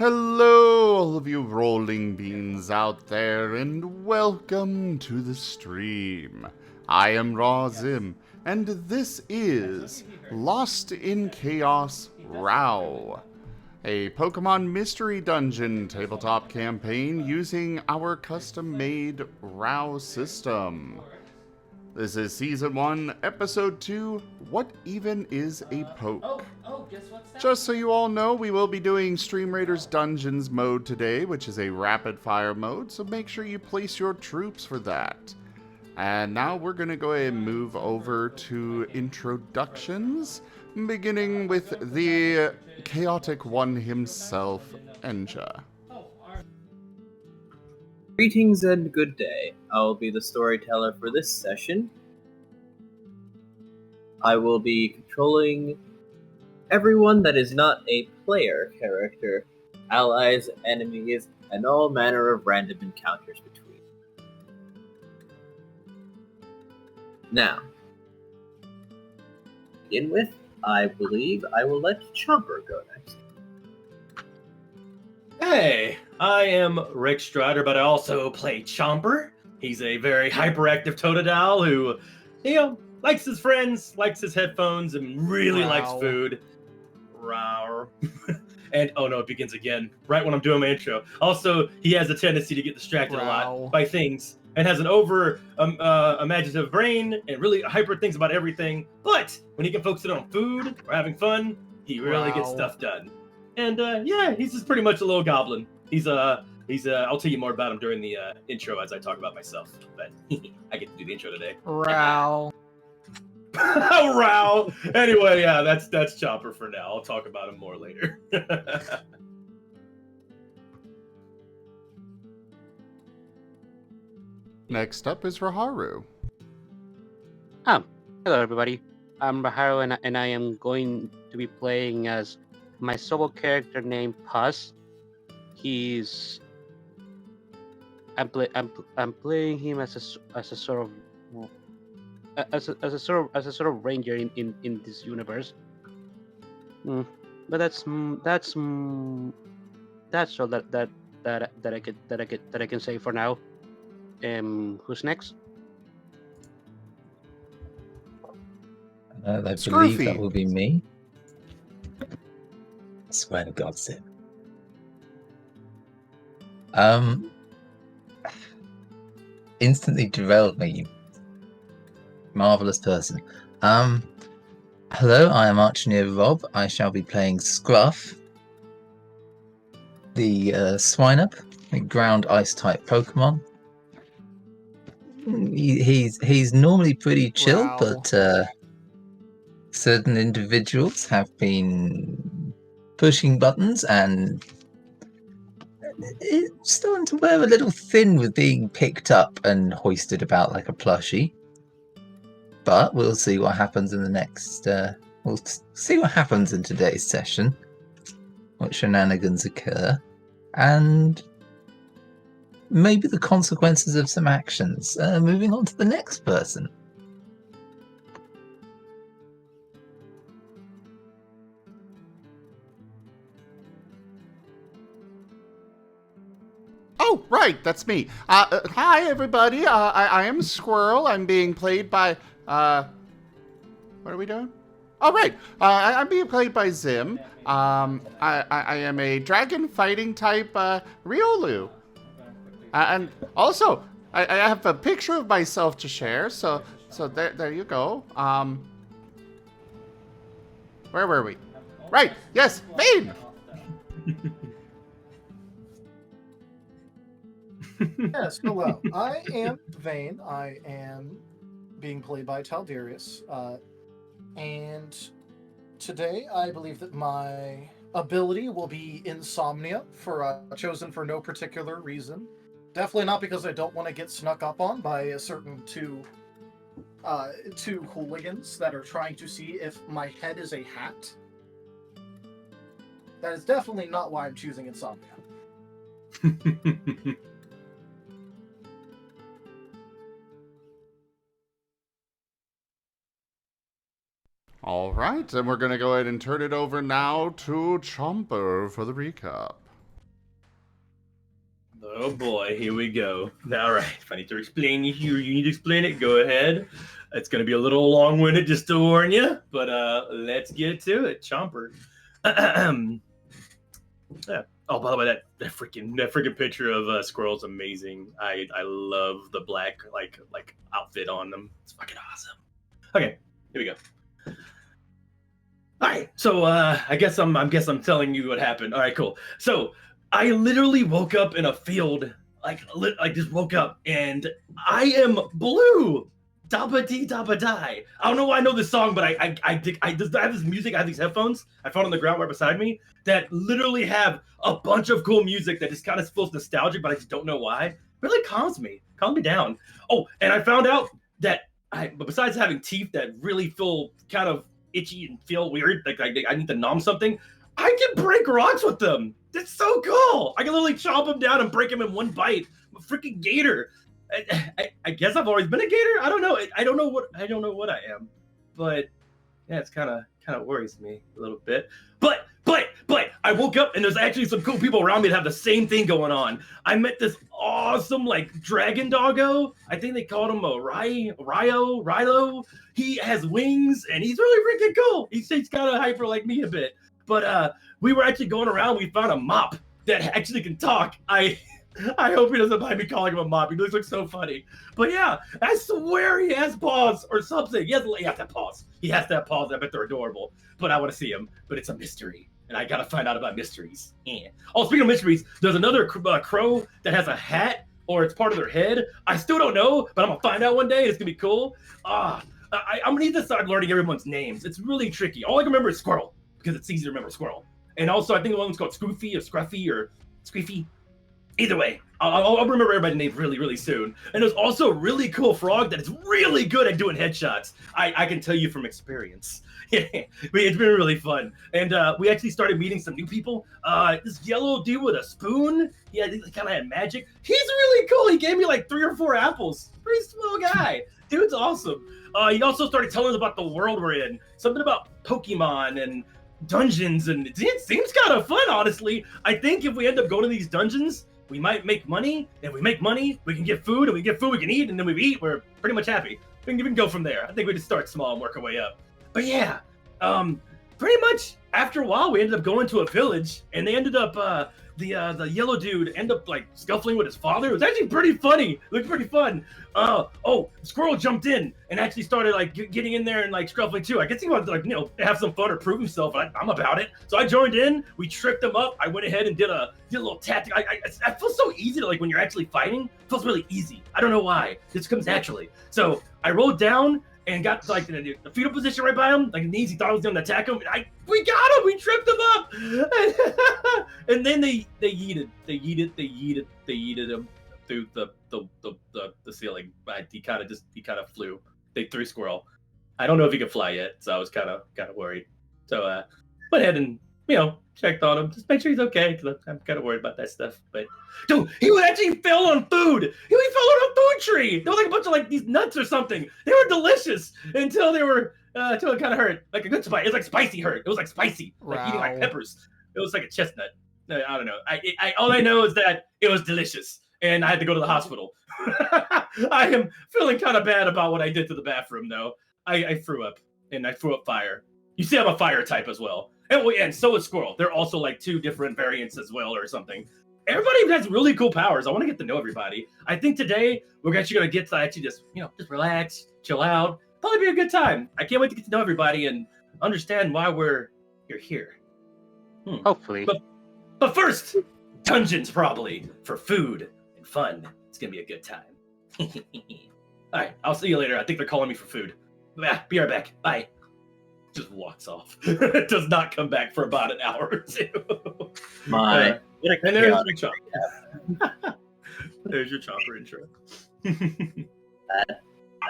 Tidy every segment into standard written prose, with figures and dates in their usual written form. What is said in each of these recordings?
Hello, all of you rolling beans out there, and welcome to the stream. I am Razim, and this is Lost in Chaos RAOW, a Pokemon Mystery Dungeon tabletop campaign using our custom-made RAOW system. This is Season 1, Episode 2, What Even is a Poke? Just so you all know, we will be doing Stream Raiders Dungeons mode today, which is a rapid-fire mode, so make sure you place your troops for that. And now we're going to go ahead and move over to introductions, beginning with the chaotic one himself, Enja. Greetings and good day. I will be the storyteller for this session. I will be controlling everyone that is not a player character, allies, enemies, and all manner of random encounters between. Now, to begin with, I believe I will let Chomper go next. Hey, I am Rick Strider, but I also play Chomper. He's a very hyperactive Totodile who, likes his friends, likes his headphones, and really likes food. Rawr. And, oh no, it begins again, right when I'm doing my intro. Also, he has a tendency to get distracted a lot by things, and has an imaginative brain, and really hyper thinks about everything. But when he can focus it on food or having fun, he really gets stuff done. And yeah, he's just pretty much a little goblin. He's I'll tell you more about him during the intro as I talk about myself. But I get to do the intro today. RAOW. RAOW. Anyway, yeah, that's Chopper for now. I'll talk about him more later. Next up is Raharu. Hello everybody. I'm Raharu, and I am going to be playing as my solo character named Puss. I'm playing him as a sort of ranger in this universe. But that's all that I can say for now. Who's next? I believe Scruffy. that will be me. I swear to God, Sid. Instantly derailed me, you marvelous person. Hello, I am ArchineerRob. I shall be playing Scruff, the Swineup, a ground ice type Pokemon. He's normally pretty chill, but certain individuals have been pushing buttons, and it's starting to wear a little thin with being picked up and hoisted about like a plushie. But we'll see what happens in the next. We'll see what happens in today's session, what shenanigans occur, and maybe the consequences of some actions. Moving on to the next person. Oh, right, that's me. Hi, everybody. I am Squirrel. I'm being played by, what are we doing? Oh, right. I'm being played by Zim. I am a dragon fighting type, Riolu. And also, I have a picture of myself to share, so there you go. Where were we? Right, yes, Vane! Yes, hello. I am Vane. I am being played by Taldarius. And today I believe that my ability will be Insomnia, chosen for no particular reason. Definitely not because I don't want to get snuck up on by a certain two hooligans that are trying to see if my head is a hat. That is definitely not why I'm choosing Insomnia. All right, and we're going to go ahead and turn it over now to Chomper for the recap. Oh boy, here we go. All right, if I need to explain you need to explain it, go ahead. It's going to be a little long-winded, just to warn you, but let's get to it. Chomper. Yeah. Oh, by the way, that freaking picture of Squirrel's amazing. I love the black like outfit on them. It's fucking awesome. Okay, here we go. All right, so I guess I'm telling you what happened. All right, cool. So I literally woke up in a field, like just woke up, and I am blue. Dabba dee dabba die. I don't know why I know this song, but I have this music. I have these headphones I found on the ground right beside me that literally have a bunch of cool music that just kind of feels nostalgic, but I just don't know why. It really calms me down. Oh, and I found out that but besides having teeth that really feel kind of itchy and feel weird, like I need to numb something, I can break rocks with them. That's so cool. I can literally chop them down and break them in one bite. I'm a freaking gator. I guess I've always been a gator. I don't know. I don't know what I am, but yeah, it's kind of worries me a little bit. But I woke up and there's actually some cool people around me that have the same thing going on. I met this awesome like dragon doggo. I think they called him a Rilo. He has wings and he's really freaking cool. He's kind of hyper like me a bit. But we were actually going around. We found a mop that actually can talk. I hope he doesn't mind me calling him a mop. He looks so funny. But yeah, I swear he has paws or something. He has to have paws. He has to have paws. I bet they're adorable. But I want to see him. But it's a mystery. And I got to find out about mysteries. Yeah. Oh, speaking of mysteries, there's another crow that has a hat or it's part of their head. I still don't know, but I'm going to find out one day. And it's going to be cool. I'm going to need to start learning everyone's names. It's really tricky. All I can remember is Squirrel because it's easy to remember Squirrel. And also, I think one of them's called Scruffy or Scruffy or Squeefy. Either way, I'll remember everybody's name really, really soon. And there's also a really cool frog that is really good at doing headshots. I can tell you from experience. It's been really fun. And we actually started meeting some new people. This yellow dude with a spoon, he kind of had magic. He's really cool. He gave me like 3 or 4 apples. Pretty small guy. Dude's awesome. He also started telling us about the world we're in. Something about Pokemon and dungeons. And it seems kind of fun, honestly. I think if we end up going to these dungeons, we might make money. If we make money, we can get food, and we get food we can eat, and then we eat, we're pretty much happy. We can even go from there. I think we just start small and work our way up. But yeah, pretty much after a while, we ended up going to a village, and they ended up, the yellow dude ended up like scuffling with his father. It was actually pretty funny. It looked pretty fun. Squirrel jumped in and actually started like getting in there and like scruffling too. I guess he wanted to like, have some fun or prove himself. I'm about it. So I joined in. We tripped him up. I went ahead and did a little tactic. I feel so easy to like when you're actually fighting. It feels really easy. I don't know why. This comes naturally. So I rolled down and got like the fetal position right by him, like knees. He thought I was going to attack him. And we got him. We tripped him up. And then they yeeted him through the ceiling. He kind of flew. They threw Squirrel. I don't know if he could fly yet, so I was kind of worried. So went ahead and checked on him, just make sure he's okay, because I'm kind of worried about that stuff. But dude, he actually fell on food. He fell on a food tree. There was like a bunch of like these nuts or something. They were delicious until it kind of hurt, like a good spice. It was like spicy hurt. It was like spicy, like eating like peppers. It was like a chestnut. I don't know. All I know is that it was delicious, and I had to go to the hospital. I am feeling kind of bad about what I did to the bathroom, though. I threw up, and I threw up fire. You see, I'm a fire type as well. And so is Squirrel. They're also like 2 different variants as well or something. Everybody has really cool powers. I want to get to know everybody. I think today we're actually going to get to actually just relax, chill out. Probably be a good time. I can't wait to get to know everybody and understand why you're here. Hopefully. But first, dungeons probably for food and fun. It's going to be a good time. All right, I'll see you later. I think they're calling me for food. Be right back. Bye. Just walks off. Does not come back for about an hour or 2. And there's my chomper. There's your chomper intro.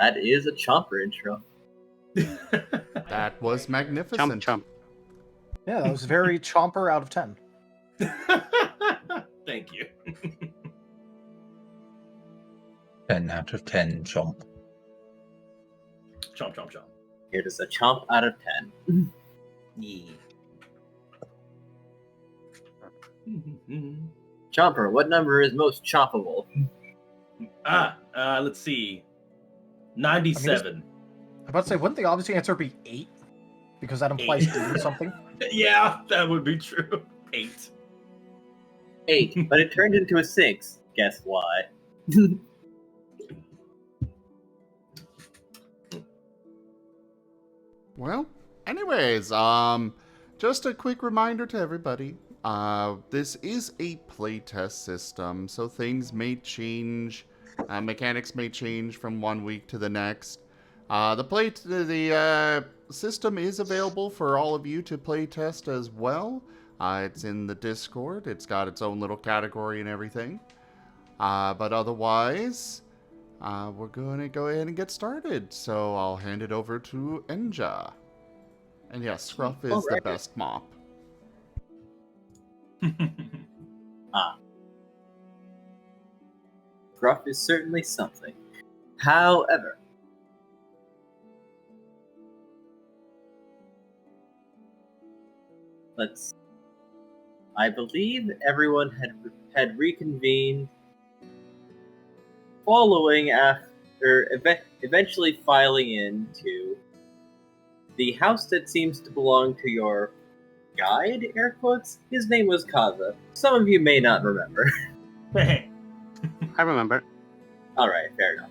that is a chomper intro. That was magnificent. Chomp. Yeah, that was very chomper out of 10. Thank you. 10 out of 10, chomp. Chomp. It is a chomp out of 10. Yeah. Chomper, what number is most choppable? Let's see. 97. I'm about to say, wouldn't the obvious answer be 8? Because that implies 8. doing something. Yeah, that would be true. 8. 8, but it turned into a 6. Guess why? Well, anyways, just a quick reminder to everybody. This is a playtest system, so things may change. Mechanics may change from one week to the next. The system is available for all of you to playtest as well. It's in the Discord. It's got its own little category and everything. But otherwise, we're going to go ahead and get started. So I'll hand it over to Enja. And yes, Scruff is the best mop. Scruff is certainly something. However, I believe everyone had reconvened following after eventually filing into the house that seems to belong to your guide, air quotes. His name was Kaza. Some of you may not remember. I remember. Alright, fair enough.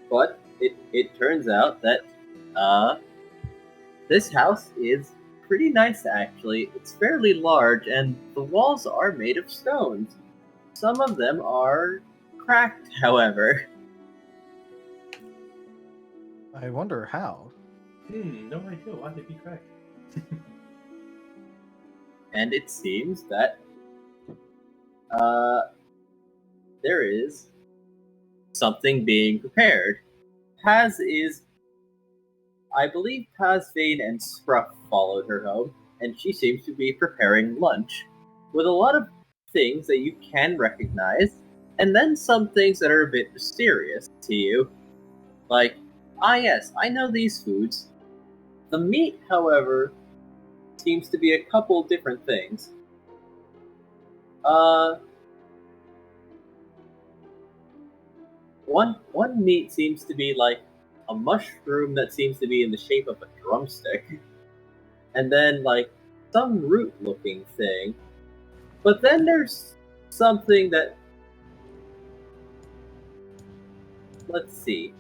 But it turns out that this house is pretty nice, actually. It's fairly large, and the walls are made of stones. Some of them are cracked, however. I wonder how. No idea why they'd be cracked. And it seems that there is something being prepared. I believe Paz, Vane, and Scruff followed her home, and she seems to be preparing lunch with a lot of things that you can recognize, and then some things that are a bit mysterious to you. Like, yes, I know these foods. The meat, however, seems to be a couple different things. One meat seems to be like a mushroom that seems to be in the shape of a drumstick. And then, like, some root-looking thing. But then there's something that... Let's see.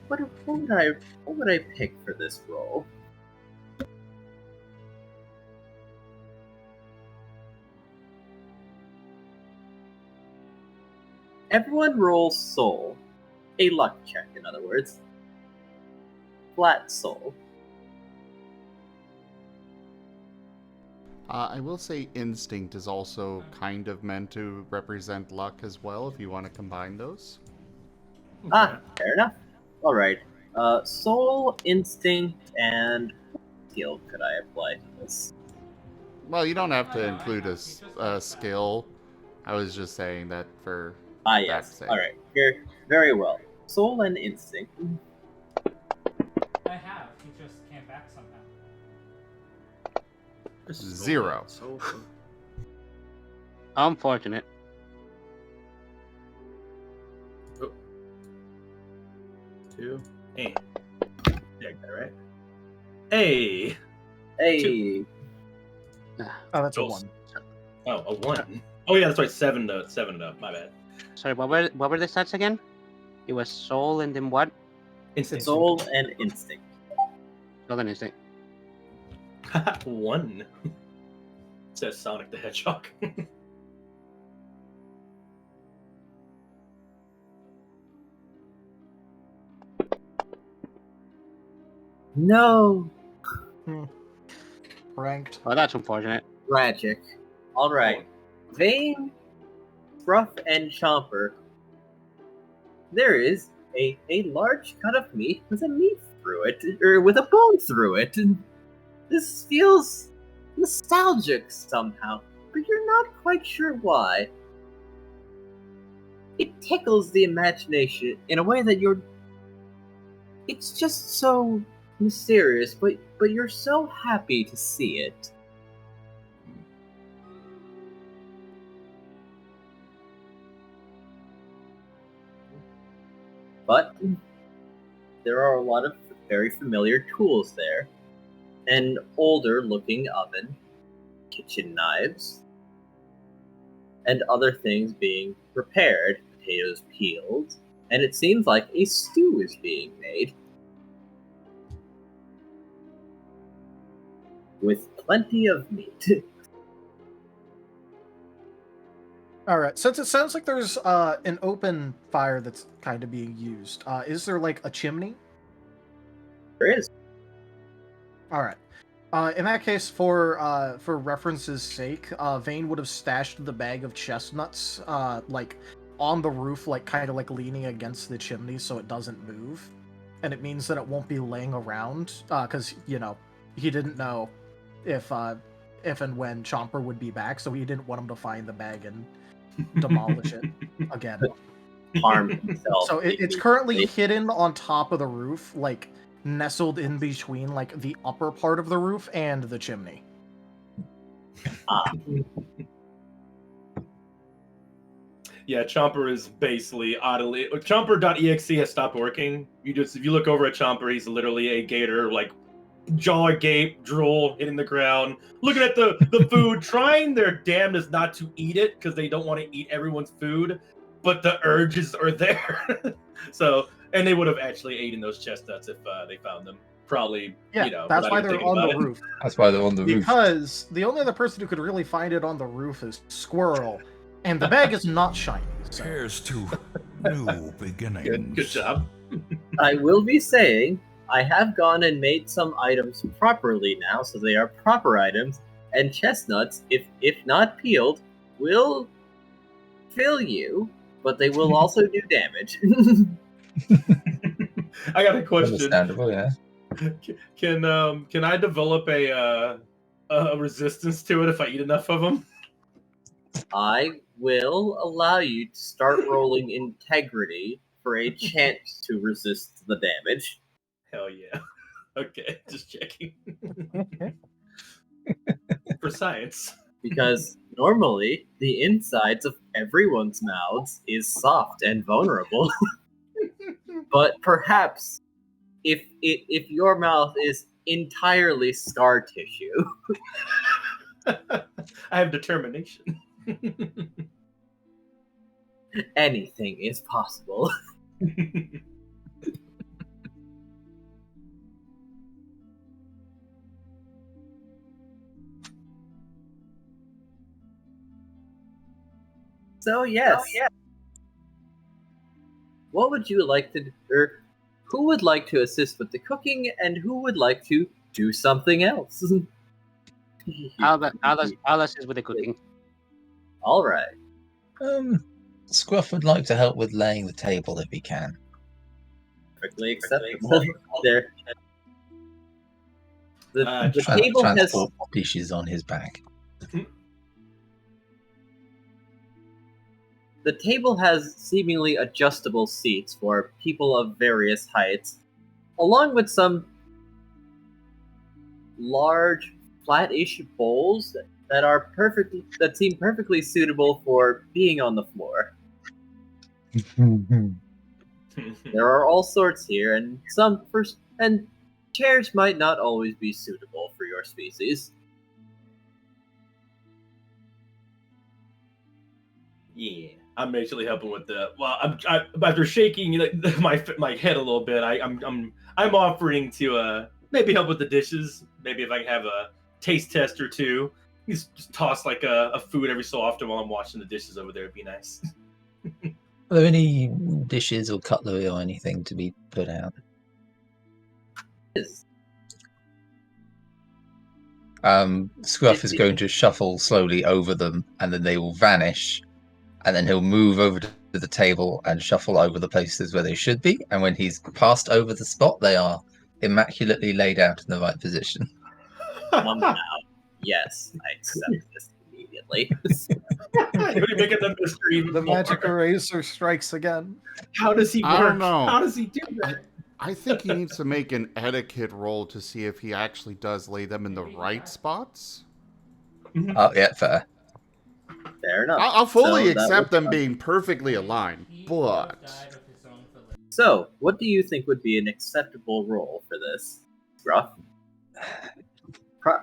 What would I pick for this role? Everyone rolls soul. A luck check, in other words. Flat soul. I will say instinct is also kind of meant to represent luck as well, if you want to combine those. Fair enough. Alright. Soul, instinct, and what skill could I apply to this? Well, you don't have to include a skill. I was just saying that for yes. sake. Alright. Very well. Soul and instinct. I have. He just came back somehow. 0. Unfortunate. Oh. 2. Hey. Yeah, right? Hey. Hey. Oh, that's a Jules. 1. Oh, a 1. Oh yeah, that's right. 7 and up. My bad. Sorry, what were the stats again? It was soul and then what? Instinct. Soul and instinct. Soul and instinct. 1. Says Sonic the Hedgehog. No. Ranked. Oh, that's unfortunate. Tragic. Alright. Vane, Scruff, and Chomper. There is a large cut of meat with a meat through it, or with a bone through it. And this feels nostalgic somehow, but you're not quite sure why. It tickles the imagination in a way that it's just so mysterious, but you're so happy to see it. But there are a lot of very familiar tools there. An older-looking oven, kitchen knives, and other things being prepared, potatoes peeled, and it seems like a stew is being made. With plenty of meat. All right. Since it sounds like there's an open fire that's kind of being used, is there like a chimney? There is. All right. In that case, for reference's sake, Vane would have stashed the bag of chestnuts like on the roof, like kind of like leaning against the chimney, so it doesn't move, and it means that it won't be laying around, because he didn't know if and when Chomper would be back, so he didn't want him to find the bag and demolish it again. Harm himself. So it's currently hidden on top of the roof, like nestled in between like the upper part of the roof and the chimney. Yeah, Chomper is basically oddly. Chomper.exe has stopped working. If you look over at Chomper, he's literally a gator, like jaw agape, drool hitting the ground, looking at the food, trying their damnedest not to eat it because they don't want to eat everyone's food, but the urges are there. So, and they would have actually eaten those chestnuts if they found them. Probably, Yeah, that's why they're on the roof. That's why they're on the roof. Because the only other person who could really find it on the roof is Squirrel, and the bag is not shiny. So. Here's to new beginnings. Good job. I will be saying, I have gone and made some items properly now, so they are proper items, and chestnuts, if not peeled, will fill you, but they will also do damage. I got a question. Understandable, yeah. Can I develop a resistance to it if I eat enough of them? I will allow you to start rolling integrity for a chance to resist the damage. Hell yeah. Okay, just checking. For science. Because normally, the insides of everyone's mouths is soft and vulnerable. But perhaps, if your mouth is entirely scar tissue... I have determination. Anything is possible. So yes. What would you like to, or who would like to assist with the cooking, and who would like to do something else? I'll assist with the cooking. All right. Scruff would like to help with laying the table if he can. Perfectly acceptable. There. The Trying to table has. transport species on his back. The table has seemingly adjustable seats for people of various heights, along with some large, flat-ish bowls that seem perfectly suitable for being on the floor. There are all sorts here, and chairs might not always be suitable for your species. Yeah, I'm actually helping with the. Well, I'm after shaking my head a little bit. I'm offering to maybe help with the dishes. Maybe if I can have a taste test or two. Just toss like a food every so often while I'm washing the dishes over there. It'd be nice. Are there any dishes or cutlery or anything to be put out? Scruff is going to shuffle slowly over them, and then they will vanish. And then he'll move over to the table and shuffle over the places where they should be. And when he's passed over the spot, they are immaculately laid out in the right position. Now, yes, I accept this immediately. You're making the mystery. The magic eraser strikes again. How does he work? I don't know. How does he do that? I think he needs to make an etiquette roll to see if he actually does lay them in the right spots. Oh, yeah, fair. Fair enough. I'll fully So that accept was them being perfectly aligned, but So, what do you think would be an acceptable role for this, Scruff?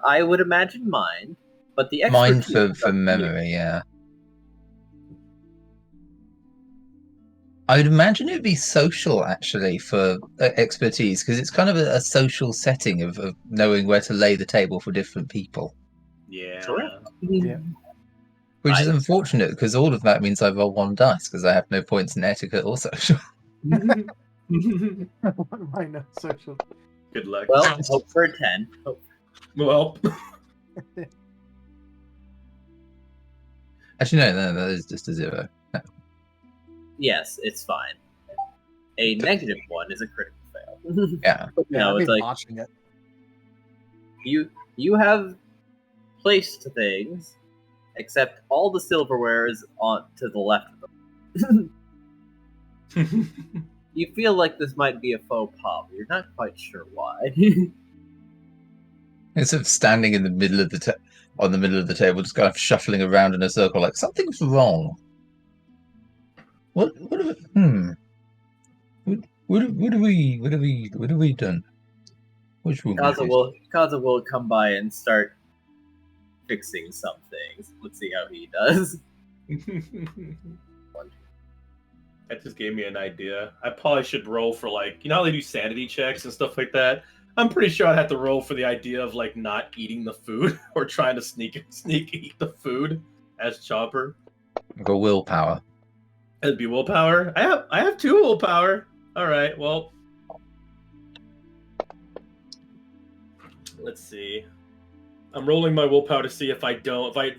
I would imagine mind, but the Mind expertise for of you. memory, yeah. I would imagine it would be social, actually, for expertise, because it's kind of a social setting of knowing where to lay the table for different people. Yeah. Sure. Yeah. Which is Right. unfortunate, because all of that means I roll 1 dice, because I have no points in etiquette or social. Good I know, social. luck. Well, hope for a 10. Well, Actually, no, that is just a 0. Yes, it's fine. A negative 1 is a critical fail. Yeah. Yeah, No, I've it's been like watching it. you have placed things, except all the silverware is on to the left of them. You feel like this might be a faux pas, but you're not quite sure why. It's sort of standing in the middle of on the middle of the table, just kind of shuffling around in a circle, like something's wrong. What have we done? Which room? Kaza will come by and start fixing some things. Let's see how he does. That just gave me an idea. I probably should roll for, like, you know how they do sanity checks and stuff like that? I'm pretty sure I'd have to roll for the idea of, like, not eating the food or trying to sneak eat the food as Chopper. Go willpower. It'd be willpower. I have 2 willpower. All right, well, let's see. I'm rolling my willpower to see if I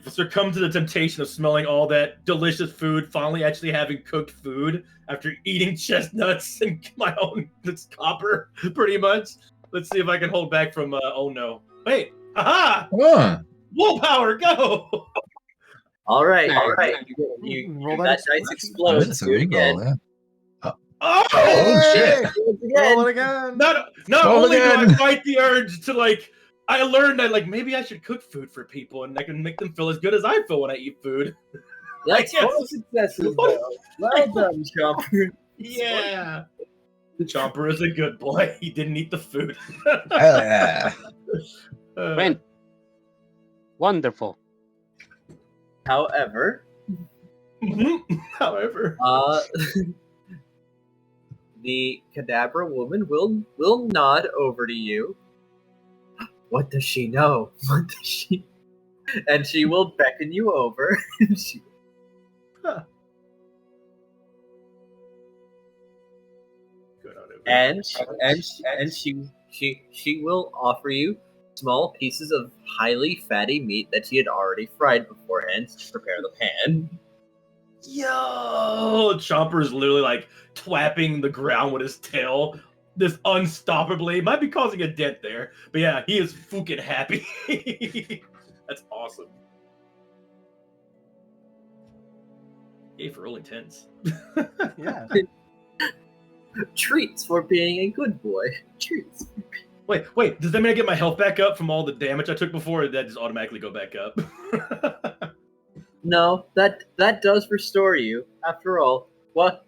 succumb to the temptation of smelling all that delicious food, finally actually having cooked food after eating chestnuts and my own copper, pretty much. Let's see if I can hold back from, oh no. Wait, haha! Oh. Willpower, go! All right. Roll That dice Oh, explodes. that's a Do it again. reroll, yeah. Oh, shit. Do it again. Roll it again. Not Roll only do I again. fight the urge to, like, I learned that, like, maybe I should cook food for people and I can make them feel as good as I feel when I eat food. That's Yes. 4 successes, though. Well done, Chomper. Yeah. Chomper is a good boy. He didn't eat the food. Hell yeah. Win. Wonderful. However, However, the Cadabra woman will nod over to you. What does she know? What does she? And she will beckon you over. Huh. Good on him. She will offer you small pieces of highly fatty meat that she had already fried beforehand to prepare the pan. Yo, Chomper is literally like twapping the ground with his tail, this unstoppably. Might be causing a dent there, but yeah, he is fucking happy. That's awesome. Yay for rolling 10s. Yeah. Treats for being a good boy. Treats. Wait, does that mean I get my health back up from all the damage I took before, or did that just automatically go back up? No, that does restore you. After all, what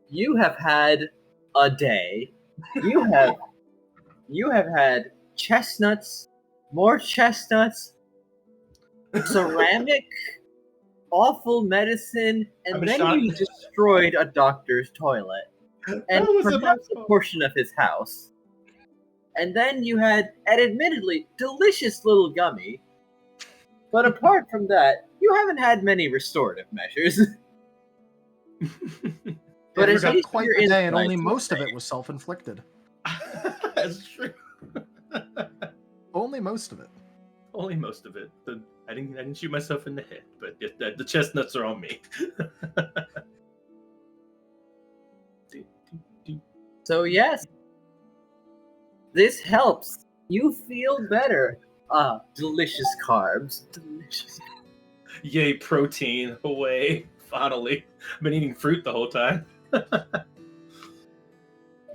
you have had a day. You have had chestnuts, more chestnuts, ceramic, awful medicine, and then you destroyed a doctor's toilet. And perhaps a portion of his house. And then you had an admittedly delicious little gummy. But apart from that, you haven't had many restorative measures. But It at got least quite your the day, and insides only were most of safe. it was self-inflicted. That's true. Only most of it. Only most of it. I didn't shoot myself in the head, but the chestnuts are on me. So yes, this helps. You feel better. Delicious carbs. Delicious. Yay, protein away. Finally. I've been eating fruit the whole time.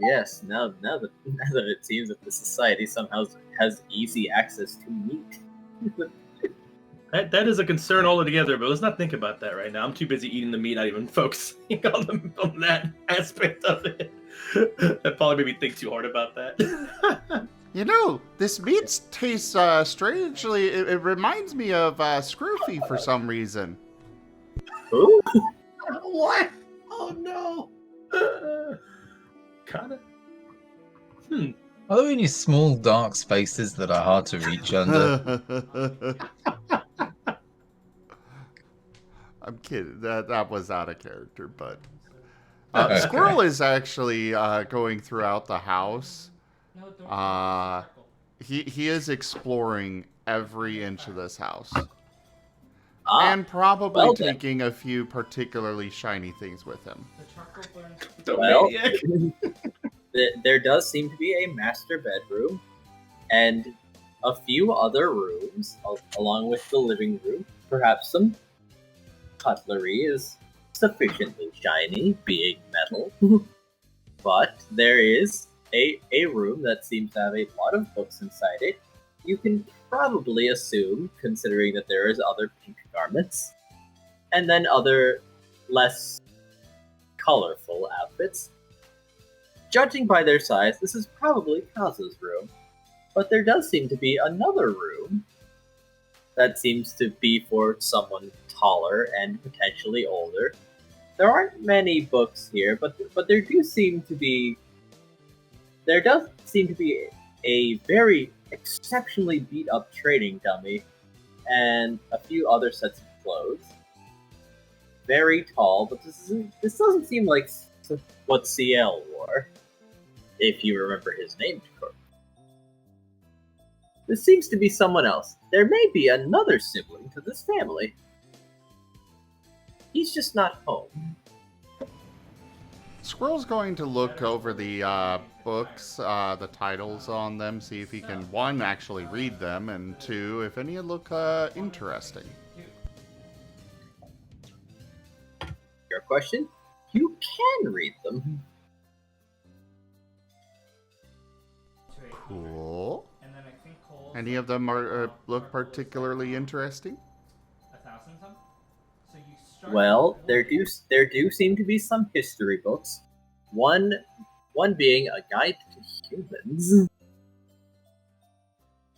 Yes, now that it seems that the society somehow has easy access to meat. That is a concern altogether, but let's not think about that right now. I'm too busy eating the meat, not even focusing on that aspect of it. That probably made me think too hard about that. You know, this meat tastes strangely. It reminds me of Scruffy for some reason. Who? What? Oh no. Kinda. Are there any small dark spaces that are hard to reach under? I'm kidding. That was out of character, but Okay. Squirrel is actually going throughout the house. No, don't He is exploring every inch of this house. Ah, And probably well then. taking a few particularly shiny things with him. The charcoal burns. The Well, maniac. there does seem to be a master bedroom and a few other rooms along with the living room. Perhaps some cutlery is sufficiently shiny, being metal. But there is a room that seems to have a lot of books inside it. You can probably assume, considering that there is other pink garments, and then other less colorful outfits. Judging by their size, this is probably Kazu's room. But there does seem to be another room that seems to be for someone taller and potentially older. There aren't many books here, but there does seem to be a very exceptionally beat up trading dummy and a few other sets of clothes. Very tall, but this doesn't seem like what CL wore, if you remember his name correctly. This seems to be someone else. There may be another sibling to this family. He's just not home. Squirrel's going to look over the books, the titles on them, see if he can, one, actually read them, and two, if any look interesting. Your question? You can read them. Cool. And then I think Cole's Any of them are look particularly interesting? 1,000 some. So you start. Well, there do seem to be some history books. One being a guide to humans,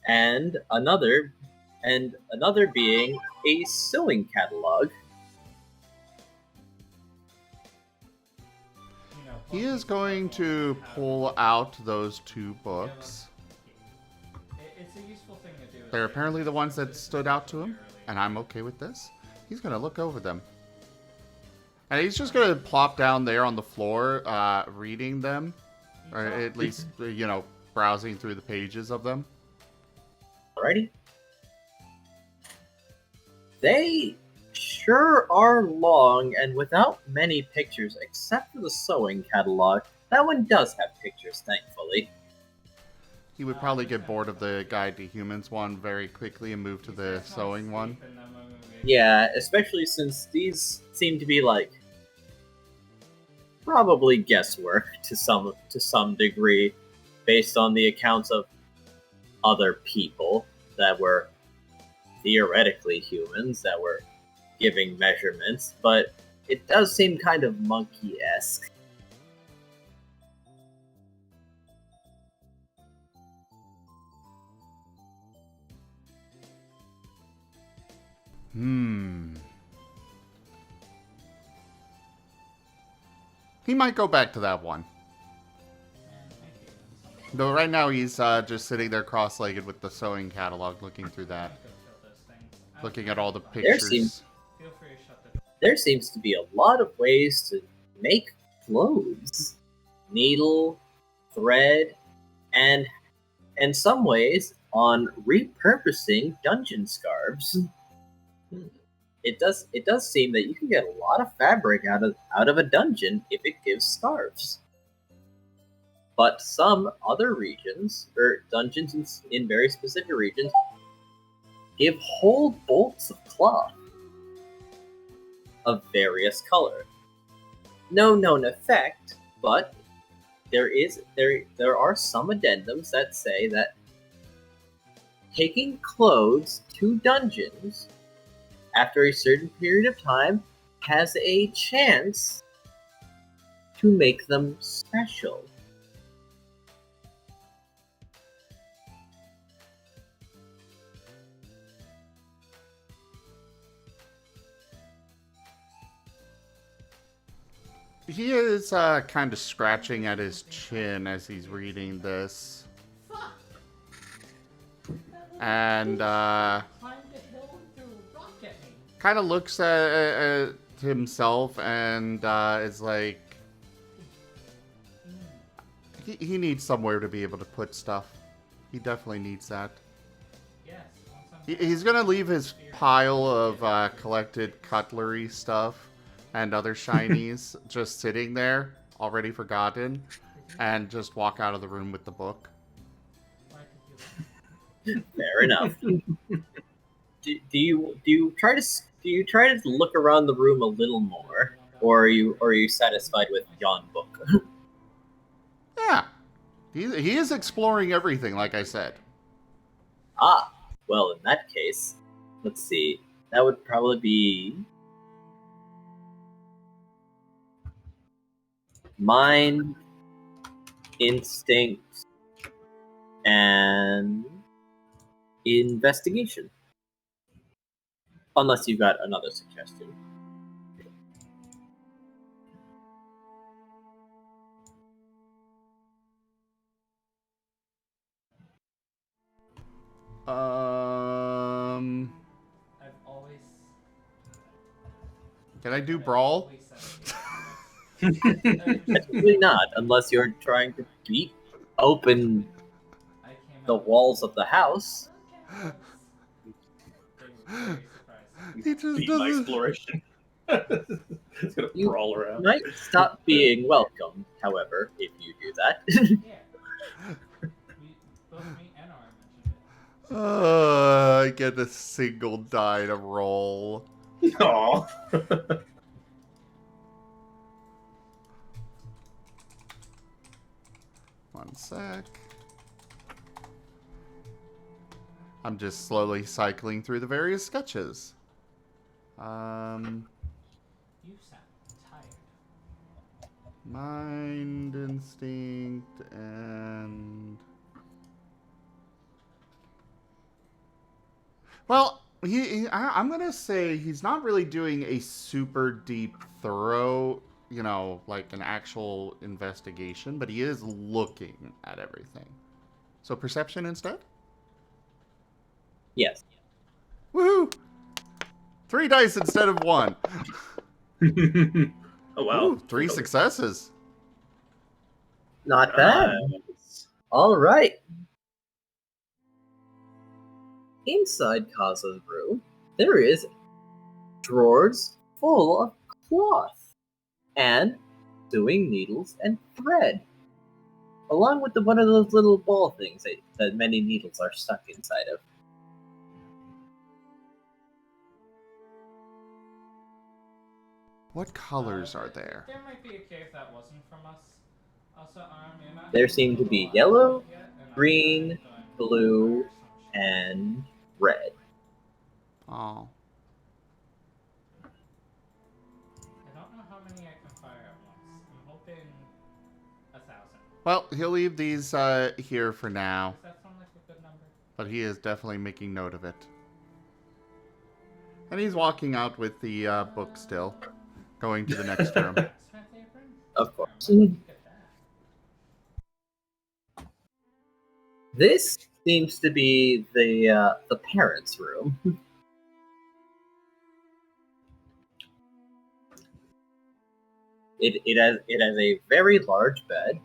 and another being a sewing catalog. He is going to pull out those two books. It's a useful thing to do. They're apparently the ones that stood out to him, and I'm okay with this. He's going to look over them. And he's just going to plop down there on the floor, reading them. Or at least, browsing through the pages of them. Alrighty. They sure are long and without many pictures, except for the sewing catalog. That one does have pictures, thankfully. He would probably get bored of the Guide to Humans one very quickly and move to the sewing one. Yeah, especially since these seem to be like probably guesswork to some degree, based on the accounts of other people that were theoretically humans that were giving measurements, but it does seem kind of monkey-esque. He might go back to that one. Though right now he's just sitting there cross-legged with the sewing catalog, looking through that. Looking at all the pictures. There seems to be a lot of ways to make clothes. Needle, thread, and in some ways on repurposing dungeon scarves. It does seem that you can get a lot of fabric out of a dungeon if it gives scarves. But some other regions, or dungeons in very specific regions, give whole bolts of cloth of various color. No known effect, but there are some addendums that say that taking clothes to dungeons after a certain period of time has a chance to make them special. He is kind of scratching at his chin as he's reading this. And Climbed the hill and threw a rock at me. kind of looks at himself and is like, he needs somewhere to be able to put stuff. He definitely needs that. Yes. once I'm He's gonna leave his pile of collected cutlery stuff and other shinies just sitting there, already forgotten, and just walk out of the room with the book. Why could you Fair enough. do you try to look around the room a little more, or are you satisfied with yon book? Yeah, he is exploring everything, like I said. Ah, well, in that case, let's see. That would probably be mind, instinct, and investigation. Unless you've got another suggestion. I've always Can I do brawl? Technically not, unless you're trying to beat open the walls of the house. He just Beat my doesn't. exploration. It's gonna You crawl around. might stop being welcome, however, if you do that. Yeah. Both me and Ara mentioned it. I get a single die to roll. Aw. 1 sec. I'm just slowly cycling through the various sketches. You sound tired. Mind, instinct, and... Well, I'm gonna say he's not really doing a super deep, thorough, you know, like an actual investigation, but he is looking at everything. So perception instead? Yes. Woohoo! 3 dice instead of 1. Oh wow. Ooh, 3 successes. Not bad. Nice. All right. Inside Kaza's room, there is drawers full of cloth and sewing needles and thread, along with one of those little ball things that many needles are stuck inside of. What colors are there? There might be a cave that wasn't from us. Also, you're not There seem to be yellow, green, blue, and red. Oh. I don't know how many I can fire at once. I'm hoping 1,000. Well, he'll leave these here for now, Does that sound like a good number? but he is definitely making note of it. And he's walking out with the book still, going to the next room. Smith apron? Of course. Look at that. This seems to be the parents' room. It has a very large bed,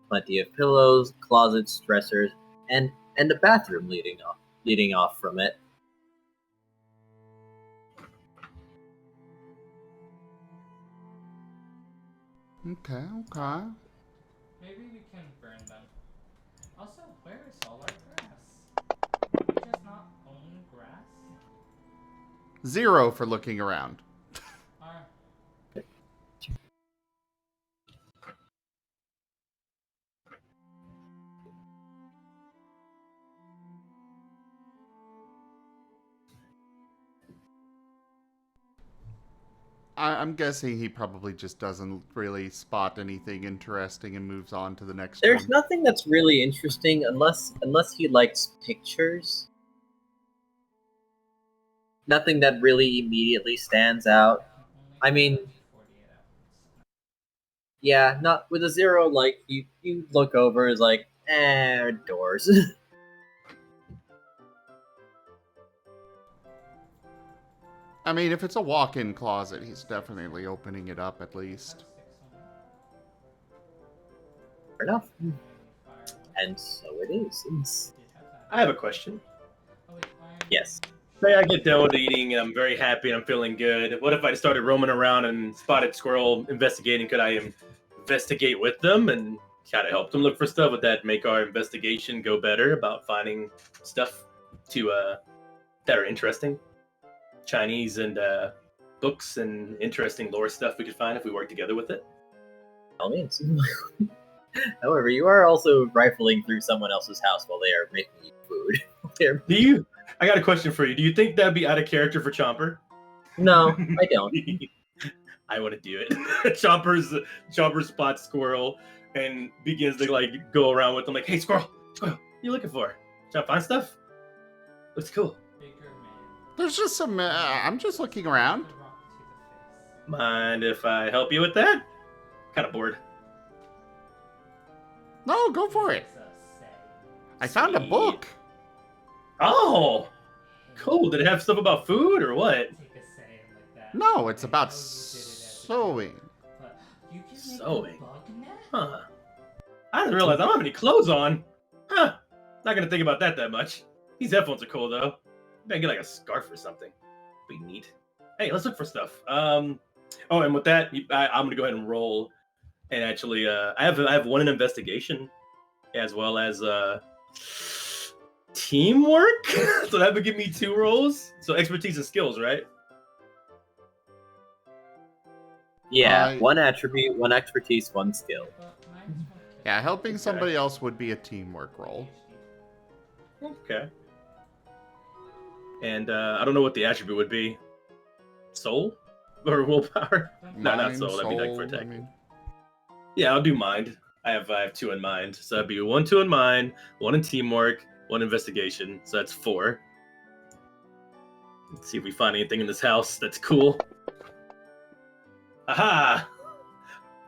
plenty of pillows, closets, dressers, and a bathroom leading off from it. Okay, okay. Maybe we can burn them. Also, where is all our grass? Do we just not own grass? 0 for looking around. I'm guessing he probably just doesn't really spot anything interesting and moves on to the next There's one. nothing that's really interesting unless he likes pictures. Nothing that really immediately stands out. I mean, yeah, not with a 0. Like you look over, is like, doors. I mean, if it's a walk-in closet, he's definitely opening it up at least. Fair enough. And so it is. I have a question. Yes. Say I get done with eating and I'm very happy and I'm feeling good. What if I started roaming around and spotted Squirrel investigating? Could I investigate with them and kind of help them look for stuff? Would that make our investigation go better about finding stuff to that are interesting? Chinese and books and interesting lore stuff we could find if we work together with it? By all means. However, you are also rifling through someone else's house while they are making you food. I got a question for you. Do you think that'd be out of character for Chomper? No, I don't. I want to do it. Chomper spots Squirrel and begins to like go around with them like, "Hey, Squirrel, what are you looking for? Trying to find stuff? Looks cool." There's just some. I'm just looking around. Mind if I help you with that? Kind of bored. No, go for it. I found a book. Oh, cool. Did it have stuff about food or what? No, it's about sewing. Sewing? Huh. I didn't realize I don't have any clothes on. Huh. Not gonna think about that much. These headphones are cool though. Maybe I get like a scarf or something. Be neat. Hey, let's look for stuff. Oh, and with that, I'm gonna go ahead and roll. And actually, I have one in investigation, as well as teamwork. So that would give me 2 rolls. So expertise and skills, right? Yeah, 1 attribute, 1 expertise, 1 skill. Yeah, helping somebody else would be a teamwork role. Okay. And I don't know what the attribute would be. Soul? Or willpower? No, not soul. That'd be like for attack. I mean... Yeah, I'll do mind. I have 2 in mind. So that'd be 1, 2 in mind, 1 in teamwork, 1 investigation. So that's 4. Let's see if we find anything in this house that's cool. Aha!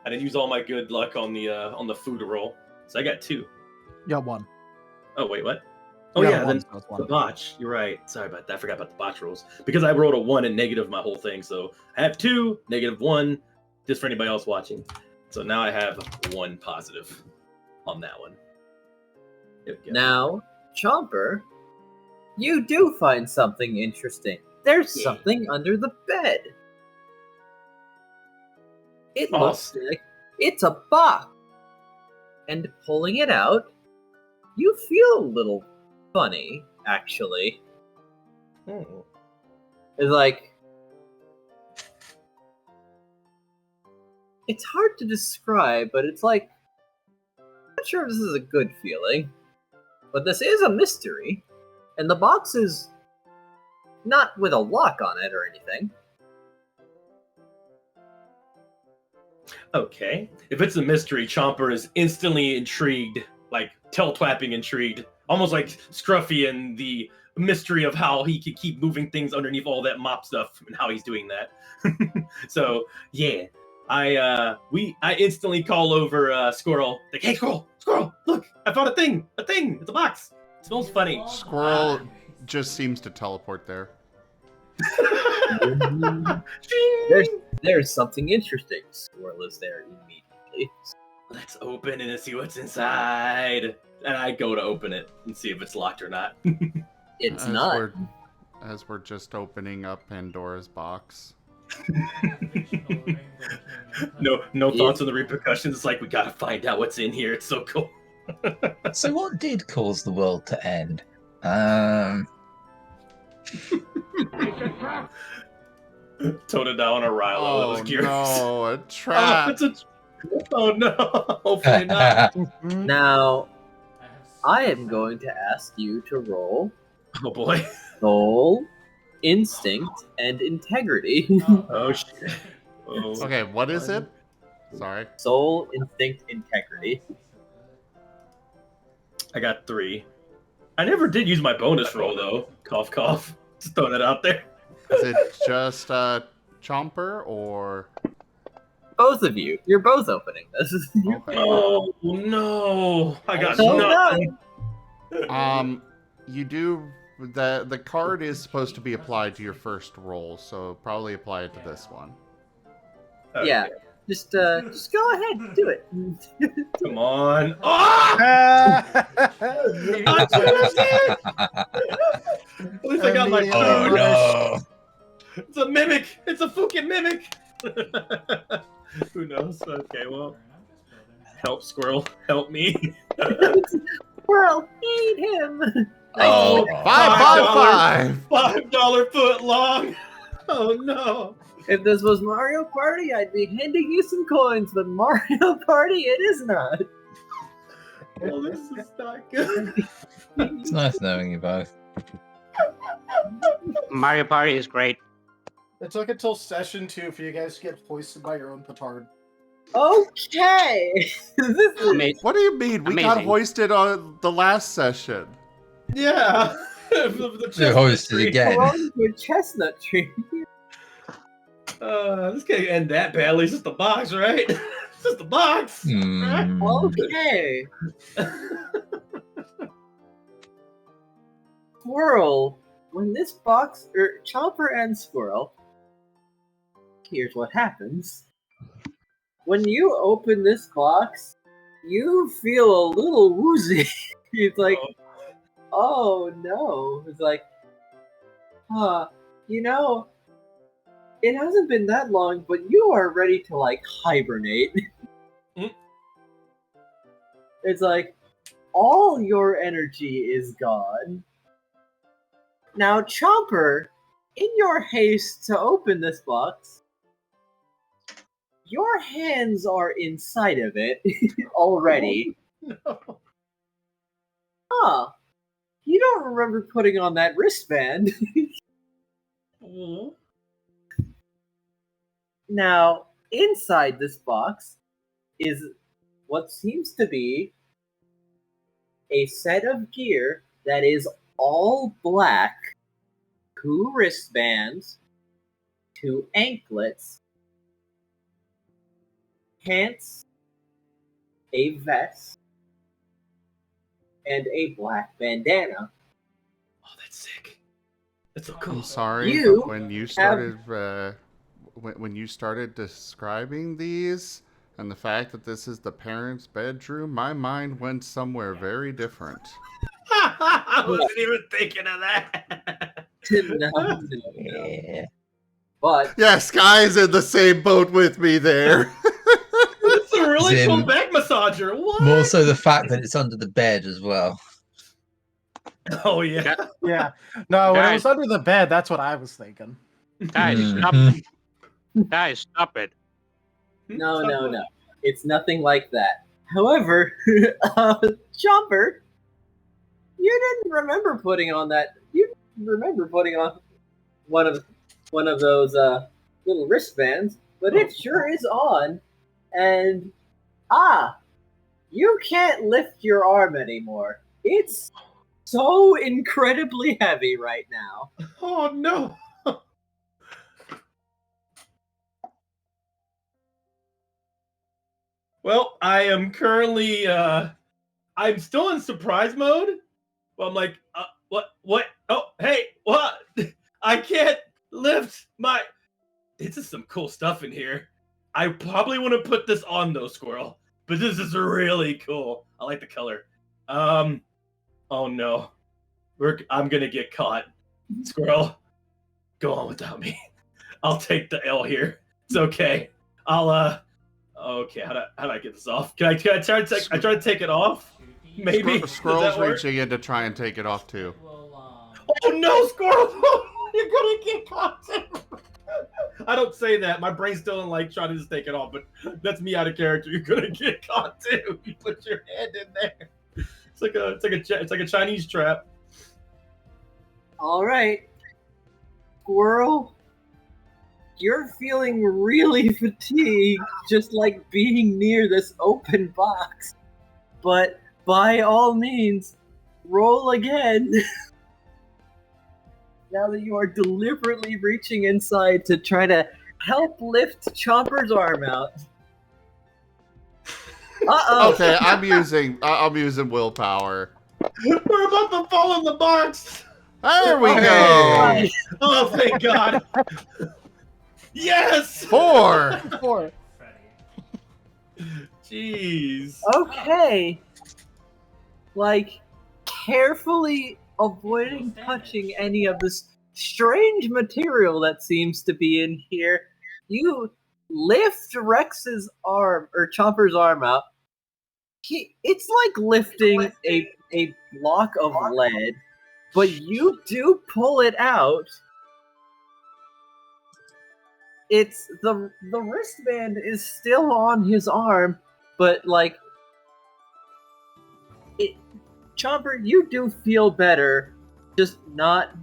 I didn't use all my good luck on the food roll. So I got 2. Yeah, 1. Oh, wait, what? Oh, You yeah, got then one, so it's the 1. botch. You're right. Sorry about that. I forgot about the botch rolls. Because I rolled a 1 and negative my whole thing. So I have 2, negative 1, just for anybody else watching. So now I have 1 positive on that one. Now, Chomper, you do find something interesting. There's something under the bed. It looks like it's a box. And pulling it out, you feel a little funny, actually. It's like... It's hard to describe, but it's like... I'm not sure if this is a good feeling. But this is a mystery. And the box is... not with a lock on it or anything. Okay. If it's a mystery, Chomper is instantly intrigued, like tail-twapping intrigued. Almost like Scruffy and the mystery of how he could keep moving things underneath all that mop stuff and how he's doing that. So, yeah. I instantly call over Squirrel. Like, hey, Squirrel, look, I found a thing. It's a box. It smells funny. Squirrel just seems to teleport there. There's something interesting. Squirrel is there immediately. Let's open it and see what's inside. And I go to open it and see if it's locked or not. It's not. As we're just opening up Pandora's box. No thoughts on the repercussions. It's like, we gotta find out what's in here. It's so cool. So what did cause the world to end? Totodile and a Rilo. That was curious. No, a trap. Oh no! Hopefully not. Now, I am going to ask you to roll. Oh boy. Soul, instinct, and integrity. Oh shit. Oh. Okay, what is it? Sorry. Soul, instinct, integrity. I got 3. I never did use my bonus roll though. Cough, cough. Just throw that out there. Is it just Chomper or? Both of you. You're both opening this. Okay. Oh no! I got Oh, nothing. You do the card is supposed to be applied to your first roll, so probably apply it to this one. Okay. Yeah. Just go ahead, do it. Come on. Oh! At least I got my. Oh no! It's a mimic. It's a fucking mimic. Who knows? Okay, well, help, Squirrel. Help me. Squirrel, eat him. Oh, $5. $5 foot long. Oh no. If this was Mario Party, I'd be handing you some coins, but Mario Party, it is not. Well, this is not good. It's nice knowing you both. Mario Party is great. It took until session 2 for you guys to get hoisted by your own petard. Okay. This is Amazing. What do you mean? We got Amazing. hoisted on the last session. Yeah. You're hoisted again. belongs to a chestnut tree. This can't end that badly. It's just a box, right? It's just a box. Hmm. Okay. Squirrel, when this box, Chomper and Squirrel, here's what happens. When you open this box, you feel a little woozy. It's like, oh no. It's like, you know, it hasn't been that long, but you are ready to, like, hibernate. Mm. It's like, all your energy is gone. Now, Chomper, in your haste to open this box, your hands are inside of it already. No. Huh. You don't remember putting on that wristband. Oh. Now, inside this box is what seems to be a set of gear that is all black, 2 wristbands, 2 anklets, pants, a vest, and a black bandana. Oh, that's sick. That's so cool. I'm sorry, You but when you started when you started describing these and the fact that this is the parents' bedroom, my mind went somewhere very different. I wasn't even thinking of that. No. Yeah. But Yes, Sky's in the same boat with me there. It's a really Zim. cool back massager. What? More so the fact that it's under the bed as well. Oh yeah. Yeah. No, when it Guys. was under the bed, that's what I was thinking. Guys, stop Mhm. it. Guys, stop it. no. It's nothing like that. However, Chomper, you didn't remember putting on that. You remember putting on one of those little wristbands, but it sure is on. And you can't lift your arm anymore. It's so incredibly heavy right now. Oh no. Well, I am currently I'm still in surprise mode. Well, I'm like, what? Oh, hey, what? I can't lift my. This is some cool stuff in here. I probably want to put this on though, Squirrel. But this is really cool. I like the color. Oh no, I'm gonna get caught. Squirrel, go on without me. I'll take the L here. It's okay. I'll Okay, how do I get this off? Can I try to take it off? Maybe. Does Squirrel's that work? reaching in to try and take it off too. Well, Oh no, Squirrel! You're gonna get caught too. I don't say that. My brain's still in like trying to just take it off, but that's me out of character. You're gonna get caught too. You put your hand in there. It's like a Chinese trap. All right, Squirrel, you're feeling really fatigued just like being near this open box. But by all means, roll again. Now that you are deliberately reaching inside to try to help lift Chomper's arm out. Uh-oh. Okay, I'm using willpower. We're about to fall in the box. There we Hey. go. Oh, thank God. Yes. 4. 4. Jeez. Okay. Like, carefully avoiding touching any of this strange material that seems to be in here, you lift Rex's arm, or Chomper's arm out. It's like lifting a block of lead, but you do pull it out. It's the wristband is still on his arm, but like Chomper, you do feel better just not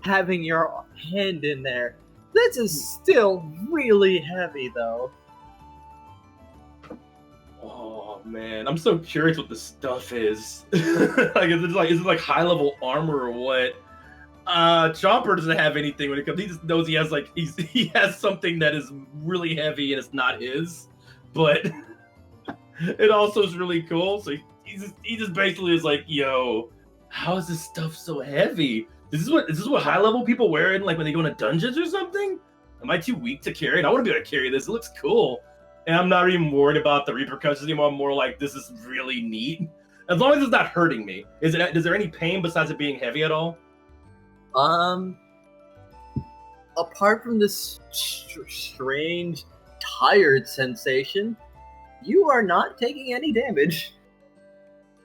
having your hand in there. This is still really heavy though. Oh man, I'm so curious what the stuff is. Like, is it like high level armor or what? Chomper doesn't have anything when it comes. He just knows he has he has something that is really heavy and it's not his, but it also is really cool. So he just basically is like, yo, how is this stuff so heavy? Is this what high level people wear in like when they go into dungeons or something? Am I too weak to carry it? I want to be able to carry this. It looks cool. And I'm not even worried about the repercussions anymore. I'm more like, this is really neat. As long as it's not hurting me. Is there any pain besides it being heavy at all? Apart from this strange, tired sensation, you are not taking any damage.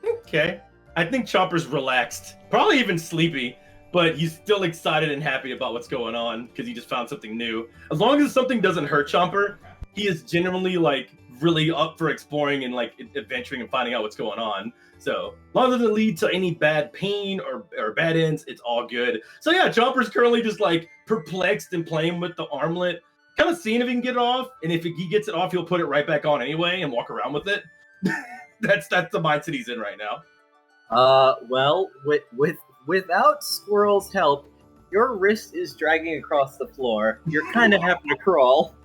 Okay. I think Chomper's relaxed. Probably even sleepy. But he's still excited and happy about what's going on because he just found something new. As long as something doesn't hurt Chomper, he is genuinely like really up for exploring and like adventuring and finding out what's going on. So as long as it doesn't lead to any bad pain or bad ends, it's all good. So yeah, Chomper's currently just like perplexed and playing with the armlet, kind of seeing if he can get it off. And if he gets it off, he'll put it right back on anyway and walk around with it. That's the mindset he's in right now. Well, without Squirrel's help, your wrist is dragging across the floor. You're kind of having to crawl.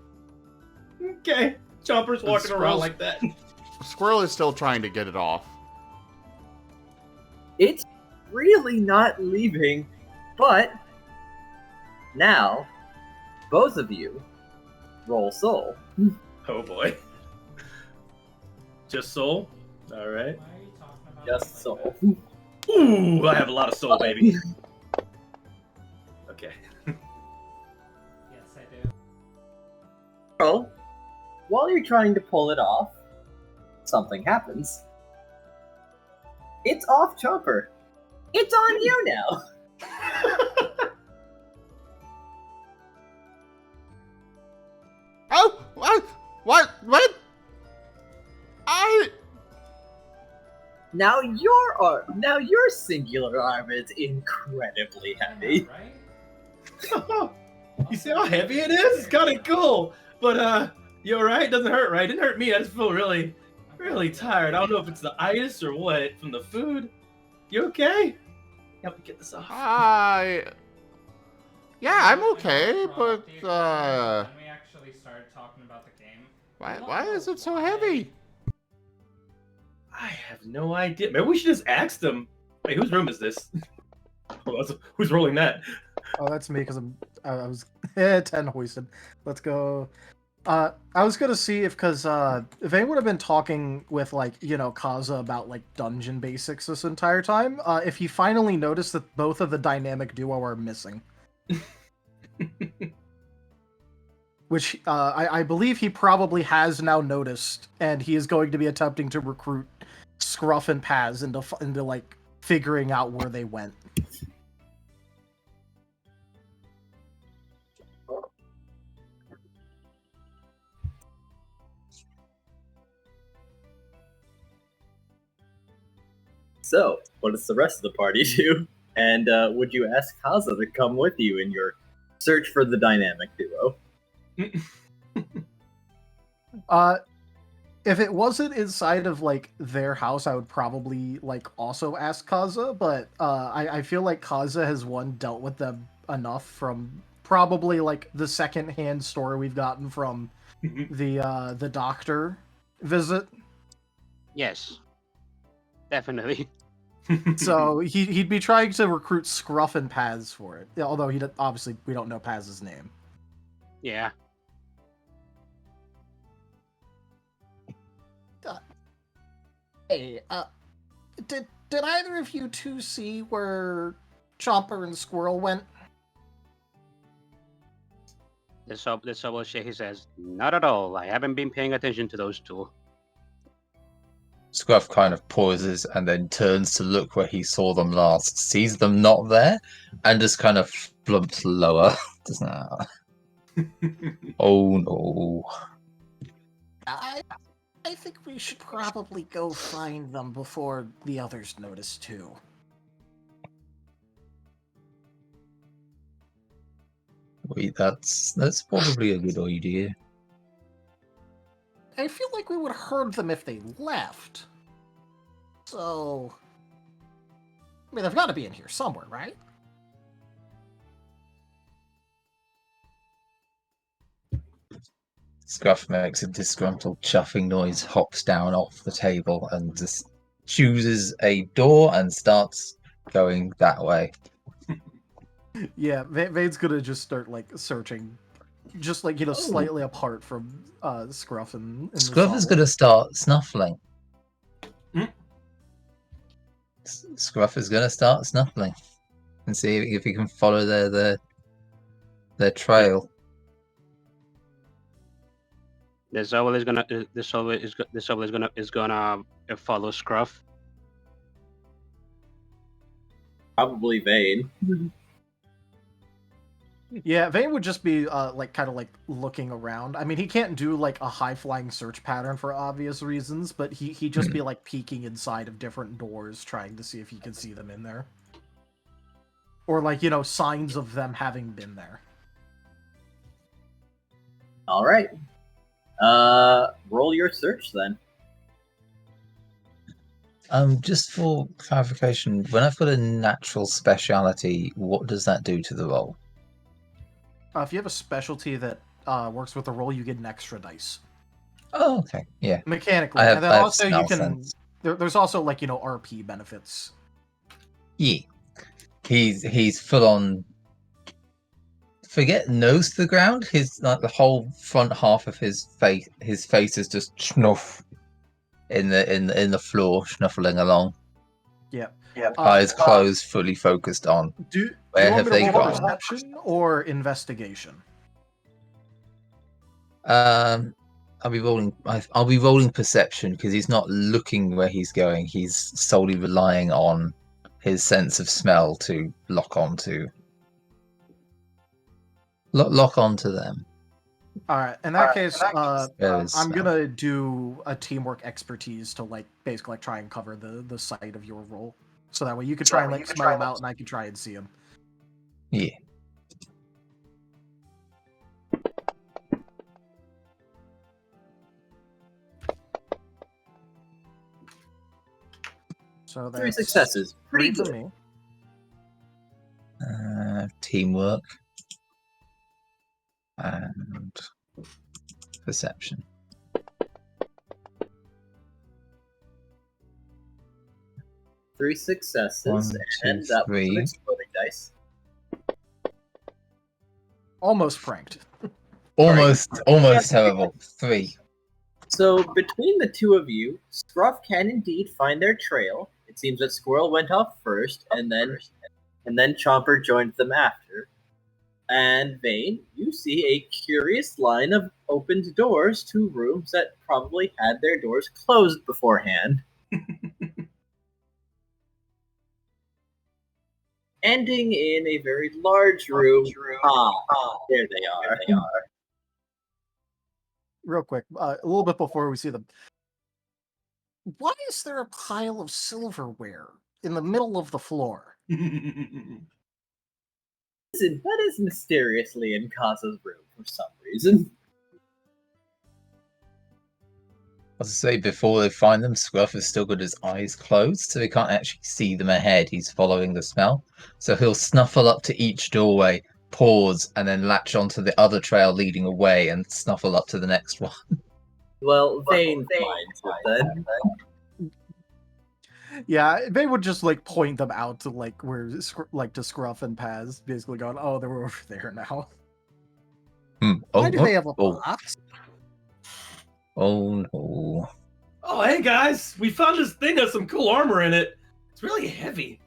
Okay, Chomper's walking around like that. Squirrel is still trying to get it off. It's really not leaving, but now, both of you, roll soul. Oh boy. Just soul? Alright. Why are you talking about Just it soul. like that? Ooh, I have a lot of soul, baby. Okay. Yes, I do. Well, while you're trying to pull it off, something happens. It's off Chomper. It's on you now. Oh, what? Now your singular arm is incredibly heavy. Right? You see how heavy it is? It's kind of cool. But, you alright? Doesn't hurt, right? It didn't hurt me. I just feel really tired. I don't know if it's the ice or what from the food. You okay? Help me get this off. Yeah, I'm okay, but, When we actually started talking about the game. why is it so heavy? I have no idea. Maybe we should just ask them. Wait, whose room is this? Who's rolling that? Oh, that's me because I was 10 hoisted. Let's go. I was gonna see because Vane would have been talking with Kaza about dungeon basics this entire time. If he finally noticed that both of the dynamic duo are missing, which I believe he probably has now noticed, and he is going to be attempting to recruit Scruff and Paz into figuring out where they went. So, what does the rest of the party do? And would you ask Kaza to come with you in your search for the dynamic duo? If it wasn't inside of like their house, I would probably like also ask Kaza, but I feel like Kaza has dealt with them enough from probably like the second-hand story we've gotten from the doctor visit. Yes, definitely. So he'd be trying to recruit Scruff and Paz for it. Yeah, although obviously we don't know Paz's name. Yeah. Hey, did either of you two see where Chomper and Squirrel went? The sub will shake his says, "Not at all. I haven't been paying attention to those two." Scruff kind of pauses and then turns to look where he saw them last, sees them not there, and just kind of flumps lower. Just, oh no. I think we should probably go find them before the others notice too. Wait, that's probably a good idea. I feel like we would have heard them if they left. So, I mean, they've got to be in here somewhere, right? Scruff makes a disgruntled chuffing noise, hops down off the table, and just chooses a door and starts going that way. Yeah, Vane's gonna just start like searching, just like slightly apart from Scruff and Scruff is gonna start snuffling. Hmm? Scruff is gonna start snuffling and see if he can follow their trail. The Sobel is gonna follow Scruff. Probably Vane. Yeah, Vane would just be kind of looking around. I mean, he can't do like a high flying search pattern for obvious reasons, but he'd just be like peeking inside of different doors, trying to see if he could see them in there, or like signs of them having been there. All right. Roll your search then. Just for clarification, when I've got a natural speciality, what does that do to the roll? If you have a specialty that works with the roll, you get an extra dice. Oh, okay, yeah. Mechanically, I and then have also you smell can. sense. There's also like RP benefits. Yeah, he's full on. Forget nose to the ground. His the whole front half of his face is just schnuff in the floor, snuffling along. Yeah. Eyes closed, fully focused on. Where have they gone? Perception or investigation? I'll be rolling perception because he's not looking where he's going. He's solely relying on his sense of smell to lock onto them. All right. In that case, I'm Smell. gonna do a teamwork expertise to basically try and cover the site of your roll, so that way you can try and smell them out, and I can try and see them. Yeah. So that's 3 successes. Pretty for good. me. Teamwork and perception. Three successes, 1, 2, and that was 3. an exploding dice. Almost pranked. Almost terrible. 3. So between the two of you, Scruff can indeed find their trail. It seems that Squirrel went off first, and then Chomper joined them after. And Vane, you see a curious line of opened doors to rooms that probably had their doors closed beforehand. Ending in a very large room. There they are. Real quick, a little bit before we see them. Why is there a pile of silverware in the middle of the floor? is mysteriously in Kaza's room for some reason. As I say, before they find them, Scruff has still got his eyes closed, so he can't actually see them ahead. He's following the smell. So he'll snuffle up to each doorway, pause, and then latch onto the other trail leading away and snuffle up to the next one. Well, Vane finds it then. Yeah, they would just like point them out to like where to Scruff and Paz, basically going, "Oh, they're over there now." Why do they have a box? Oh no. Oh, hey guys, we found this thing that has some cool armor in it. It's really heavy.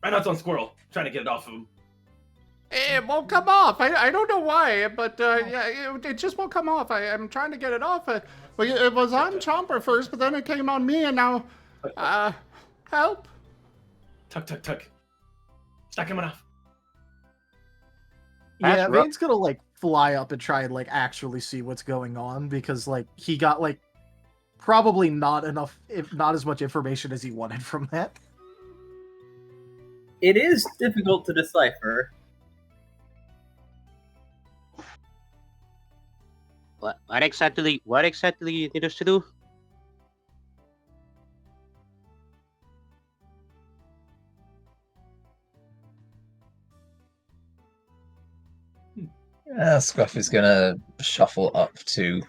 Right now it's on Squirrel. I'm trying to get it off of him. It won't come off. I don't know why, but yeah, it just won't come off. I'm trying to get it off. Well, it was on Chomper first, but then it came on me, and now, help. Tuck. It's not coming off. Yeah, Vane's gonna like fly up and try and like actually see what's going on because like he got like probably not enough, if not as much information as he wanted from that. It is difficult to decipher. What exactly you need us to do? Scruff is gonna shuffle up to.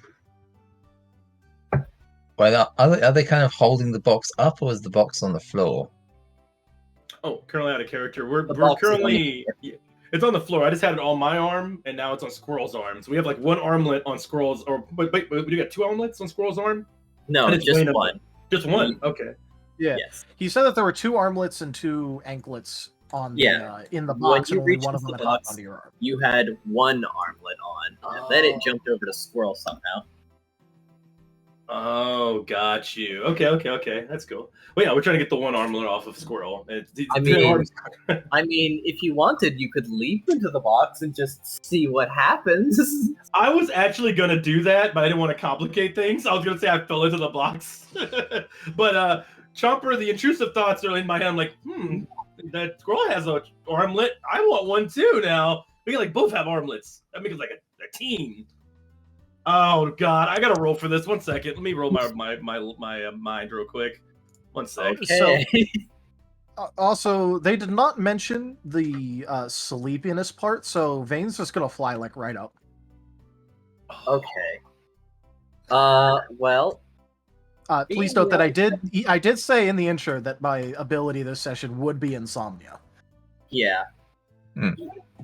Well, are they kind of holding the box up, or is the box on the floor? Oh, currently out of character. We're box is on currently. It's on the floor. I just had it on my arm, and now it's on Squirrel's arm. So we have like one armlet on Squirrel's. Or wait, we got two armlets on Squirrel's arm. No, And it's just laying up- one. Just one. Okay. Yeah, Yes. he said that there were 2 armlets and 2 anklets on the in the When box, you and only reach one of into them the had hooked box, onto your arm. You had one armlet on, and then it jumped over to Squirrel somehow. Oh, got you. Okay. That's cool. Well, yeah, we're trying to get the one armlet off of Squirrel. I mean, if you wanted, you could leap into the box and just see what happens. I was actually gonna do that, but I didn't want to complicate things. I was gonna say I fell into the box, but Chomper, the intrusive thoughts are in my head. I'm like, that Squirrel has an armlet. I want one too now. We can like both have armlets. That makes us like a team. Oh God, I gotta roll for this. 1 second. Let me roll my mind real quick. 1 sec. Okay. Also, they did not mention the sleepiness part, so Vane's just gonna fly like right up. Okay. Well. Please note that I did say in the intro that my ability this session would be insomnia. Yeah. Hmm.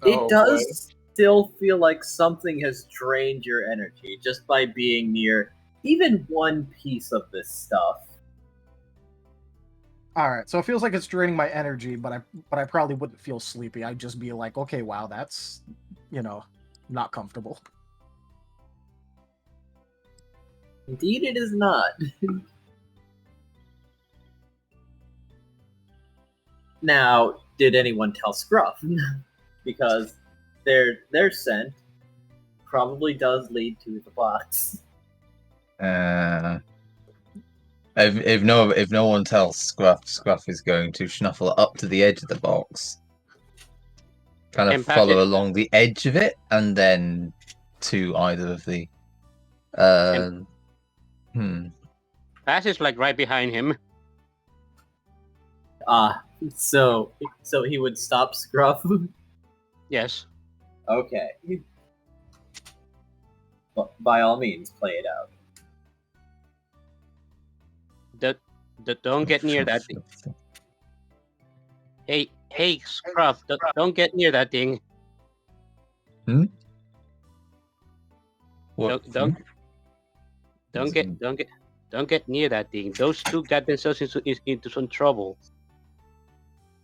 It does still feel like something has drained your energy just by being near even one piece of this stuff. All right, so it feels like it's draining my energy, but I probably wouldn't feel sleepy. I'd just be like, okay, wow, that's not comfortable. Indeed, it is not. Now, did anyone tell Scruff? Because their scent probably does lead to the box. If no one tells Scruff, Scruff is going to snuffle up to the edge of the box, kind of follow along the edge of it, and then to either of the. Pass is like right behind him. So he would stop Scruff? Yes. Okay. But by all means, play it out. Don't get near that thing. Hey, Scruff, don't get near that thing. What? Don't get near that thing. Those 2 got themselves into some trouble.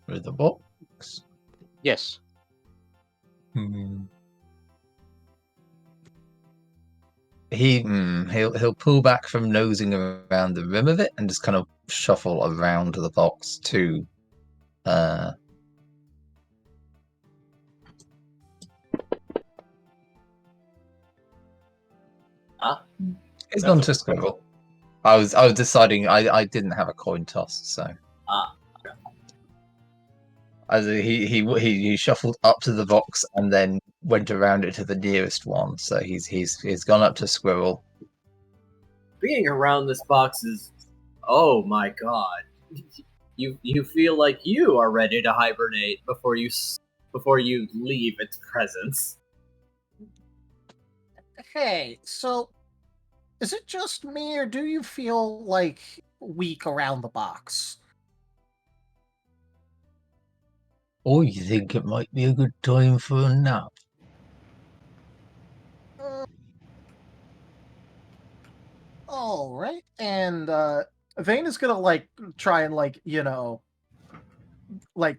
With the box? Yes. He'll pull back from nosing around the rim of it and just kind of shuffle around the box to It's gone to Squirrel. I was deciding I didn't have a coin toss, so As he shuffled up to the box and then went around it to the nearest one. So he's gone up to Squirrel. Being around this box is, oh my god. You feel like you are ready to hibernate before you leave its presence. Hey, so is it just me, or do you feel like weak around the box? Or you think it might be a good time for a nap? All right, and Vane is gonna like try and like like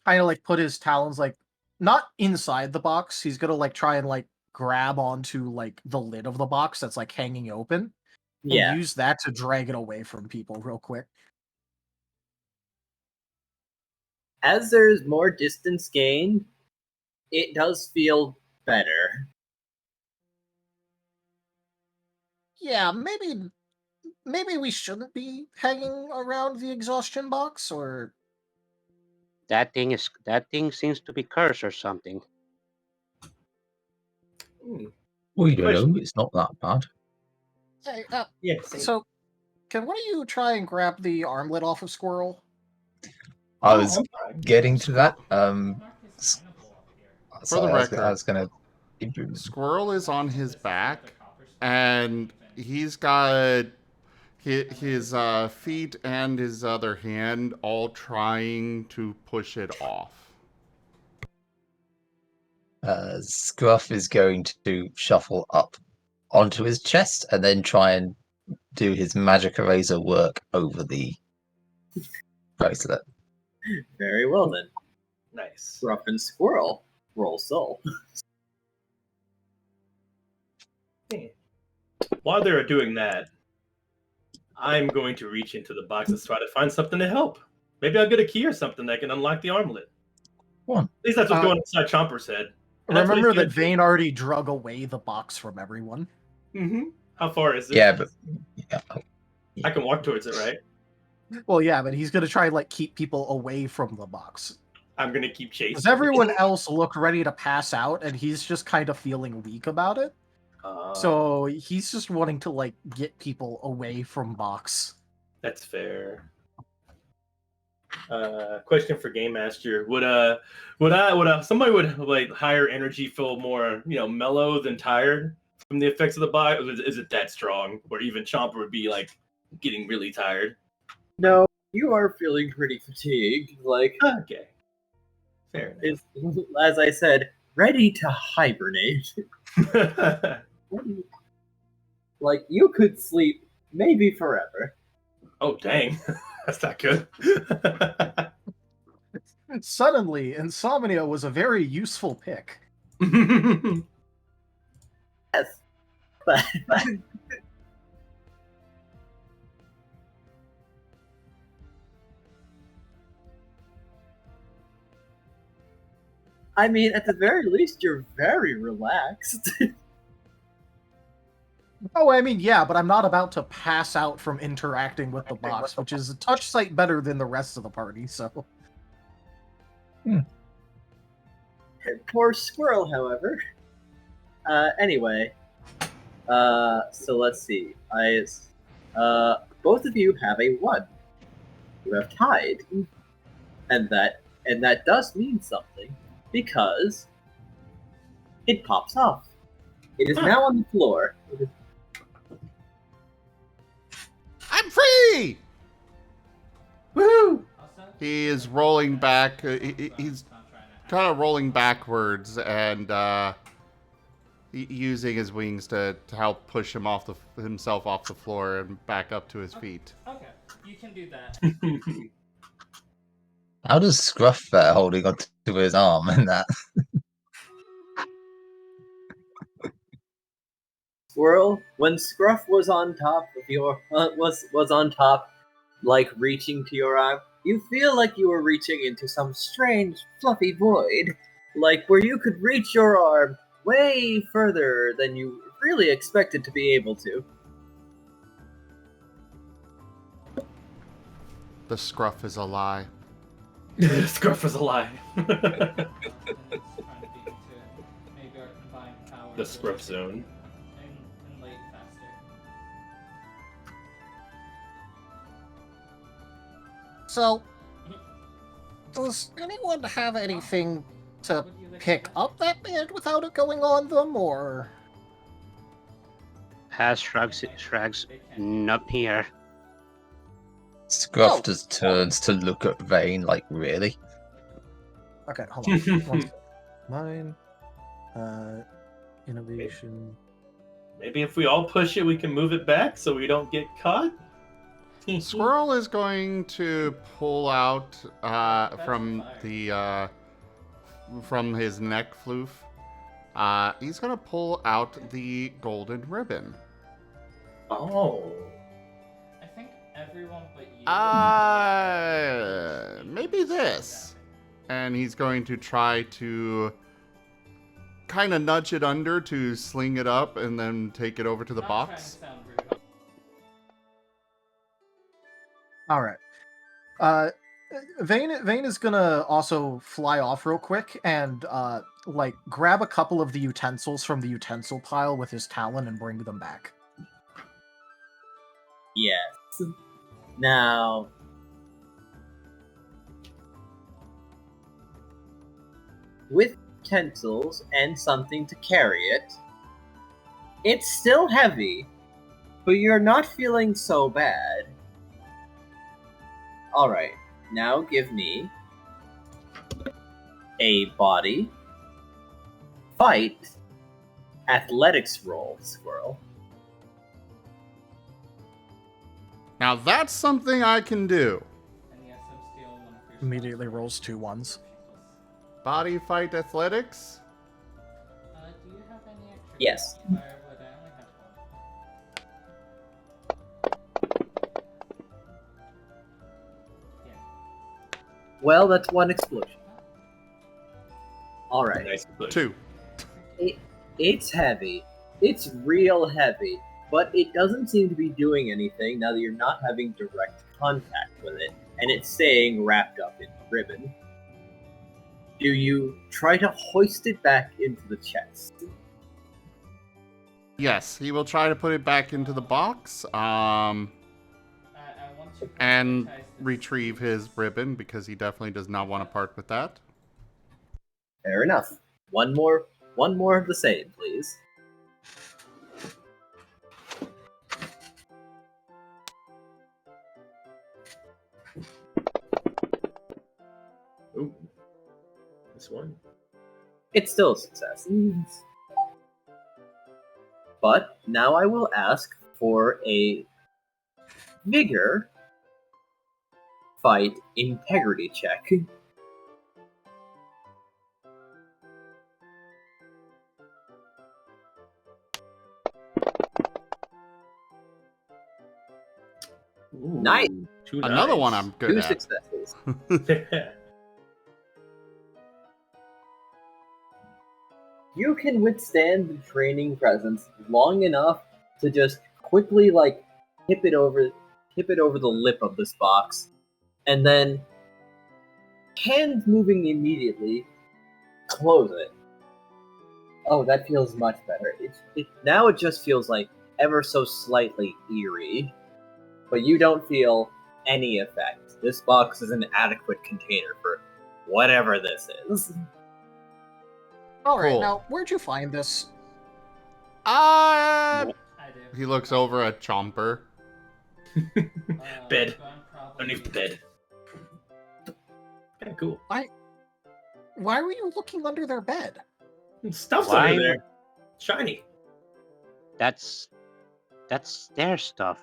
kind of like put his talons like not inside the box. He's gonna like try and like grab onto like the lid of the box that's like hanging open and Yeah. use that to drag it away from people real quick. As there's more distance gained, it does feel better. Yeah, maybe we shouldn't be hanging around the exhaustion box, or That thing seems to be cursed or something. We don't Question. know. It's not that bad. hey, Yes. so can one of you try and grab the armlet off of Squirrel? I was Okay. getting to that. Mark is mineable up here. For the Sorry, record, I was gonna. Squirrel is on his back, and he's got his feet and his other hand all trying to push it off. Scruff is going to shuffle up onto his chest and then try and do his magic eraser work over the bracelet. Very well then. Nice. Scruff and Squirrel, roll soul. While they're doing that, I'm going to reach into the box and try to find something to help. Maybe I'll get a key or something that can unlock the armlet. One. At least that's what's going inside Chomper's head. And that's what Remember he's that gonna Vane already drug away the box from everyone. do. Mm-hmm. How far is it? Yeah, but yeah, I can walk towards it, right? Well, yeah, but he's gonna try and like keep people away from the box. I'm gonna keep chasing. Because everyone else looked ready to pass out, and he's just kind of feeling weak about it. So he's just wanting to like get people away from box. That's fair. Question for Game Master: Would somebody would like higher energy feel more mellow than tired from the effects of the box? Or is it that strong, or even Chomper would be like getting really tired? No, you are feeling pretty fatigued. Like, Okay, fair enough. it's, as I said, ready to hibernate. Like, you could sleep maybe forever. Oh dang, that's not good. Suddenly, insomnia was a very useful pick. Yes. But I mean, at the very least, you're very relaxed. Oh, I mean, yeah, but I'm not about to pass out from interacting with the box, which is a touch sight better than the rest of the party, so... Poor Squirrel, however. Anyway. So let's see. Both of you have a 1. You have tied. And that does mean something, because it pops off. It is now on the floor. I'm free! Woohoo! He is rolling back. He's kind of rolling backwards and using his wings to help push him himself off the floor and back up to his feet. Okay, you can do that. how does Scruff fare holding on to his arm and that? Squirrel, when Scruff was on top of your was on top, like reaching to your arm, you feel like you were reaching into some strange fluffy void, like where you could reach your arm way further than you really expected to be able to. The Scruff is a lie. Scruff is alive. And it's trying to be to maybe our combined power. The Scruff zone. And late faster. So, does anyone have anything to Would you like pick to- up that bed without it going on them, or? Has shrugs, not here. Scruff Oh. just turns to look at Vane like, really? Okay, hold on. One second. Mine, innovation. Maybe if we all push it, we can move it back so we don't get caught. Squirrel is going to pull out from his neck floof. He's going to pull out the golden ribbon. Oh. I think everyone but you. Maybe this. And he's going to try to kind of nudge it under to sling it up and then take it over to the Not box. trying to sound rude. All right. Vane is gonna also fly off real quick and like grab a couple of the utensils from the utensil pile with his talon and bring them back. Yes. Now, with utensils and something to carry it, it's still heavy, but you're not feeling so bad. Alright, now give me a body, fight, athletics roll, Squirrel. Now that's something I can do. And yes, I'm stealing one of your Immediately rolls 2 1s. Body fight athletics. Do you have any extra? Yes. Firewood? I only have one. Yeah. Well, that's one explosion. Alright. Nice. 2. It's heavy. It's real heavy. But it doesn't seem to be doing anything now that you're not having direct contact with it, and it's staying wrapped up in the ribbon. Do you try to hoist it back into the chest? Yes, he will try to put it back into the box. I want to And prioritize this. retrieve his ribbon because he definitely does not want to part with that. Fair enough. One more of the same, please. Ooh. This one. It's still a success. But now I will ask for a vigor fight integrity check. Ooh, Nice. Two Another nice. one I'm good 2 at. successes. You can withstand the training presence long enough to just quickly tip it over the lip of this box, and then hand moving immediately, close it. Oh, that feels much better. Now it just feels like ever so slightly eerie, but you don't feel any effect. This box is an adequate container for whatever this is. All right, Cool. now where'd you find this? I do. He looks over at Chomper. Bed. Gone probably- Underneath the bed. Yeah, cool. Why were you looking under their bed? Stuff's Why? under there. Shiny. That's their stuff.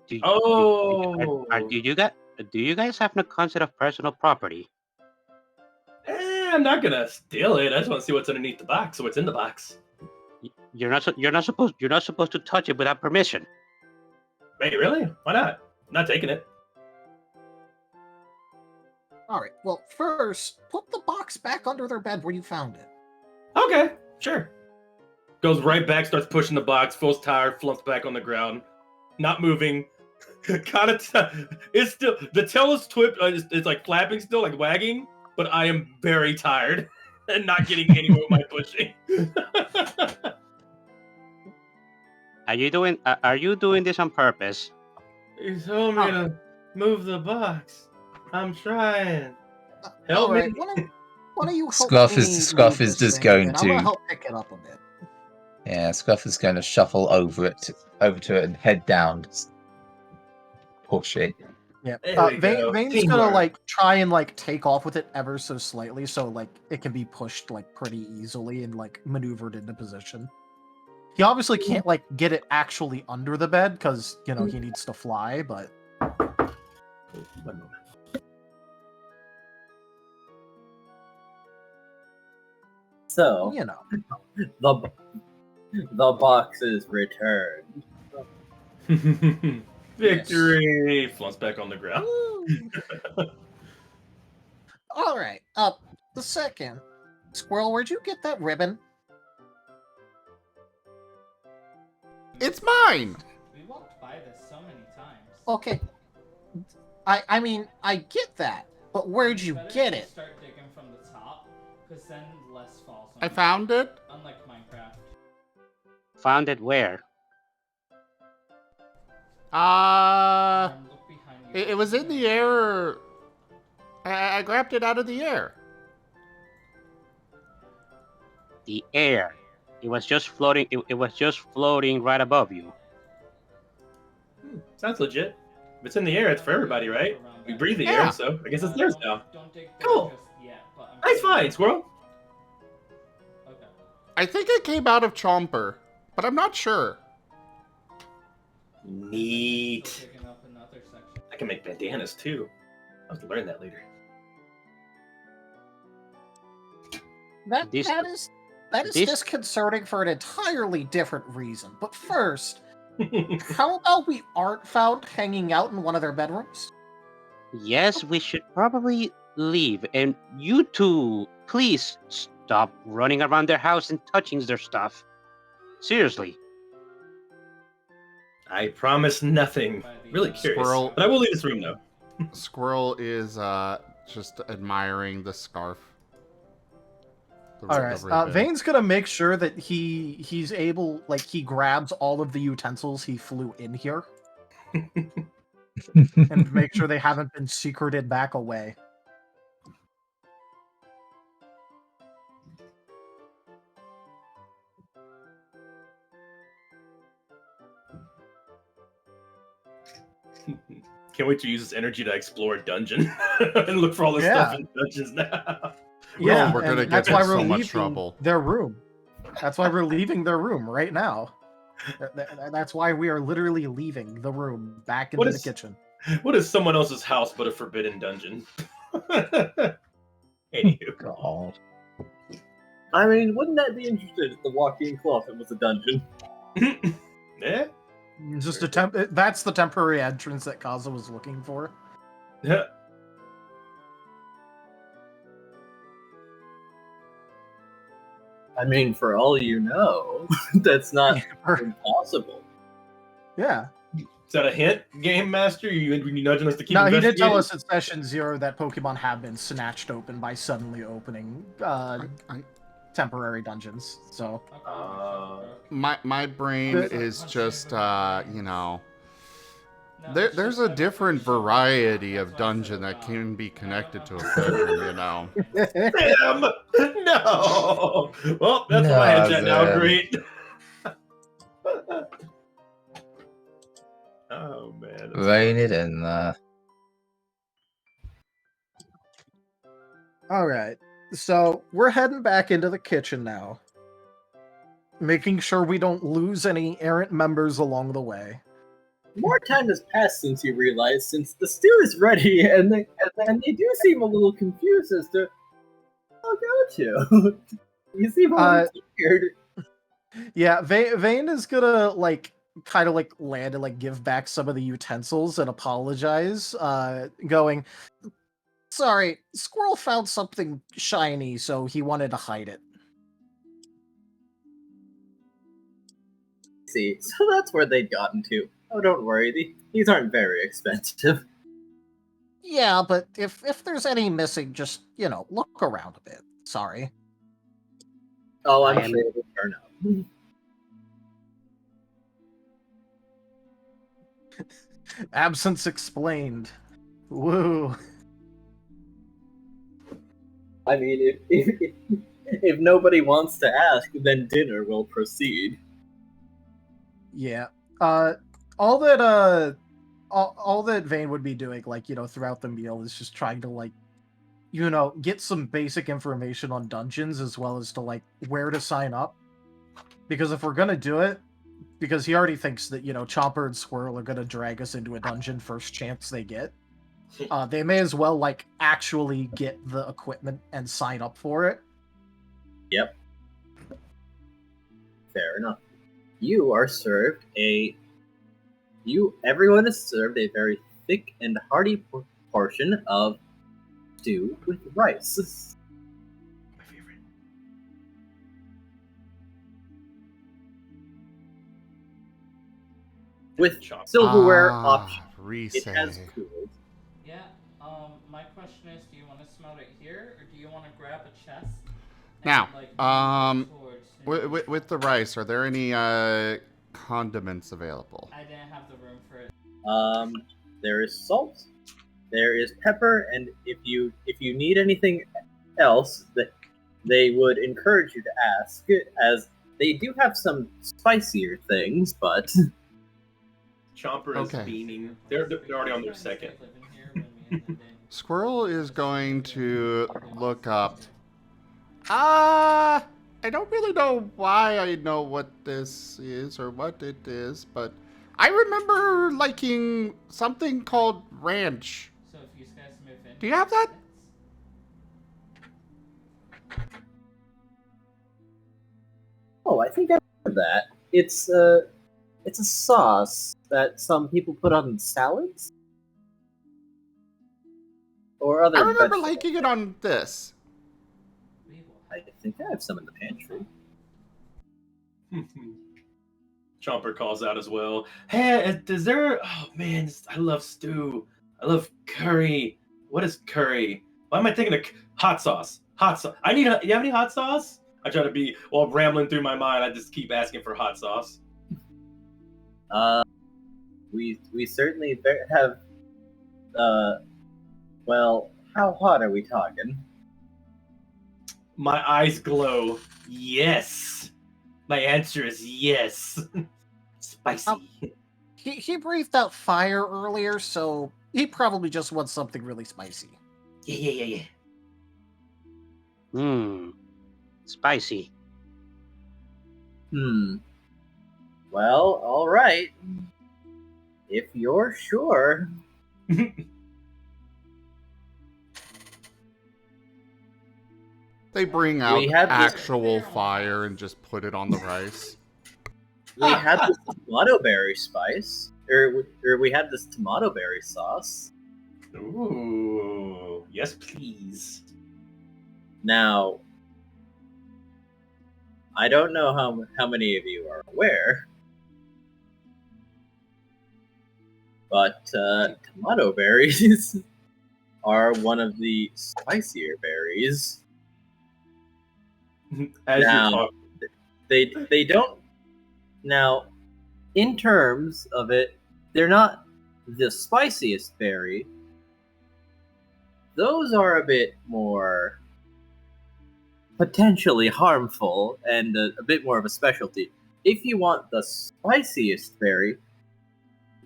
Do, Oh. do you guys have no concept of personal property? I'm not gonna steal it. I just want to see what's underneath the box. So what's in the box? You're not supposed to touch it without permission. Wait, really? Why not? I'm not taking it. All right, well, first, put the box back under their bed where you found it. Okay, sure. Goes right back, starts pushing the box, feels tired, flumps back on the ground. Not moving, Kind of. It's still the tail is whipped. It's like flapping still, like wagging. But I am very tired and not getting anywhere with my pushing. Are you doing this on purpose? You told me to move the box. I'm trying. Help All right, me. why don't you help Scruff me is move just this thing, going and I'm gonna to. help pick it up a bit. Yeah, Scruff is going to shuffle over to it and head down. Just push it. Yeah, There we go. Vane's gonna Teamwork. like try and like take off with it ever so slightly, so like it can be pushed like pretty easily and like maneuvered into position. He obviously can't like get it actually under the bed because you know he needs to fly, but 1 moment. So you know. the box is returned. Victory! Flunks back on the ground. All right. The second Squirrel, where'd you get that ribbon? It's mine! We walked by this so many times. Okay. I mean, I get that, but where'd you Better get to it? Start digging from the top, because then less falls. I found it. Unlike Minecraft. Found it where? Look behind you. It was in the air. I grabbed it out of the air. The air. It was just floating. It was just floating right above you. Sounds legit. If it's in the air, it's for everybody, right? We breathe the Yeah. air, so I guess it's theirs now. Don't dig Cool. just yet, but I'm Nice find, Squirrel. Okay. I think it came out of Chomper, but I'm not sure. Neat. Digging up another section. I can make bandanas too. I'll have to learn that later. That This- is this- disconcerting for an entirely different reason. But first, how about we aren't found hanging out in one of their bedrooms? Yes, we should probably leave. And you two, please stop running around their house and touching their stuff. Seriously. I promise nothing. Really curious. Squirrel. But I will leave this room though. Squirrel is just admiring the scarf. All right. Vane's gonna make sure that he's able, like, he grabs all of the utensils he flew in here, and make sure they haven't been secreted back away. Can't wait to use this energy to explore a dungeon and look for all this Yeah. stuff in dungeons now. Yeah, we're gonna and get that's in why so we're much leaving trouble. their room. That's why we're leaving their room right now. That's why we are literally leaving the room back into the kitchen. What is someone else's house but a forbidden dungeon? Anywho. God. I mean, wouldn't that be interesting if the walk-in closet was a dungeon? Yeah. Just that's the temporary entrance that Kaza was looking for. Yeah. I mean, for all you know, that's not impossible. Yeah. Is that a hint, Game Master? You nudging us to keep No, he did tell investigating? us in session 0 that Pokemon have been snatched open by suddenly opening temporary dungeons. So My brain is just you know. There's a different variety of dungeon that can be connected to a bedroom, you know. Damn! No! Well, that's what my head's at now. man. Great. Oh, man. Rain it in there. All right. So we're heading back into the kitchen now, making sure we don't lose any errant members along the way. More time has passed since you realized, since the stew is ready, and they do seem a little confused as to how go to. You seem a little scared. Yeah, Vane is gonna like kind of like land and like give back some of the utensils and apologize, going, "Sorry, Squirrel found something shiny, so he wanted to hide it." See, so that's where they'd gotten to. Oh, don't worry. These aren't very expensive. Yeah, but if there's any missing, just, look around a bit. Sorry. Oh, I I'm am- sure it will turn up. Absence explained. Woo. I mean, if nobody wants to ask, then dinner will proceed. Yeah. All that all that Vane would be doing, throughout the meal is just trying to get some basic information on dungeons as well as to where to sign up. Because if we're gonna do it, because he already thinks that, Chomper and Squirrel are gonna drag us into a dungeon first chance they get. They may as well actually get the equipment and sign up for it. Yep. Fair enough. You are served everyone is served a very thick and hearty portion of stew with rice. My favorite. With Chop. silverware option. It Reese. has cooled. Yeah, my question is, do you want to smelt it here, or do you want to grab a chest? and, Now, move towards with the rice, are there any condiments available? I didn't have the room for it. There is salt, there is pepper, and if you need anything else, that they would encourage you to ask, as they do have some spicier things, but Chomper is Okay. beaming. They're already on their second. Squirrel is going to look up. I don't really know why I know what this is or what it is, but I remember liking something called ranch. So if you guys move in, Do you have that? I think I heard that. It's a sauce that some people put on salads or other. I remember vegetables. liking it on this. I think I have some in the pantry. Chomper calls out as well. Hey, is there? Oh man, I love stew. I love curry. What is curry? Why am I thinking of hot sauce? Hot sauce. You have any hot sauce? I try to be, while I'm rambling through my mind, I just keep asking for hot sauce. We certainly have. Well, how hot are we talking? My eyes glow. Yes. My answer is yes. Spicy. He breathed out fire earlier, so he probably just wants something really spicy. Yeah. Spicy. Well, all right. If you're sure. They bring out We have this- actual fire and just put it on the rice. We had this tomato berry spice, or we had this tomato berry sauce. Ooh, yes, please. Now, I don't know how many of you are aware, but tomato berries are one of the spicier berries. As Now, you're talking, they don't. Now, in terms of it, they're not the spiciest berry. Those are a bit more potentially harmful and a bit more of a specialty. If you want the spiciest berry,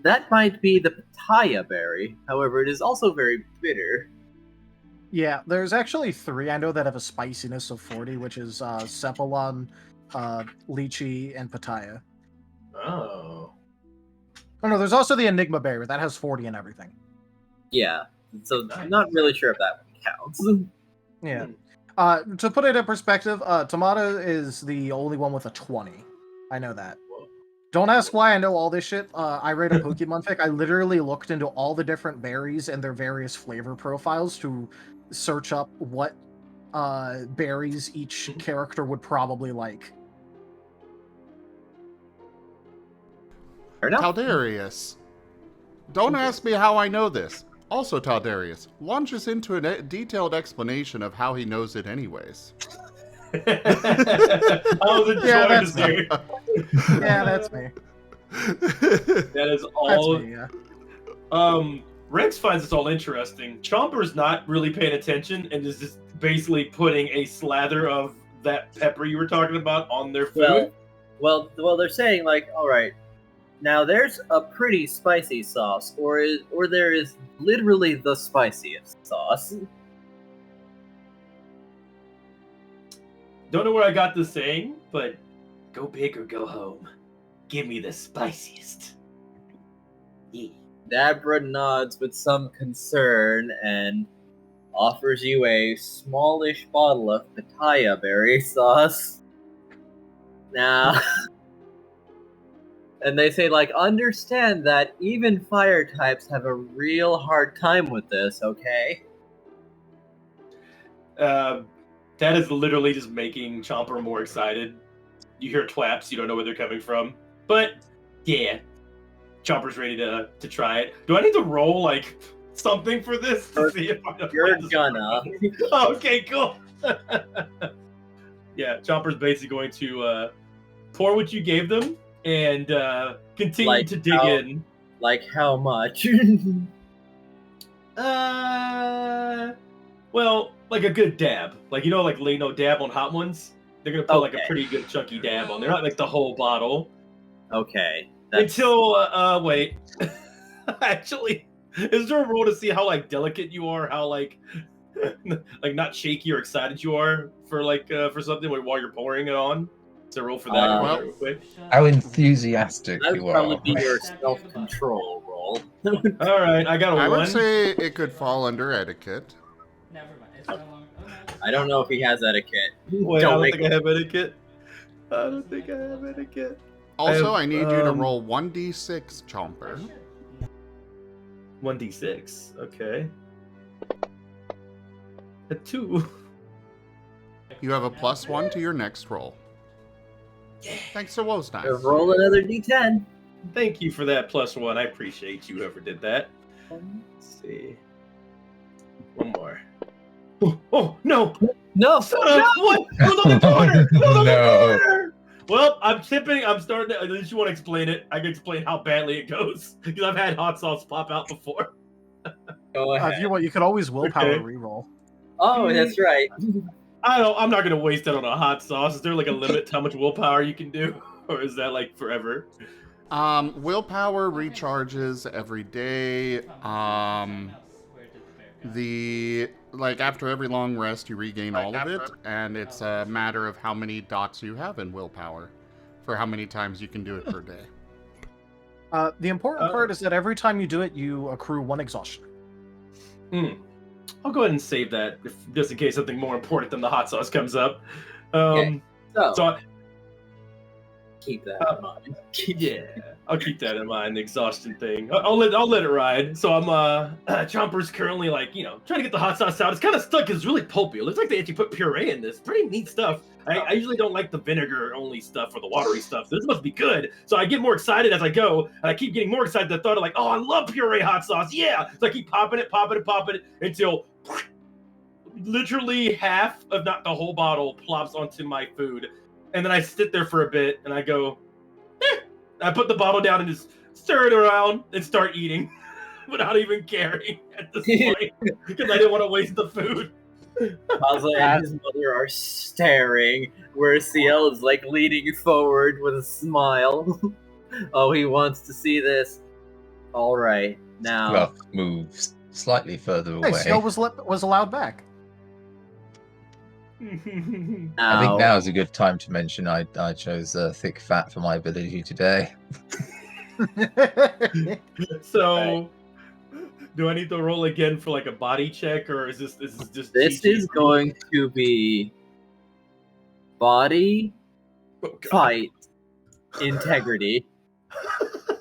that might be the pitaya berry. However, it is also very bitter. Yeah, there's actually 3 I know that have a spiciness of 40, which is Cephalon, Lychee, and Pitaya. oh. Oh no, there's also the Enigma berry that has 40 and everything. Yeah, so Nice. I'm not really sure if that one counts. Yeah. To put it in perspective, Tomato is the only one with a 20. I know that. Whoa. Don't ask why I know all this shit. I read a Pokemon fic. I literally looked into all the different berries and their various flavor profiles to search up what berries each character would probably like. Fair enough. Taldarius. Don't ask me how I know this. Also, Taldarius launches into a detailed explanation of how he knows it anyways. I was enjoying that's this me. Yeah, that's me. That is That's all. me, yeah. Rex finds this all interesting. Chomper's not really paying attention and is just basically putting a slather of that pepper you were talking about on their food. Well, they're saying like, all right, now there's a pretty spicy sauce, or there is literally the spiciest sauce. Don't know where I got this saying, but go big or go home. Give me the spiciest. Yeah. Abra nods with some concern and offers you a smallish bottle of pitaya berry sauce. Now, and they say, like, understand that even fire types have a real hard time with this, okay? That is literally just making Chomper more excited. You hear twaps, you don't know where they're coming from. But, yeah. Chomper's ready to try it. Do I need to roll, like, something for this to see if I You're gonna. Okay, cool. Yeah, Chomper's basically going to pour what you gave them and continue Like to dig how- in. Like, how much? Well, like a good dab. Like, you know, like Leno dab on hot ones? They're going to put like a Okay. pretty good chunky dab on there. Not like the whole bottle. Okay. Until, wait. Actually, is there a rule to see how, like, delicate you are? How, like not shaky or excited you are for, like, for something while you're pouring it on? Is there a rule for that? well- Real quick? How enthusiastic That would you probably are. be your self-control roll. All right, I got a I one. would say it could fall under etiquette. Never mind. It's no longer. Okay. I don't know if he has etiquette. Wait, I Don't don't make think I have etiquette. I don't think I have etiquette. Also, I I need have, you to roll 1d6, Chomper. 1d6. Okay. A 2. You have a +1 to your next roll. Thanks to Woe's Knife. Roll another d10. Thank you for that +1. I appreciate you, whoever did that. Let's see. One more. Oh no! No! Son of what? It was on the corner! It was on the No. corner! Well, I'm tipping. I'm starting to. Unless you want to explain it, I can explain how badly it goes because I've had hot sauce pop out before. Go ahead. If you want, you could always willpower Okay. reroll. Oh, that's right. I'm not gonna waste it on a hot sauce. Is there like a limit to how much willpower you can do, or is that like forever? Willpower recharges every day. After every long rest, you regain all of it, and it's a matter of how many dots you have in willpower for how many times you can do it per day. The important part is that every time you do it, you accrue 1 exhaustion. I'll go ahead and save that just in case something more important than the hot sauce comes up. Okay. So, So keep that in mind. yeah, I'll keep that in mind. The exhaustion thing. I'll let it ride. So I'm Chomper's currently like trying to get the hot sauce out. It's kind of stuck. It's really pulpy. It looks like they actually put puree in this. Pretty neat stuff. I usually don't like the vinegar only stuff or the watery stuff. This must be good. So I get more excited as I go, and I keep getting more excited. The thought of like, oh, I love puree hot sauce. Yeah. So I keep popping it until literally half, if not the whole bottle, plops onto my food. And then I sit there for a bit, and I go, I put the bottle down and just stir it around and start eating without even caring at this point because I didn't want to waste the food. Ozzy and his mother are staring, where CL is like leaning forward with a smile. Oh, he wants to see this. All right, now. Scruff moves slightly further away. Hey, Seal was allowed back. I think now is a good time to mention I chose thick fat for my ability today. So, do I need to roll again for like a body check, or is this just This GG? is going to be body Oh, God. fight integrity.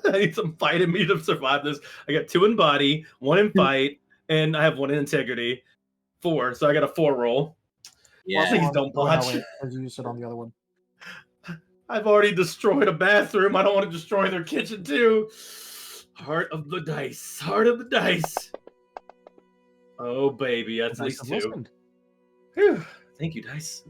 I need some fight in me to survive this. I got 2 in body, 1 in fight, and I have 1 in integrity. 4, so I got a 4 roll. Yeah. Please don't Oh, no, botch. wait, I used it on the other one. I've already destroyed a bathroom. I don't want to destroy their kitchen too. Heart of the dice. Heart of the dice. Oh baby, that's at Nice least have 2. listened. Whew. Thank you, dice.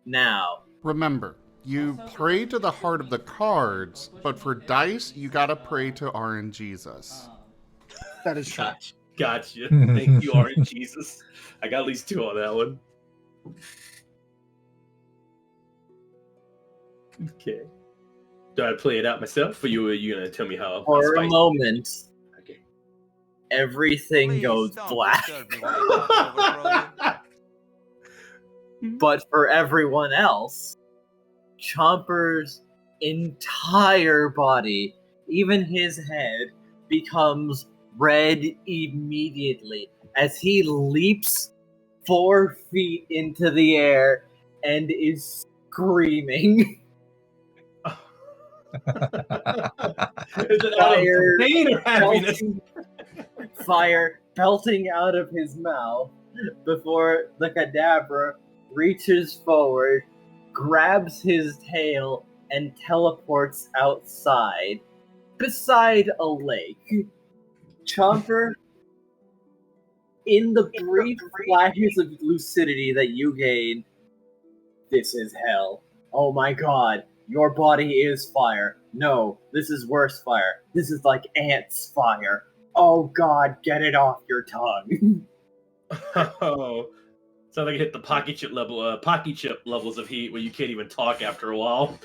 Now, Remember, you pray to the heart of the cards, but for dice, you gotta pray to RNGesus. That is true. Gotcha. Thank you, Orange Jesus. I got at least 2 on that one. Okay. Do I play it out myself, or you gonna tell me how for a spicy? moment, Okay. everything Please goes don't black. disturb me when I talk over Frozen. But for everyone else, Chomper's entire body, even his head, becomes red immediately as he leaps 4 feet into the air and is screaming. Is it out Fire, of pain or happiness? Fire belting out of his mouth before the cadabra reaches forward, grabs his tail, and teleports outside, beside a lake. Chomper, in the brief flashes of lucidity that you gain, this is hell. Oh my god, your body is fire. No, this is worse fire. This is like ants fire. Oh god, get it off your tongue. Oh, sounds like it hit the pocket chip levels of heat where you can't even talk after a while.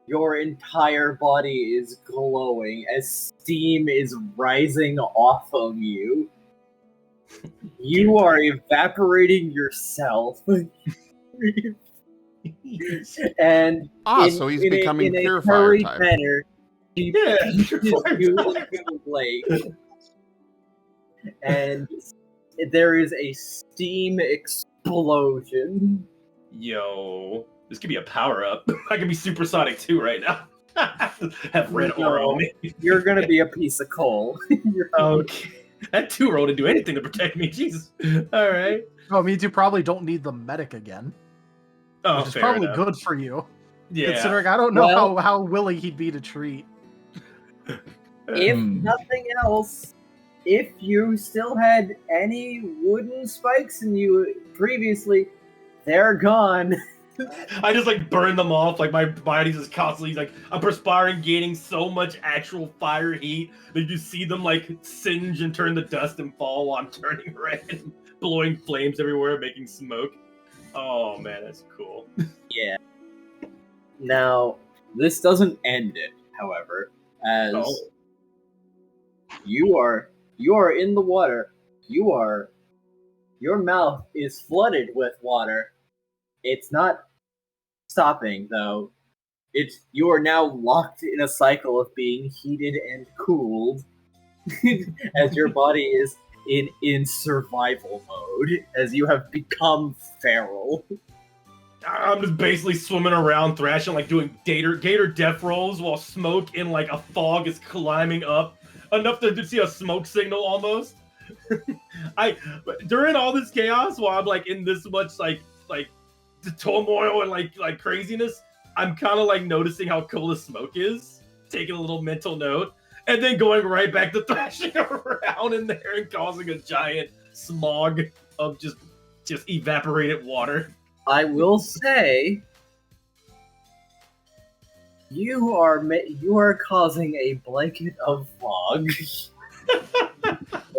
Your entire body is glowing as steam is rising off of you. You are evaporating yourself. And So he's becoming in pure a fire hurried type. manner, he Yeah, pushes pure fire you type. into the lake. And there is a steam explosion. Yo, this could be a power up. I could be supersonic too right now. Have red aura on me. You're gonna be a piece of coal. Okay. That 2 roll didn't do anything to protect me. Jesus. All right. Oh, it means you probably don't need the medic again, Oh, which is fair probably enough. good for you. Yeah. Considering I don't know Well- how willing he'd be to treat. If Hmm. nothing else, if you still had any wooden spikes in you previously, they're gone. I just like burn them off. Like my body's just constantly like I'm perspiring, gaining so much actual fire heat that you see them like singe and turn to dust and fall while I'm turning red, and blowing flames everywhere, making smoke. Oh man, that's cool. Yeah. Now, this doesn't end it, however, as Oh. you are in the water. Your mouth is flooded with water. It's not stopping though. You are now locked in a cycle of being heated and cooled as your body is in survival mode as you have become feral. I'm just basically swimming around, thrashing, like doing gator death rolls while smoke in like a fog is climbing up enough to see a smoke signal almost. During all this chaos, while I'm like in this much like the turmoil and like craziness, I'm kind of like noticing how cool the smoke is, taking a little mental note, and then going right back to thrashing around in there and causing a giant smog of just evaporated water. I will say, you are causing a blanket of fog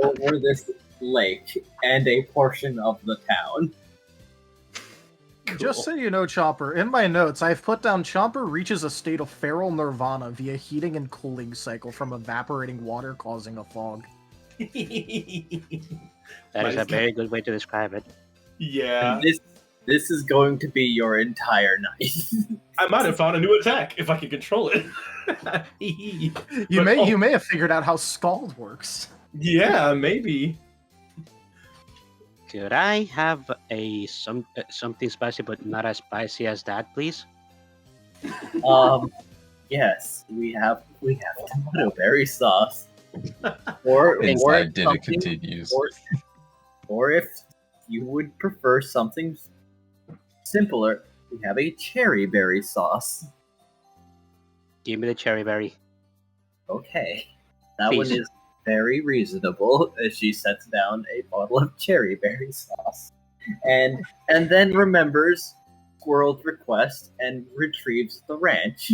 over this lake and a portion of the town. Cool. Just so you know, Chomper, in my notes, I've put down Chomper reaches a state of feral nirvana via heating and cooling cycle from evaporating water causing a fog. That is a very good way to describe it. Yeah. And this is going to be your entire night. I might have found a new attack if I can control it. You may have figured out how Scald works. Yeah, maybe. Could I have something spicy, but not as spicy as that, please? Yes, we have tomato berry sauce. Or Inside dinner something- continues. Or if you would prefer something simpler, we have a cherry berry sauce. Give me the cherry berry. Okay. That Please. one is very reasonable as she sets down a bottle of cherry berry sauce. And then remembers Squirrel's request and retrieves the ranch.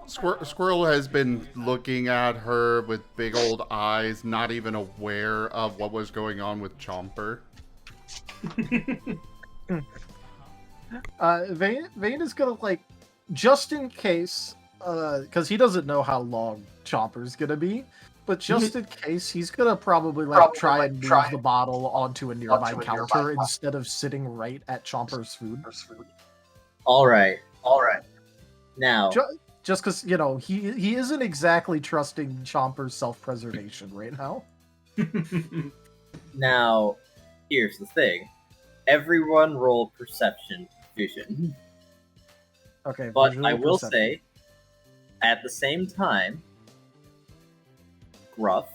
Squirrel has been looking at her with big old eyes, not even aware of what was going on with Chomper. Vane is gonna, like, just in case, because he doesn't know how long Chomper's gonna be, but just in case, he's gonna probably try and move the bottle onto a nearby counter instead of sitting right at Chomper's food. All right. Now, Just because, you know, he isn't exactly trusting Chomper's self-preservation right now. now, here's the thing. Everyone roll perception vision. Okay, But visual I will perception. say, at the same time, Scruff,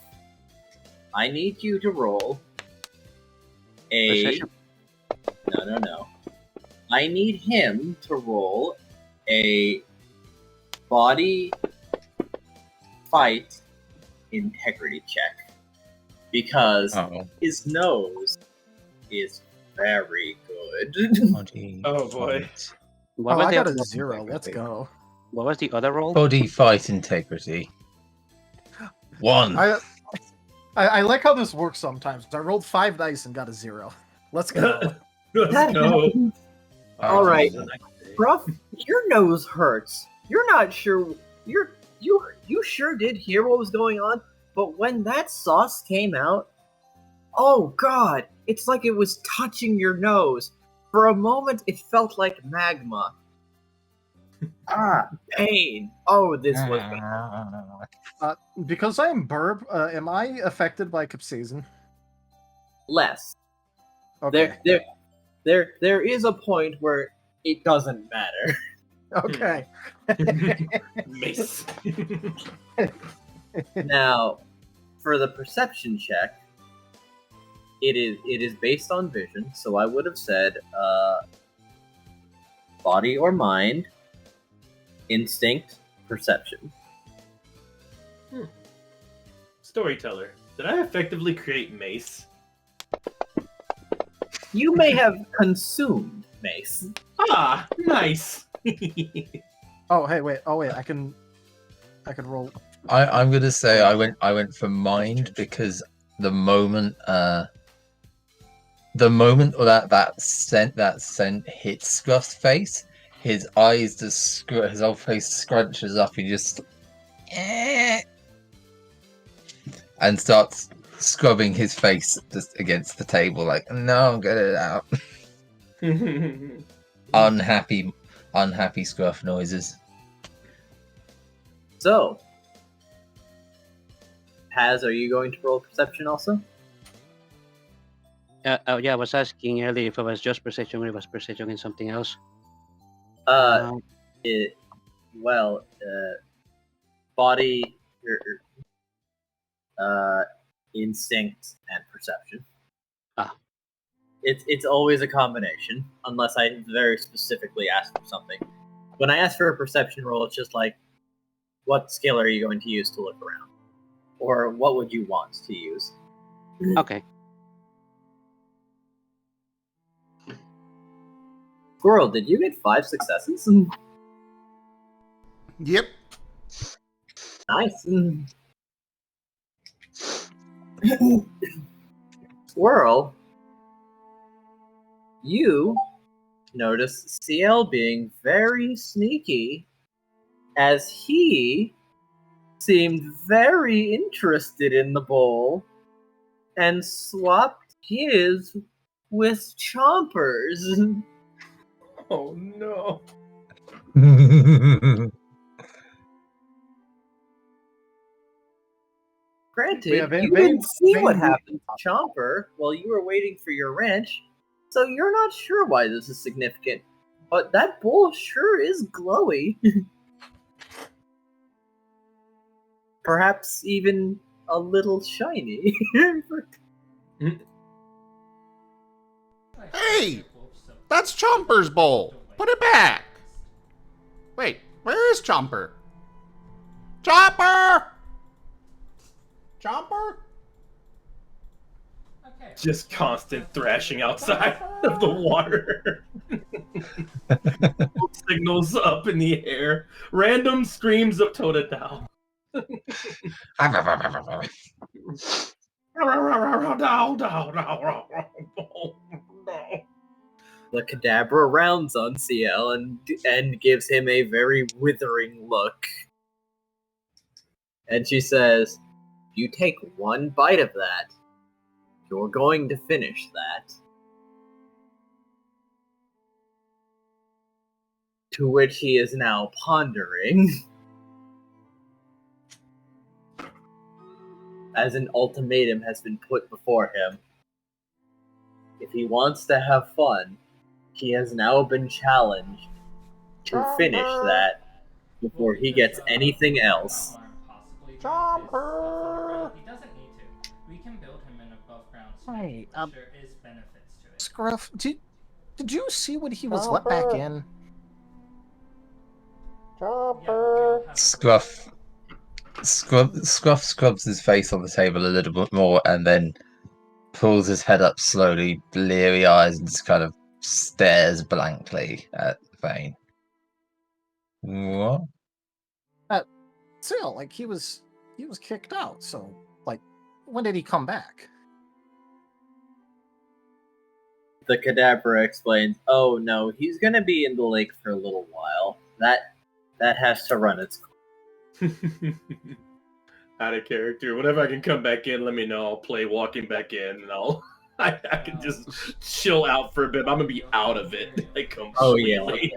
I need you to roll a... Perception. No. I need him to roll a body fight integrity check. Because his nose is very good. Oh, boy. What Oh, was I the got a other- 0. Let's go. What was the other roll? Body fight integrity. 1. I like how this works sometimes. I rolled 5 dice and got a 0. Let's go. Let's go. All right. Scruff, your nose hurts. You're not sure. You sure did hear what was going on, but when that sauce came out, oh god, it's like it was touching your nose. For a moment, it felt like magma. Pain. Oh, this was bad. Because I'm Burb, am I affected by capsaicin? Less. Okay. There is a point where it doesn't matter. Okay. Mace. Now, for the perception check, it is based on vision, so I would have said body or mind, instinct, perception. Storyteller. Did I effectively create Mace? You may have consumed mace. Ah, nice. Oh, hey, wait. Oh, wait. I can roll. I'm gonna say I went for mind because the moment or that scent hits Scruff's face, his eyes his whole face scrunches up. He just and starts scrubbing his face just against the table, like, no, get it out. Unhappy Scruff noises. So, Paz, are you going to roll perception also? Yeah, I was asking earlier if it was just perception or it was perception and something else. Body, instinct, and perception. Ah. It's always a combination, unless I very specifically ask for something. When I ask for a perception roll, it's just like, what skill are you going to use to look around? Or what would you want to use? Okay. Squirrel, did you get 5 successes? Yep. Nice. Squirrel, you notice CL being very sneaky as he seemed very interested in the bowl and swapped his with Chomper's. Oh no. Granted, Yeah, you didn't see what happened to Chomper while you were waiting for your wrench, so you're not sure why this is significant. But that bowl sure is glowy. Perhaps even a little shiny. Hey! That's Chomper's bowl! Put it back! Wait, where is Chomper? Chomper! Chomper? Okay. Just constant thrashing outside of the water. Signals up in the air. Random screams of Totodile. The Kadabra rounds on CL and gives him a very withering look. And she says, "You take one bite of that, you're going to finish that." To which he is now pondering. As an ultimatum has been put before him. If he wants to have fun, he has now been challenged to finish that before he gets anything else. Chomper! He doesn't need to. We can build him an above ground smith. Hey, There is benefits to it. Scruff, did you see when he was let back in? Scruff scrubs his face on the table a little bit more and then pulls his head up slowly, bleary eyes, and just kind of stares blankly at Vane. What? Still, like he was kicked out. So, like, when did he come back? The Kadabra explains, "Oh no, he's gonna be in the lake for a little while. That has to run its course." Out of character. Whenever I can come back in, let me know. I'll play walking back in, and I can just chill out for a bit. I'm gonna be out of it, like completely.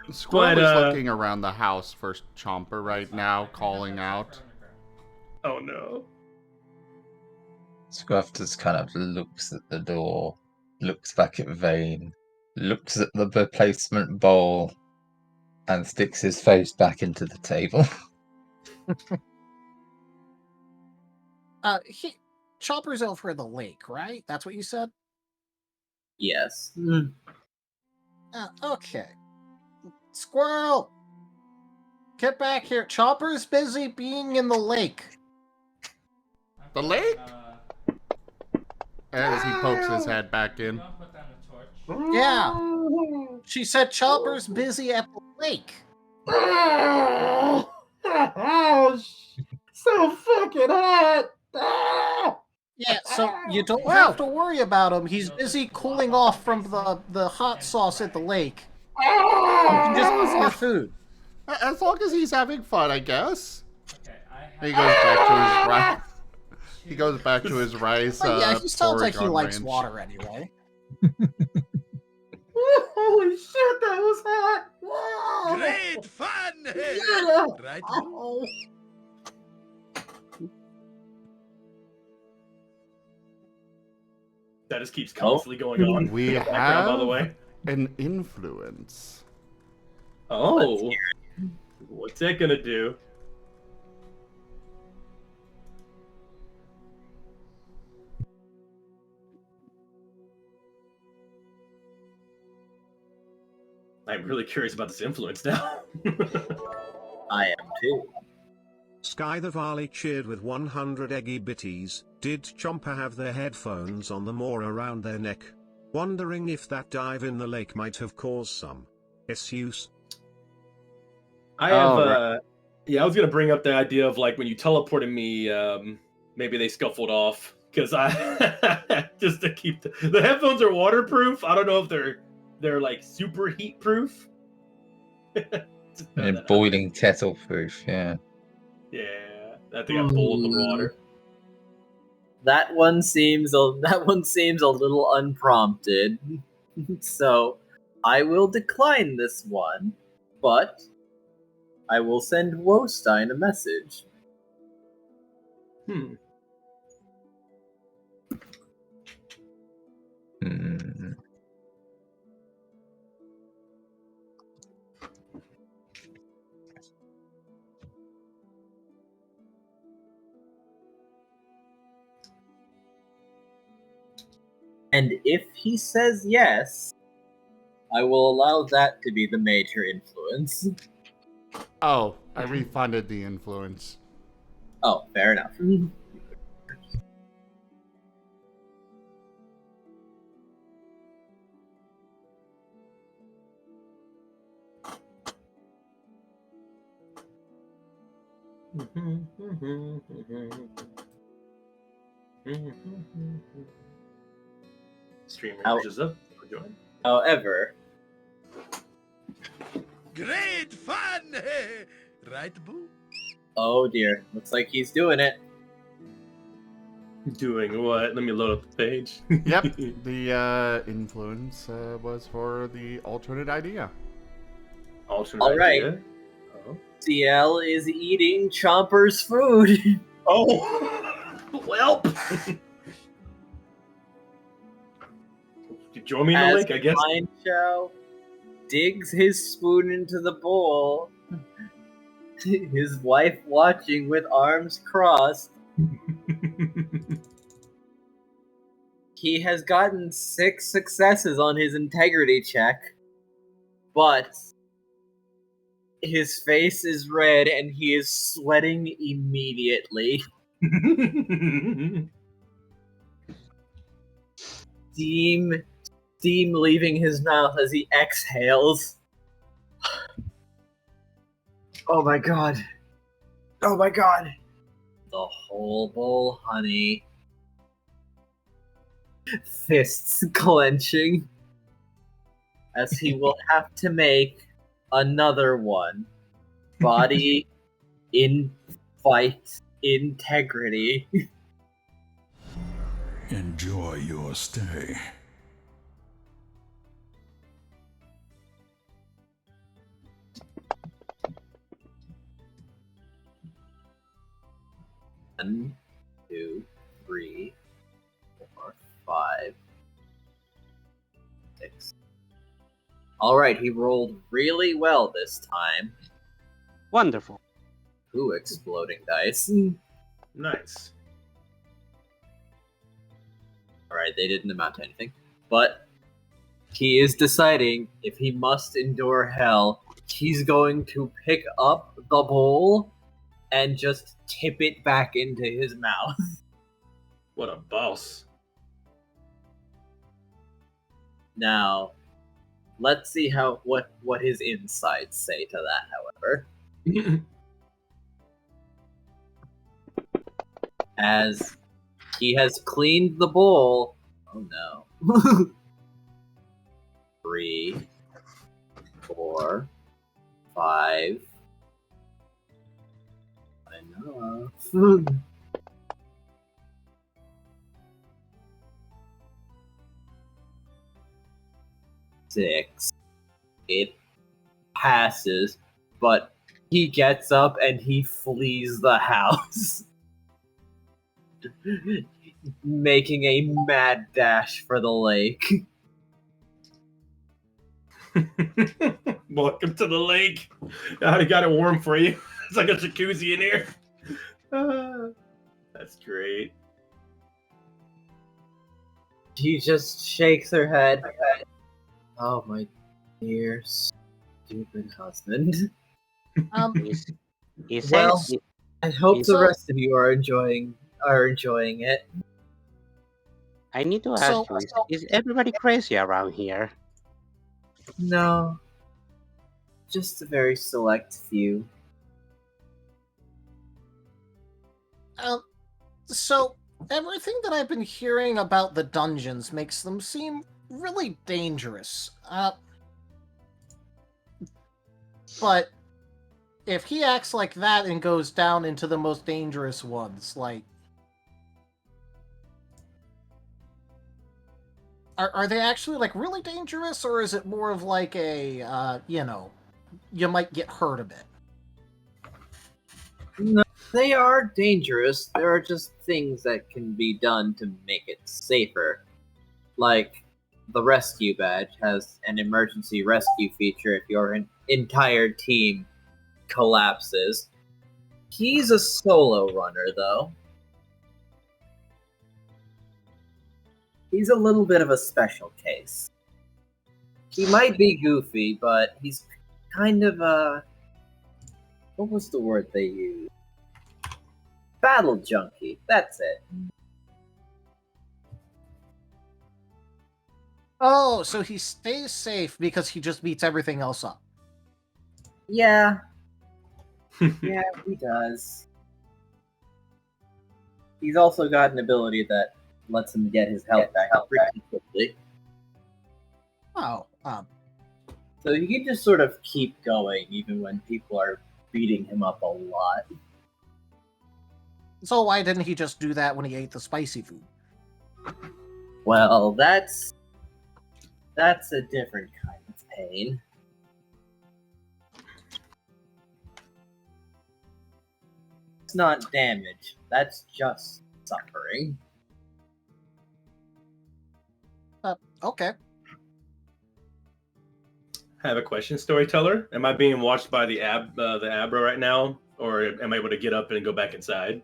Squirrel is looking around the house for Chomper right now, calling out. Oh no. Scruff just kind of looks at the door, looks back at Vane, looks at the replacement bowl, and sticks his face back into the table. Chopper's over the lake, right? That's what you said? Yes. Okay. Squirrel! Get back here. Chopper's busy being in the lake. The lake? As he pokes his head back in. Put down the torch. Yeah. She said Chopper's busy at the lake. Oh, so fucking hot. Yeah, so you don't have to worry about him. He's busy cooling off from the hot sauce at the lake. You can just eat your food. As long as he's having fun, I guess. Okay, He goes back to his rice. He goes back to his rice. But yeah, he sounds like he Oregon likes ranch. water anyway. Holy shit, that was hot. Whoa. Great fun! Yeah. Right? Oh. That just keeps constantly going on. We in the background, have by the way. an influence. Oh. What's that gonna do? I'm really curious about this influence now. I am too. Sky the Varley cheered with 100 eggy bitties. Did Chomper have their headphones on them or around their neck? Wondering if that dive in the lake might have caused some issues. I have, yeah, I was gonna bring up the idea of like when you teleported me, maybe they scuffled off because I just to keep the headphones are waterproof. I don't know if they're like super heat proof. And boiling kettle proof, yeah. Yeah, I think I boiled the water. That one seems a little unprompted. So I will decline this one, but I will send Wostein a message. Hmm. And if he says yes, I will allow that to be the major influence. Oh, I refunded the influence. Oh, fair enough. Streamer Ow. is up. Join. However, Great fun! Right, Boo? oh dear, looks like he's doing it. Doing what? Let me load up the page. Yep, the influence was for the alternate idea. Alternate All right. idea. Oh. CL is eating Chomper's food. Oh. Well. Join me in the As lake, I guess. Mind Chow digs his spoon into the bowl, his wife watching with arms crossed. He has gotten 6 successes on his integrity check, but his face is red and he is sweating immediately. Steam leaving his mouth as he exhales. Oh my god. Oh my god. The whole bowl, honey. Fists clenching. As he will have to make another one. Body in fight integrity. Enjoy your stay. One, 2, 3, 4, 5, 6. Alright, he rolled really well this time. Wonderful. 2 exploding dice. Nice. Alright, they didn't amount to anything. But he is deciding if he must endure hell, he's going to pick up the bowl and just tip it back into his mouth. What a boss. Now, let's see what his insides say to that, however. As he has cleaned the bowl. Oh no. 3, 4, 5. Enough. 6. It passes, but he gets up and he flees the house. Making a mad dash for the lake. Welcome to the lake. I got it warm for you. It's like a jacuzzi in here. That's great. She just shakes her head. Oh my dear stupid husband. He says Well, I hope he's the all- rest of you are enjoying it. I need to ask So- you, is everybody crazy around here? No. Just a very select few. So everything that I've been hearing about the dungeons makes them seem really dangerous. But if he acts like that and goes down into the most dangerous ones, like, are they actually like really dangerous, or is it more of like a you might get hurt a bit? No, they are dangerous. There are just things that can be done to make it safer. Like, the rescue badge has an emergency rescue feature if your entire team collapses. He's a solo runner, though. he's a little bit of a special case. He might be goofy, but he's kind of a... What was the word they used? Battle junkie. That's it. Oh, so he stays safe because he just beats everything else up. Yeah. Yeah, he does. He's also got an ability that lets him get his health back pretty quickly. Oh, So he can just sort of keep going even when people are beating him up a lot. so why didn't he just do that when he ate the spicy food? Well, that's a different kind of pain. It's not damage. That's just suffering. Okay. I have a question, Storyteller. Am I being watched by the abra right now, or am I able to get up and go back inside?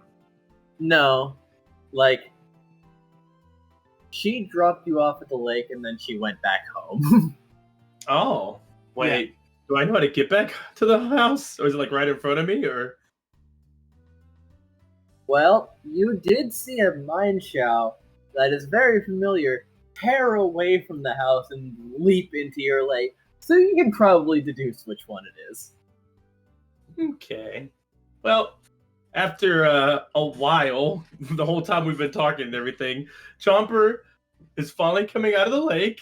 No. Like, she dropped you off at the lake and then she went back home. Oh, wait. Do I know how to get back to the house? Or is it like right in front of me? Or Well, you did see a mine show that is very familiar tear away from the house and leap into your lake, so you can probably deduce which one it is. okay. Well, after a while, the whole time we've been talking and everything, Chomper is finally coming out of the lake.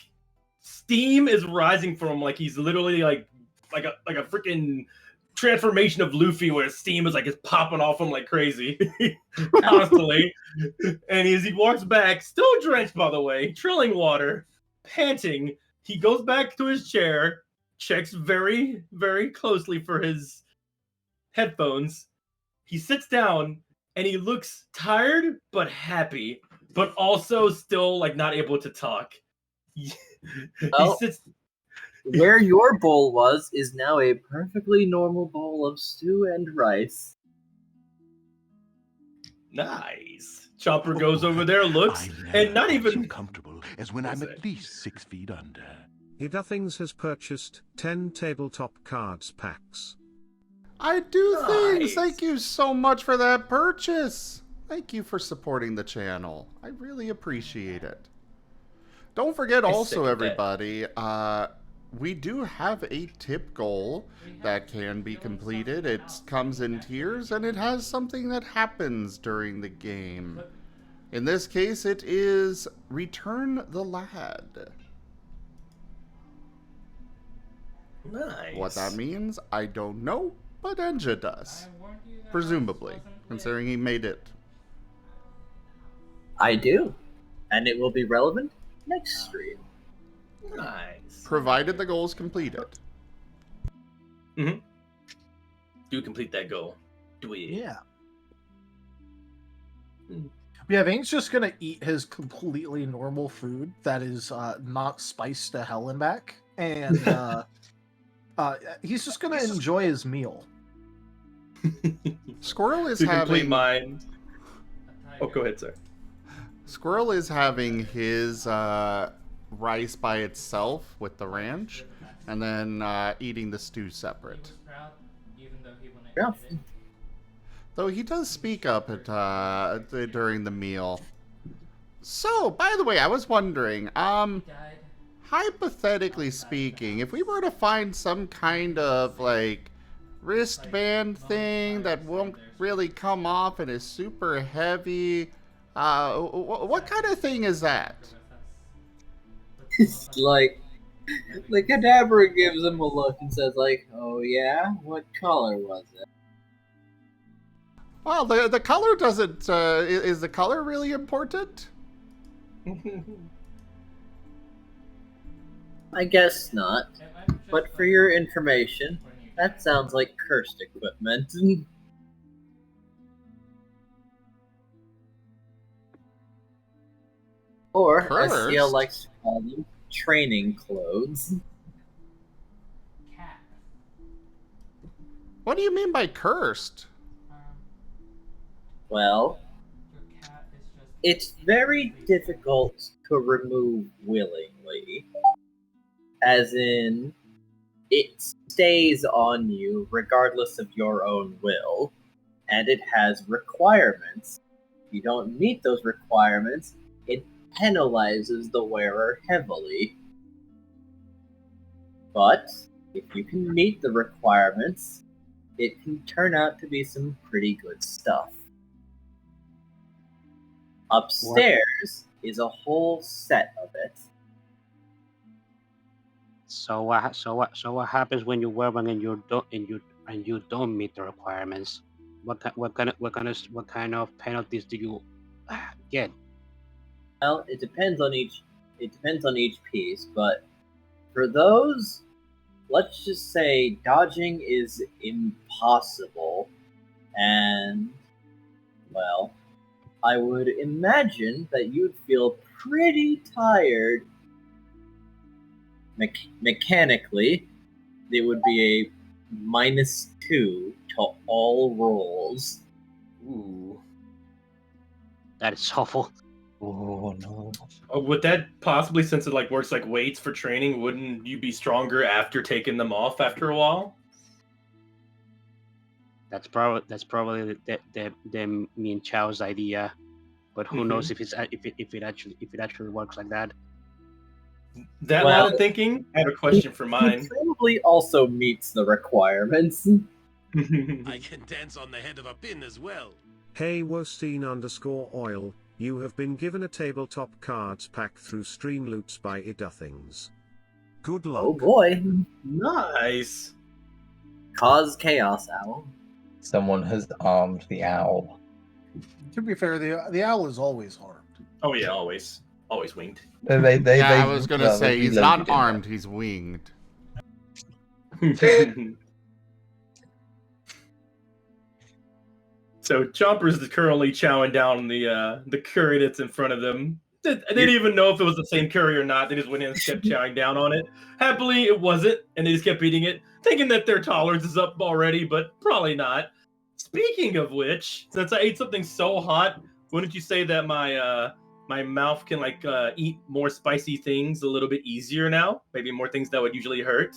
Steam is rising from him, like he's literally like a freaking transformation of Luffy, where steam is popping off him like crazy constantly. And as he walks back, still drenched by the way, trilling water, panting, he goes back to his chair, checks very, very closely for his headphones. He sits down and he looks tired but happy, but also still not able to talk. He sits. Where your bowl was is now a perfectly normal bowl of stew and rice. Nice. Chopper goes over there, looks, and not even so comfortable as when I'm at least 6 feet under. Nothings has purchased 10 tabletop cards packs. I do things. Nice. Thank you so much for that purchase. Thank you for supporting the channel. I really appreciate it. Don't forget also, everybody, we do have a tip goal that can be completed. It comes in tiers, and it has something that happens during the game. In this case, it is Return the Lad. nice. What that means, I don't know, but Enja does. Presumably, considering he made it. I do. And it will be relevant next stream. Nice. Provided the goal is completed. Mm-hmm. Do complete that goal. Do it. Yeah. Yeah, Vane's just gonna eat his completely normal food that is not spiced to hell and back, and he's just gonna enjoy his meal. Squirrel is To complete having mine. Oh, go ahead, sir. Squirrel is having his rice by itself with the ranch, and then eating the stew separate. Yeah. Though he does speak up at during the meal. So, by the way, I was wondering, hypothetically speaking, if we were to find some kind of wristband thing that won't really come off and is super heavy, what kind of thing is that? It's the Kadabra gives him a look and says oh yeah? What color was it? Well, the color doesn't, is the color really important? I guess not. But for your information, that sounds like cursed equipment. Or, as CL Cursed? likes to call them, training clothes. What do you mean by cursed? Well, it's very difficult to remove willingly. As in, it stays on you regardless of your own will, and it has requirements. If you don't meet those requirements, it penalizes the wearer heavily. But if you can meet the requirements, it can turn out to be some pretty good stuff. Upstairs is a whole set of it. So what happens when you wear one and you don't meet the requirements? What kind of penalties do you get? Well, it depends on each piece, but for those, let's just say dodging is impossible, and well, I would imagine that you'd feel pretty tired. Mechanically, it would be a -2 to all rolls. Ooh. That is awful. Oh no. Would that possibly, since it like works like weights for training, wouldn't you be stronger after taking them off after a while? That's probably the me and Chow's idea, but who knows if it actually works like that. That Well, line of thinking, I have a question for mine. It probably also meets the requirements. I can dance on the head of a pin as well. Hey Wosteen_oil, you have been given a tabletop cards pack through Stream Loots by Iduthings. Good luck. Oh boy. Nice. Cause chaos, Owl. Someone has armed the owl. To be fair, the owl is always armed. Oh yeah, always winged. I was gonna well, say they he's reloaded not it. armed, he's winged. So Chomper's currently chowing down the curry that's in front of them. I didn't even know if it was the same curry or not. They just went in and kept chowing down on it. Happily, it wasn't, and they just kept eating it, thinking that their tolerance is up already, but probably not. Speaking of which, since I ate something so hot, wouldn't you say that my mouth can eat more spicy things a little bit easier now? Maybe more things that would usually hurt.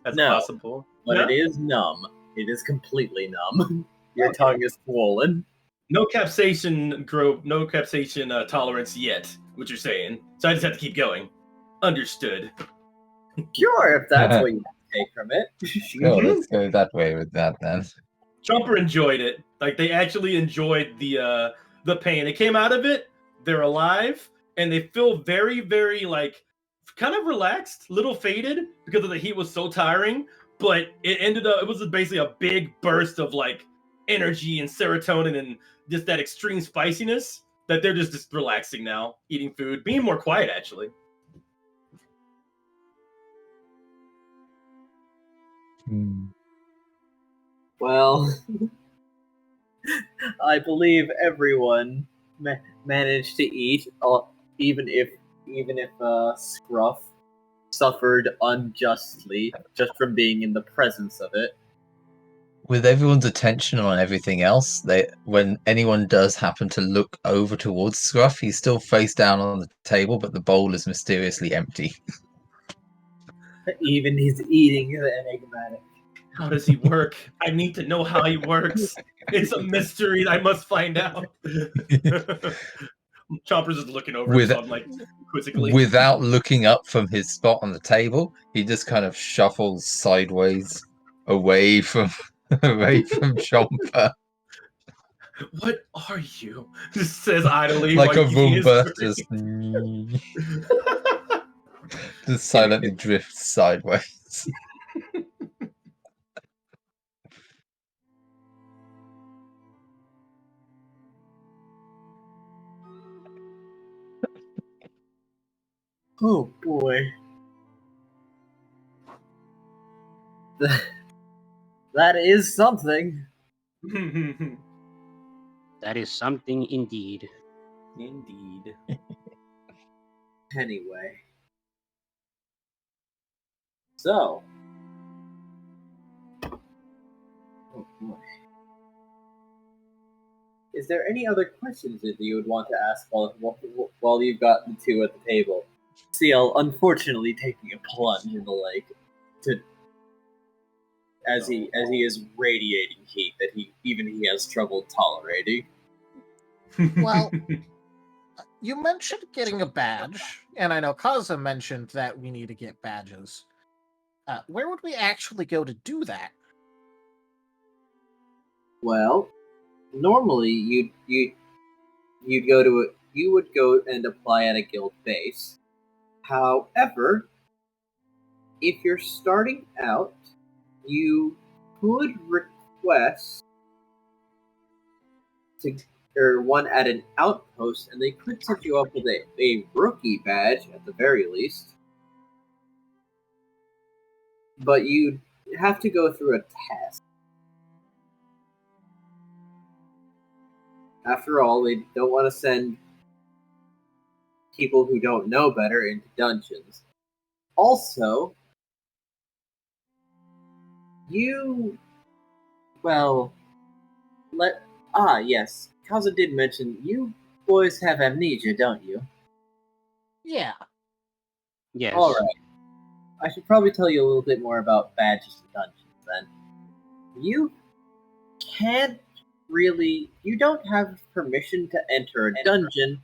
That's No, possible. But No? it is numb. It is completely numb. Your tongue is swollen. No capsaicin tolerance yet, what you're saying. So I just have to keep going. Understood. Sure, if that's what you take from it. Sure, let's go that way with that then. Chomper enjoyed it. Like they actually enjoyed the pain. They came out of it, they're alive, and they feel very, very kind of relaxed, little faded because of the heat was so tiring. But it was basically a big burst of energy and serotonin and just that extreme spiciness that they're just relaxing now, eating food, being more quiet actually. Well, I believe everyone managed to eat, even if Scruff suffered unjustly just from being in the presence of it. With everyone's attention on everything else, when anyone does happen to look over towards Scruff, he's still face down on the table, but the bowl is mysteriously empty. Even his eating is enigmatic. How does he work? I need to know how he works. It's a mystery. I must find out. Chomper's is looking over him, so I'm quizzically. Without looking up from his spot on the table, he just kind of shuffles sideways away from Chomper. What are you? Just says idly. Like a eating his Roomba, food. just silently drifts sideways. Oh boy. That is something. That is something indeed. Indeed. Anyway. So. Oh boy. Is there any other questions that you would want to ask while you've got the two at the table? Seal, unfortunately, taking a plunge in the lake, as he is radiating heat that he has trouble tolerating. Well, you mentioned getting a badge, and I know Kaza mentioned that we need to get badges. Where would we actually go to do that? Well, normally you would go and apply at a guild base. However, if you're starting out, you could request one at an outpost, and they could set you up with a rookie badge at the very least. But you'd have to go through a test. After all, they don't want to send people who don't know better into dungeons. Also, yes, Kaza did mention you boys have amnesia, don't you? Yeah. Yes. Alright. I should probably tell you a little bit more about badges and dungeons then. You don't have permission to enter a dungeon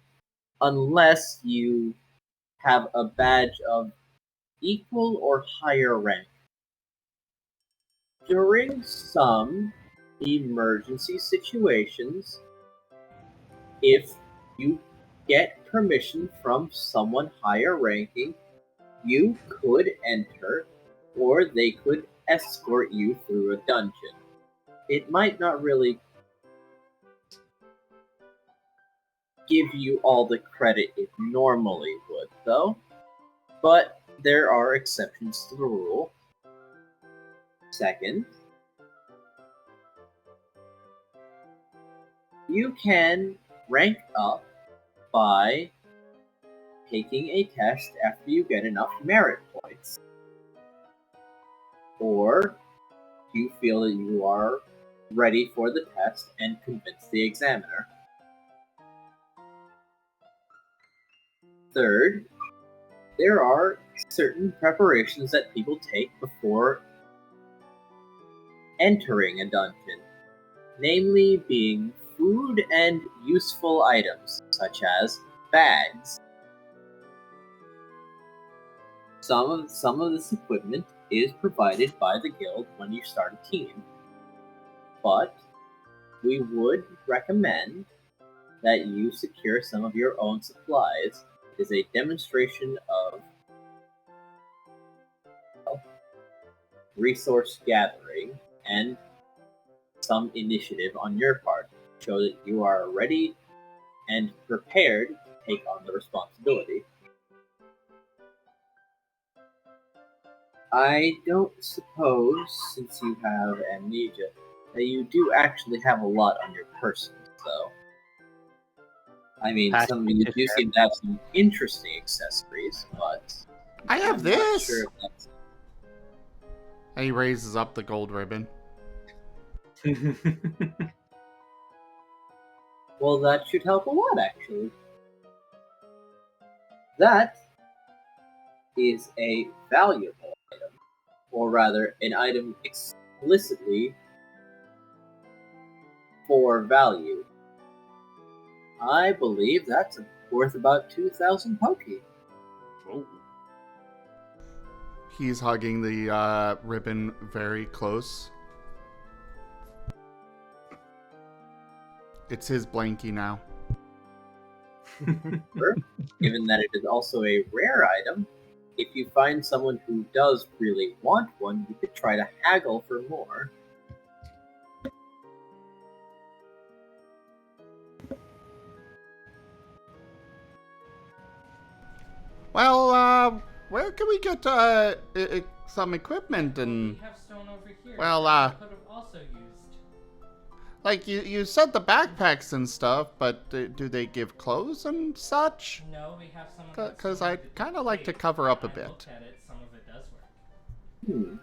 unless you have a badge of equal or higher rank. During some emergency situations, if you get permission from someone higher ranking, you could enter, or they could escort you through a dungeon. It might not really give you all the credit it normally would, though, but there are exceptions to the rule. Second, you can rank up by taking a test after you get enough merit points. Or you feel that you are ready for the test and convince the examiner. Third, there are certain preparations that people take before entering a dungeon, namely being food and useful items, such as bags. Some of this equipment is provided by the guild when you start a team, but we would recommend that you secure some of your own supplies. It is a demonstration of resource gathering and some initiative on your part to show that you are ready and prepared to take on the responsibility. I don't suppose, since you have amnesia, that you do actually have a lot on your person, though. I mean, some of you do seem to have some interesting accessories, but I have I'm not this! sure if that's... And he raises up the gold ribbon. Well, that should help a lot, actually. That is a valuable item, or rather, an item explicitly for value. I believe that's worth about 2,000 Poki. Oh. He's hugging the ribbon very close. It's his blankie now. Given that it is also a rare item, if you find someone who does really want one, you could try to haggle for more. Well, where can we get some equipment and? We have stone over here. Well, that we could have also used. Like you said the backpacks and stuff, but do they give clothes and such? No, we have some of that. Because I'd kind of like to cover up a bit. Looked at it, some of it does work.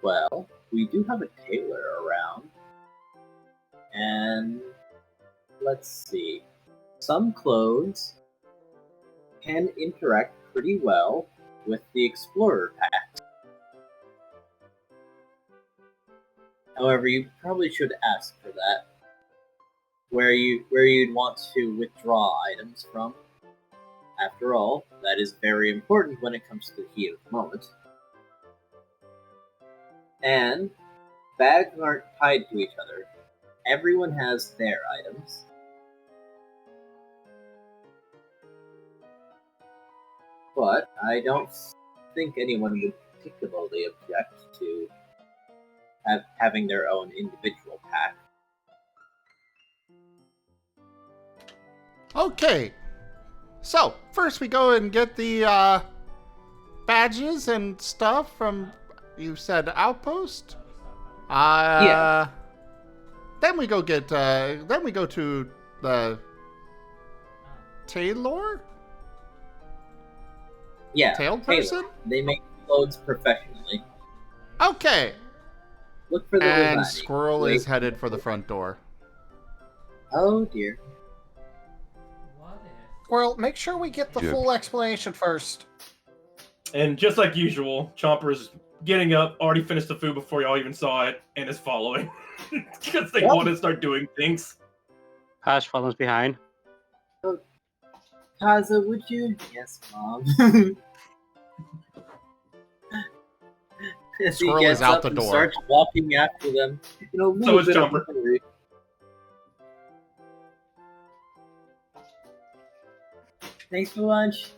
Well, we do have a tailor around. And let's see. Some clothes can interact pretty well with the Explorer pack. However, you probably should ask for that. Where you'd want to withdraw items from. After all, that is very important when it comes to the heat of the moment. And bags aren't tied to each other. Everyone has their items. But I don't think anyone would particularly object to having their own individual pack. Okay. So, first we go and get the badges and stuff from, you said, Outpost? Yeah. Then we go get, then we go to the tailor? Yeah, Tail Taylor. person? They make clothes professionally. Okay. Look for the And Rosati. Squirrel Wait. is headed for the front door. Oh dear. What if? Well, make sure we get the Yep. full explanation first. And just like usual, Chomper's getting up, already finished the food before y'all even saw it, and is following. Because they want to start doing things. Hash follows behind. Kaza, would you? Yes, Mom. As he Squirrel gets is out up the and door. starts walking after them. In a So little is bit of Chomper. a hurry. Thanks for lunch.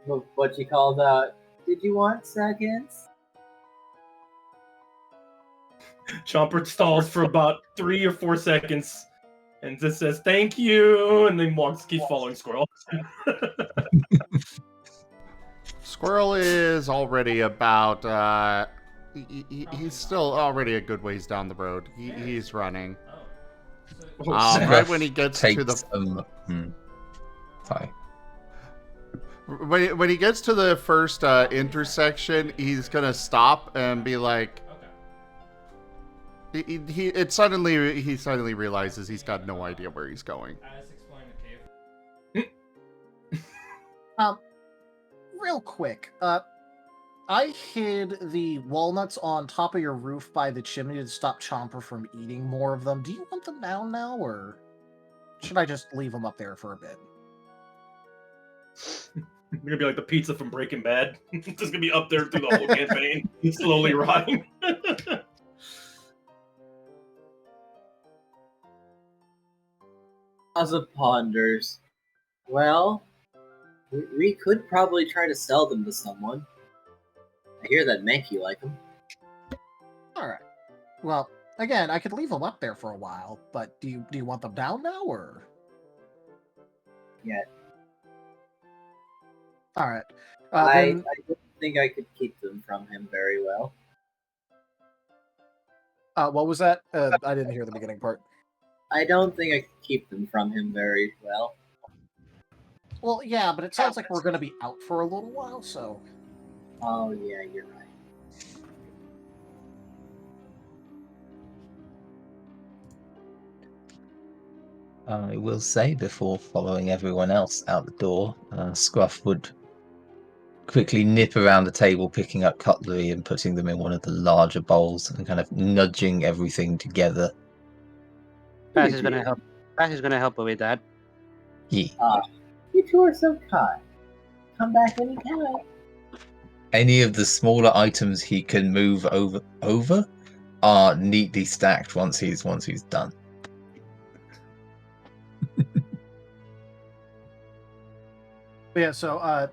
What she calls out. Did you want seconds? Chomper stalls for about 3 or 4 seconds and just says thank you, and then keeps following Squirrel. Squirrel is already about, he's still already a good ways down the road. He's running. Oh. Right when he gets to the... Sorry. When he gets to the first intersection, he's gonna stop and be like... Okay. He suddenly realizes he's got no idea where he's going. As explained to Cave. Real quick, I hid the walnuts on top of your roof by the chimney to stop Chomper from eating more of them. Do you want them down now, or should I just leave them up there for a bit? You're gonna be like the pizza from Breaking Bad. It's just gonna be up there through the whole campaign, slowly rotting. Kaza ponders. Well, we could probably try to sell them to someone. I hear that Mankey like them. Alright. Well, again, I could leave them up there for a while, but do you want them down now, or? Yeah. Alright. I Then, don't think I could keep them from him very well. what was that? I didn't hear the beginning part. I don't think I could keep them from him very well. Well, yeah, but it sounds like we're going to be out for a little while, so... Oh yeah, you're right. I will say, before following everyone else out the door, Scruff would quickly nip around the table, picking up cutlery and putting them in one of the larger bowls and kind of nudging everything together. Pass is gonna help. Pass is gonna help with that. Yeah. You two are so kind. Come back anytime. Any of the smaller items he can move over are neatly stacked once he's done. Yeah, so,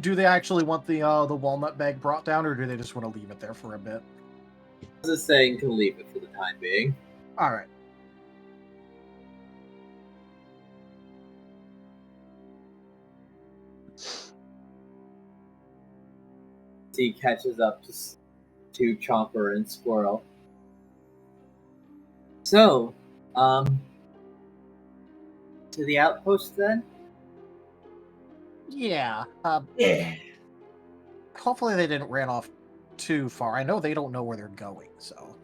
do they actually want the walnut bag brought down, or do they just want to leave it there for a bit? I was just saying to leave it for the time being. Alright. He catches up to Chomper and Squirrel. So, to the outpost then? Yeah. Hopefully they didn't ran off too far. I know they don't know where they're going, so...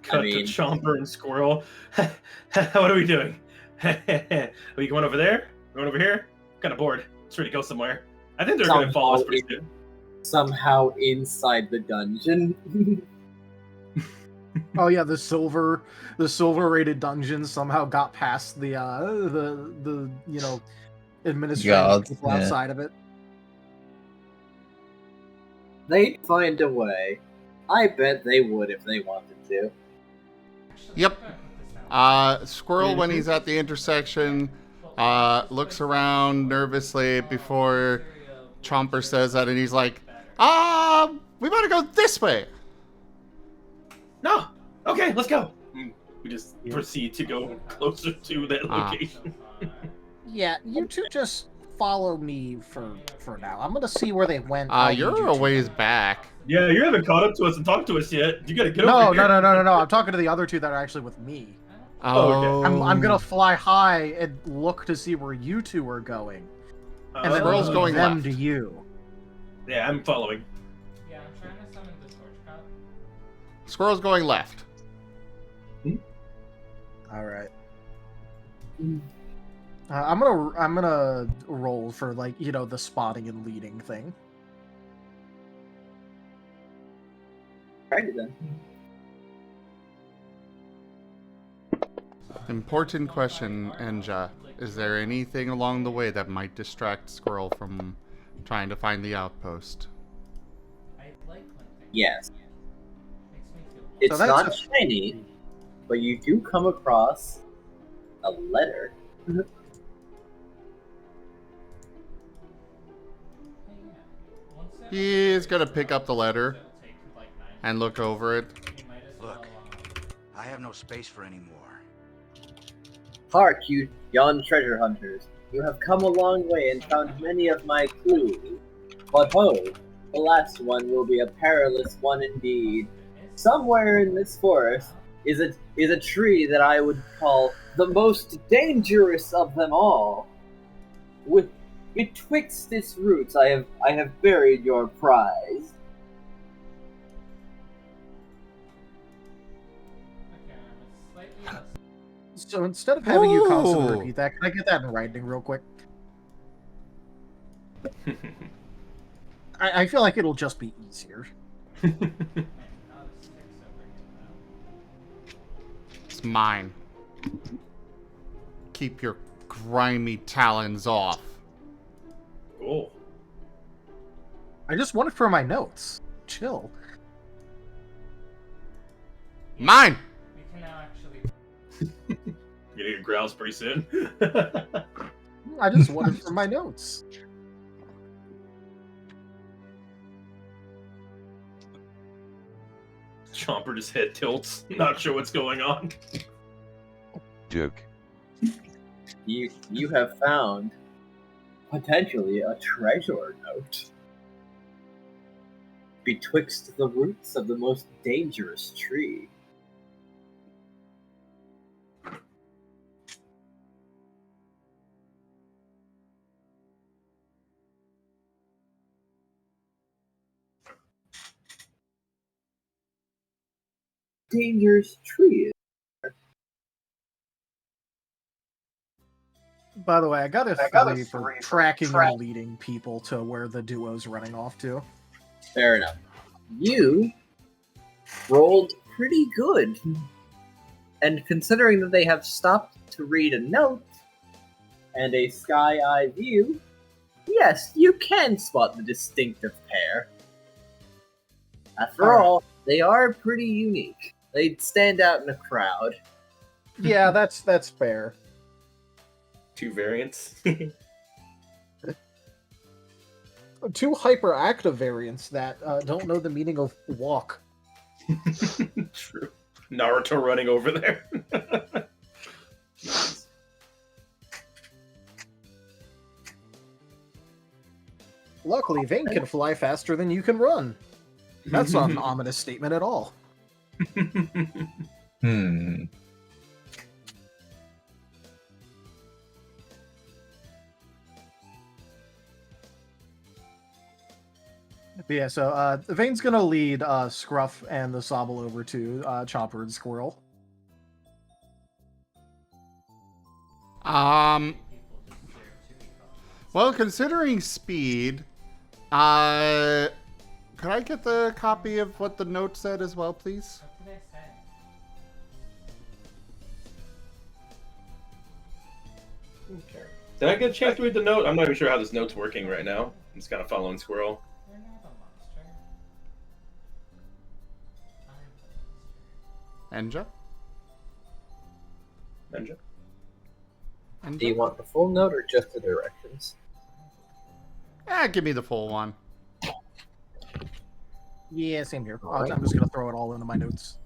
Cut to Chomper and Squirrel. What are we doing? Are we going over there? Going over here? I'm kind of bored. Just ready to go somewhere. I think they're going to follow us pretty soon. Somehow inside the dungeon. Oh yeah, the silver rated dungeon somehow got past the administrative people outside of it. They'd find a way. I bet they would if they wanted to. Yep. Squirrel, when he's at the intersection, looks around nervously before Chomper says that, and he's like, we want to go this way. No. Okay, let's go. We just proceed to go closer to that location. Yeah, you two just follow me for now. I'm gonna see where they went. You're a ways back. Yeah, you haven't caught up to us and talked to us yet. You gotta get over here. No. I'm talking to the other two that are actually with me. Oh, okay. I'm gonna fly high and look to see where you two are going, and then Squirrel's going them left. to you. Yeah, I'm following. Yeah, I'm trying to summon the torch cup. Squirrel's going left. All right. I'm gonna roll for the spotting and leading thing. Alrighty then. Important question, Enja. Is there anything along the way that might distract Squirrel from trying to find the outpost? Yes. It's not shiny, but you do come across a letter. He's gonna pick up the letter and look over it. Look, I have no space for any more. Hark, you yon treasure hunters. You have come a long way and found many of my clues. But ho, the last one will be a perilous one indeed. Somewhere in this forest is a tree that I would call the most dangerous of them all. With betwixt its roots I have buried your prize. So instead of having you constantly repeat that, can I get that in writing real quick? I feel like it'll just be easier. It's mine. Keep your grimy talons off. Cool. I just want it for my notes. Chill. Mine! We can now actually... You're gonna get growls pretty soon. I just want it for my notes. Chomper just head tilts, not sure what's going on. Joke. You have found potentially a treasure note betwixt the roots of the most dangerous tree. Dangerous tree. By the way, I got a three for tracking and leading people to where the duo's running off to. Fair enough. You rolled pretty good. And considering that they have stopped to read a note and a sky eye view, yes, you can spot the distinctive pair. After all, they are pretty unique. They'd stand out in a crowd. Yeah, that's fair. Two variants. Two hyperactive variants that don't know the meaning of walk. True. Naruto running over there. Luckily, Vane can fly faster than you can run. That's not an ominous statement at all. But yeah, so Vane's gonna lead Scruff and the Sobble over to Chomper and Squirrel. Well, considering speed, could I get the copy of what the note said as well, please? What did I say? Okay. Did I get a chance to read the note? I'm not even sure how this note's working right now. I'm just kind of following Squirrel. You're not a monster. I'm the monster. Enja? Enja? Do you want the full note or just the directions? Give me the full one. Yeah, same here. Alright. I'm just gonna throw it all into my notes.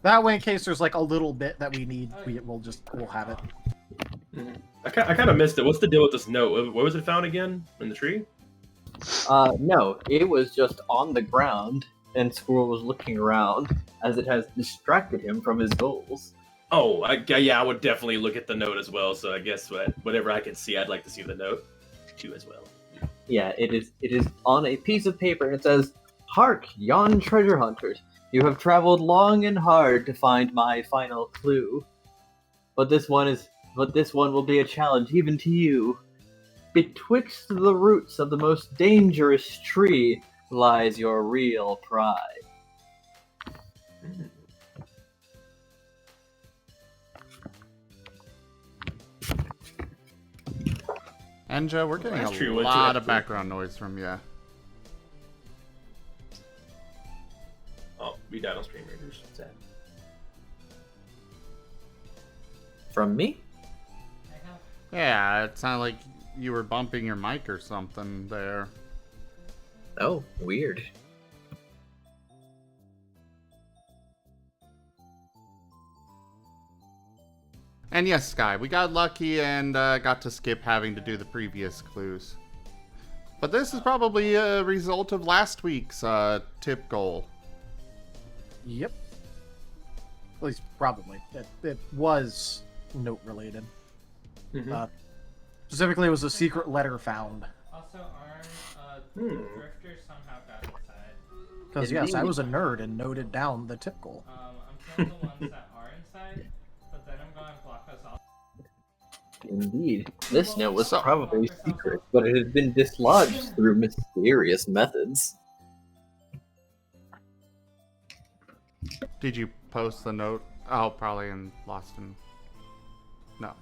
That way, in case there's like a little bit that we need, we'll have it. I kind of missed it. What's the deal with this note? Where was it found again? In the tree? No, it was just on the ground, and Squirrel was looking around as it has distracted him from his goals. Oh, yeah, I would definitely look at the note as well. So I guess whatever I can see, I'd like to see the note too as well. Yeah, it is on a piece of paper, and it says, "Hark, yon treasure hunters! You have traveled long and hard to find my final clue. But this one will be a challenge even to you. Betwixt the roots of the most dangerous tree lies your real pride." Enja, we're getting That's a true. lot of background noise from you. Oh, we died on Stream Readers. Sad. From me? Yeah, it sounded like you were bumping your mic or something there. Oh, weird. And yes, Sky, we got lucky and got to skip having to do the previous clues. But this is probably a result of last week's tip goal. Yep. At least probably. It was note related. Mm-hmm. Specifically, it was a secret letter found. Also, drifters somehow got inside. Because yes, I was a nerd and noted down the tip goal. I'm killing the ones that are inside, but then I'm going to block us all. Indeed. This note was probably secret, but it had been dislodged through mysterious methods. Did you post the note? Oh, probably in Lost in... No.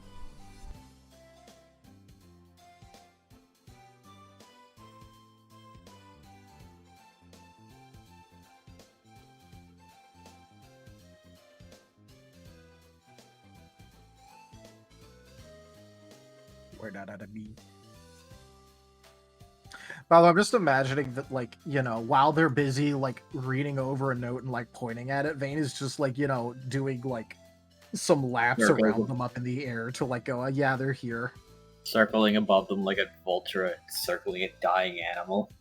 Where that at me? By the way, I'm just imagining that, like, you know, while they're busy, like, reading over a note and, like, pointing at it, Vane is just, like, you know, doing, like, some laps around them up in the air to, like, go, yeah, they're here. Circling above them like a vulture circling a dying animal.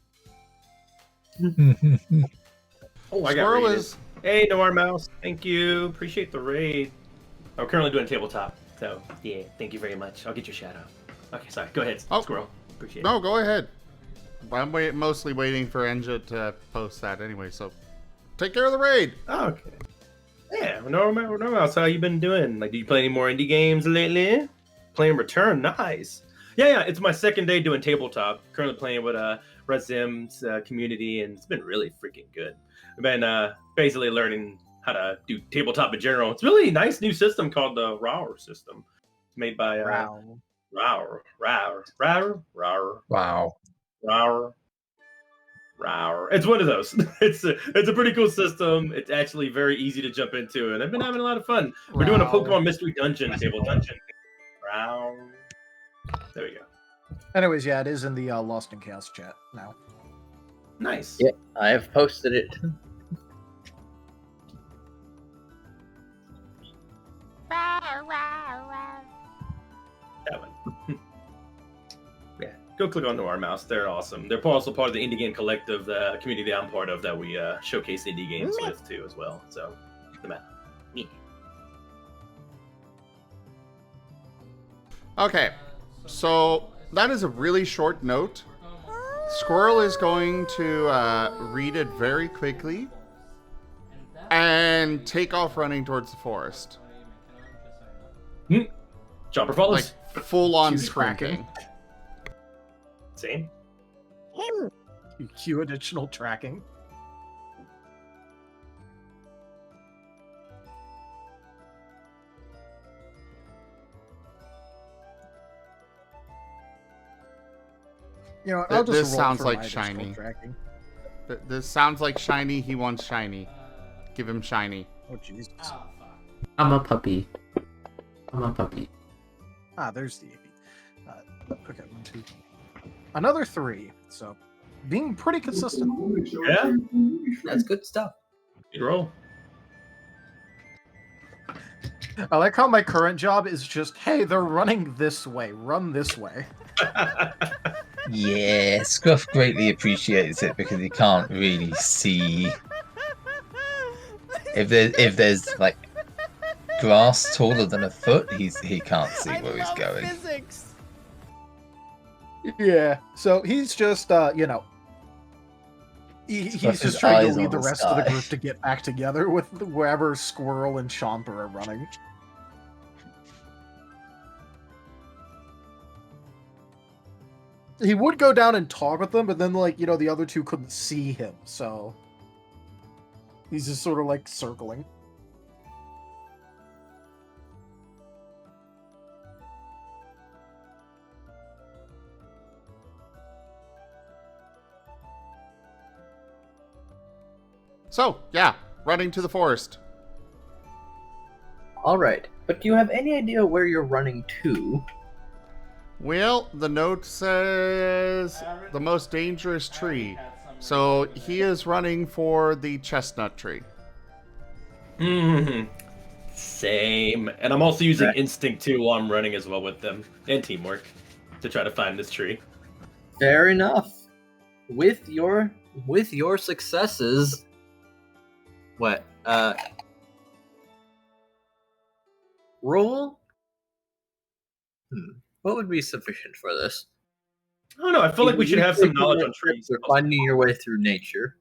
Oh, I got Squirrel raided. is... Hey, Noir Mouse. Thank you. Appreciate the raid. I'm currently doing tabletop, so yeah, thank you very much. I'll get your shout out. Okay, sorry. Go ahead, Squirrel. Appreciate it. No, go ahead. I'm mostly waiting for Enja to post that anyway, so take care of the raid. Oh, okay. Yeah, Noir Mouse, how you been doing? Like, do you play any more indie games lately? Playing Return, nice. Yeah, it's my second day doing tabletop. Currently playing with Resim's community, and it's been really freaking good. I've been basically learning how to do tabletop in general. It's really a nice new system called the RAOW system. It's made by RAOW. It's one of those. It's a pretty cool system. It's actually very easy to jump into, and I've been having a lot of fun. We're doing a Pokemon Mystery Dungeon table dungeon. There we go. Anyways, yeah, it is in the Lost in Chaos chat now. Nice. Yeah, I have posted it. That one. Yeah, go click on Noir Mouse. They're awesome. They're also part of the Indie Game Collective, the community I'm part of, that we showcase indie games with too as well. So, the map. Yeah. Okay, so that is a really short note. Squirrel is going to read it very quickly and take off running towards the forest. Chopper follows. Like full-on She's sprinting. Same. You cue additional tracking. You know, I'll just This roll sounds for like my additional shiny. tracking. This sounds like shiny. He wants shiny. Give him shiny. Oh Jesus! I'm a puppy. I'm a puppy. Ah, there's the 80. Okay, 1, 2. Another 3. So, being pretty consistent. Yeah, That's good stuff. good roll. I like how my current job is just, hey, they're running this way. Run this way. Yeah, Scruff greatly appreciates it because he can't really see. If there's like grass taller than a foot, he can't see where he's going. Physics. Yeah. So he's just you know, he's Scruff his just trying eyes to lead on the the rest of the sky. group to get back together with wherever Squirrel and Chomper are running. He would go down and talk with them, but then, like, you know, the other two couldn't see him, so he's just sort of like circling. So, yeah, running to the forest. All right, but do you have any idea where you're running to? Well, the note says the most dangerous tree. So he is running for the chestnut tree. Same. And I'm also using Right. instinct too while I'm running as well with them. And teamwork. To try to find this tree. Fair enough. With your successes, what? Roll. What would be sufficient for this? I don't know. I feel like we should have some knowledge on trees. You're finding your way through nature.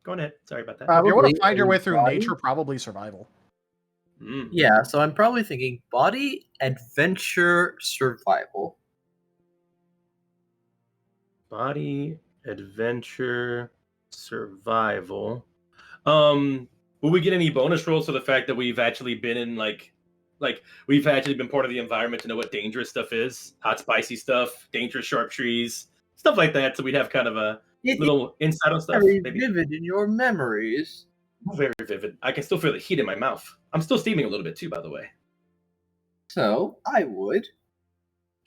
Go on ahead. Sorry about that. If you want to Probably find your a way through body. nature, probably survival. Yeah, so I'm probably thinking body, adventure, survival. Body, adventure, survival. Will we get any bonus rolls for the fact that we've actually been in like we've actually been part of the environment to know what dangerous stuff is? Hot spicy stuff, dangerous sharp trees, stuff like that. So we'd have kind of a little insight on stuff. Very Maybe vivid in your memories. very vivid. I can still feel the heat in my mouth. I'm still steaming a little bit too, by the way. So I would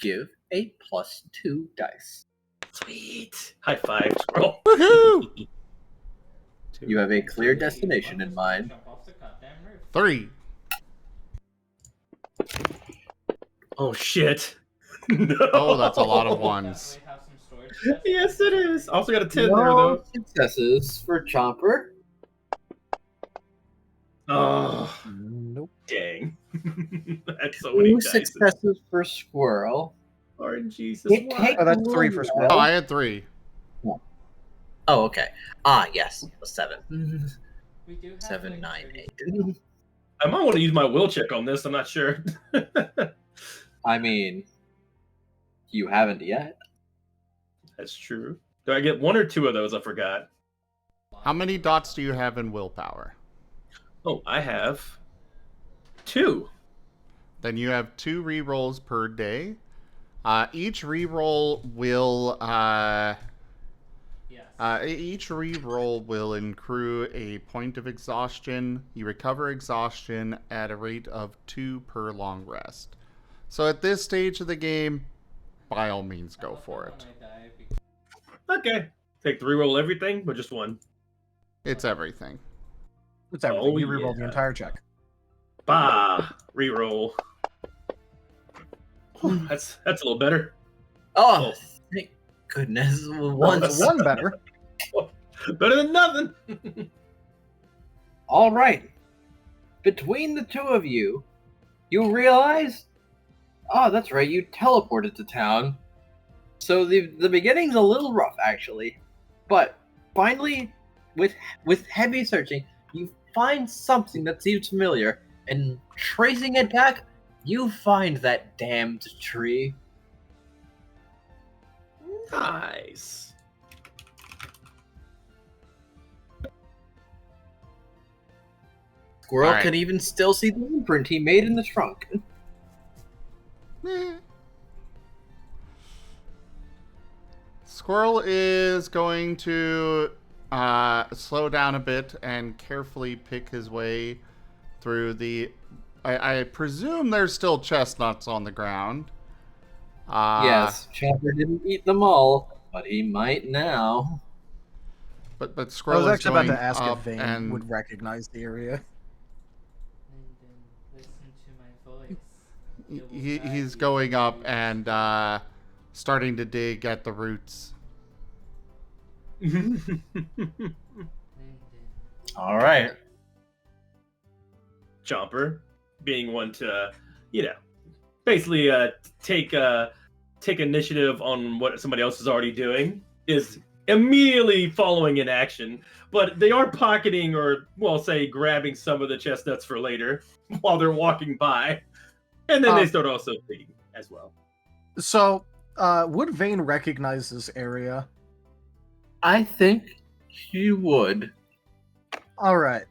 give a +2 dice. Sweet. High five, Squirrel. Woohoo! You have a clear destination in mind. 3. Oh shit. No. Oh, that's a lot of ones. Yes, it is. Also got a 10 there No though. successes for Chomper. Oh, Nope. dang. That's so many 2 dice. successes for Squirrel. RNG. Oh, that's 3 for Squirrel. Oh, I had 3. Oh, okay. Ah, yes. 7. 7, 9, 8. I might want to use my will check on this. I'm not sure. I mean, you haven't yet. That's true. Do I get 1 or 2 of those? I forgot. How many dots do you have in willpower? Oh, I have 2. Then you have 2 rerolls per day. Each reroll will each reroll will accrue a point of exhaustion. You recover exhaustion at a rate of 2 per long rest. So at this stage of the game, by all means, go for it. Okay. Take the reroll everything, but just 1. It's everything. It's everything. Oh, You reroll the yeah. entire check. Bah. Reroll. That's a little better. Oh, thank goodness. One's one better. Better than nothing. All right. Between the two of you, you realize Oh, that's right, you teleported to town. So the beginning's a little rough, actually. But finally, with heavy searching, you find something that seems familiar, and tracing it back, you find that damned tree. Nice. Squirrel Alright. can even still see the imprint he made in the trunk. Squirrel is going to slow down a bit and carefully pick his way through the... I presume there's still chestnuts on the ground. Yes, Chopper didn't eat them all, but he might now. But I Squirrel was is actually about going to ask if up Vane and would recognize the area. Listen to my voice. It will guide he's you going to up the and starting to dig at the roots. All right. Chomper, being one to, basically take initiative on what somebody else is already doing, is immediately following in action. But they are pocketing or, say, grabbing some of the chestnuts for later while they're walking by. And then they start also digging as well. So, would Vane recognize this area? I think he would. All right.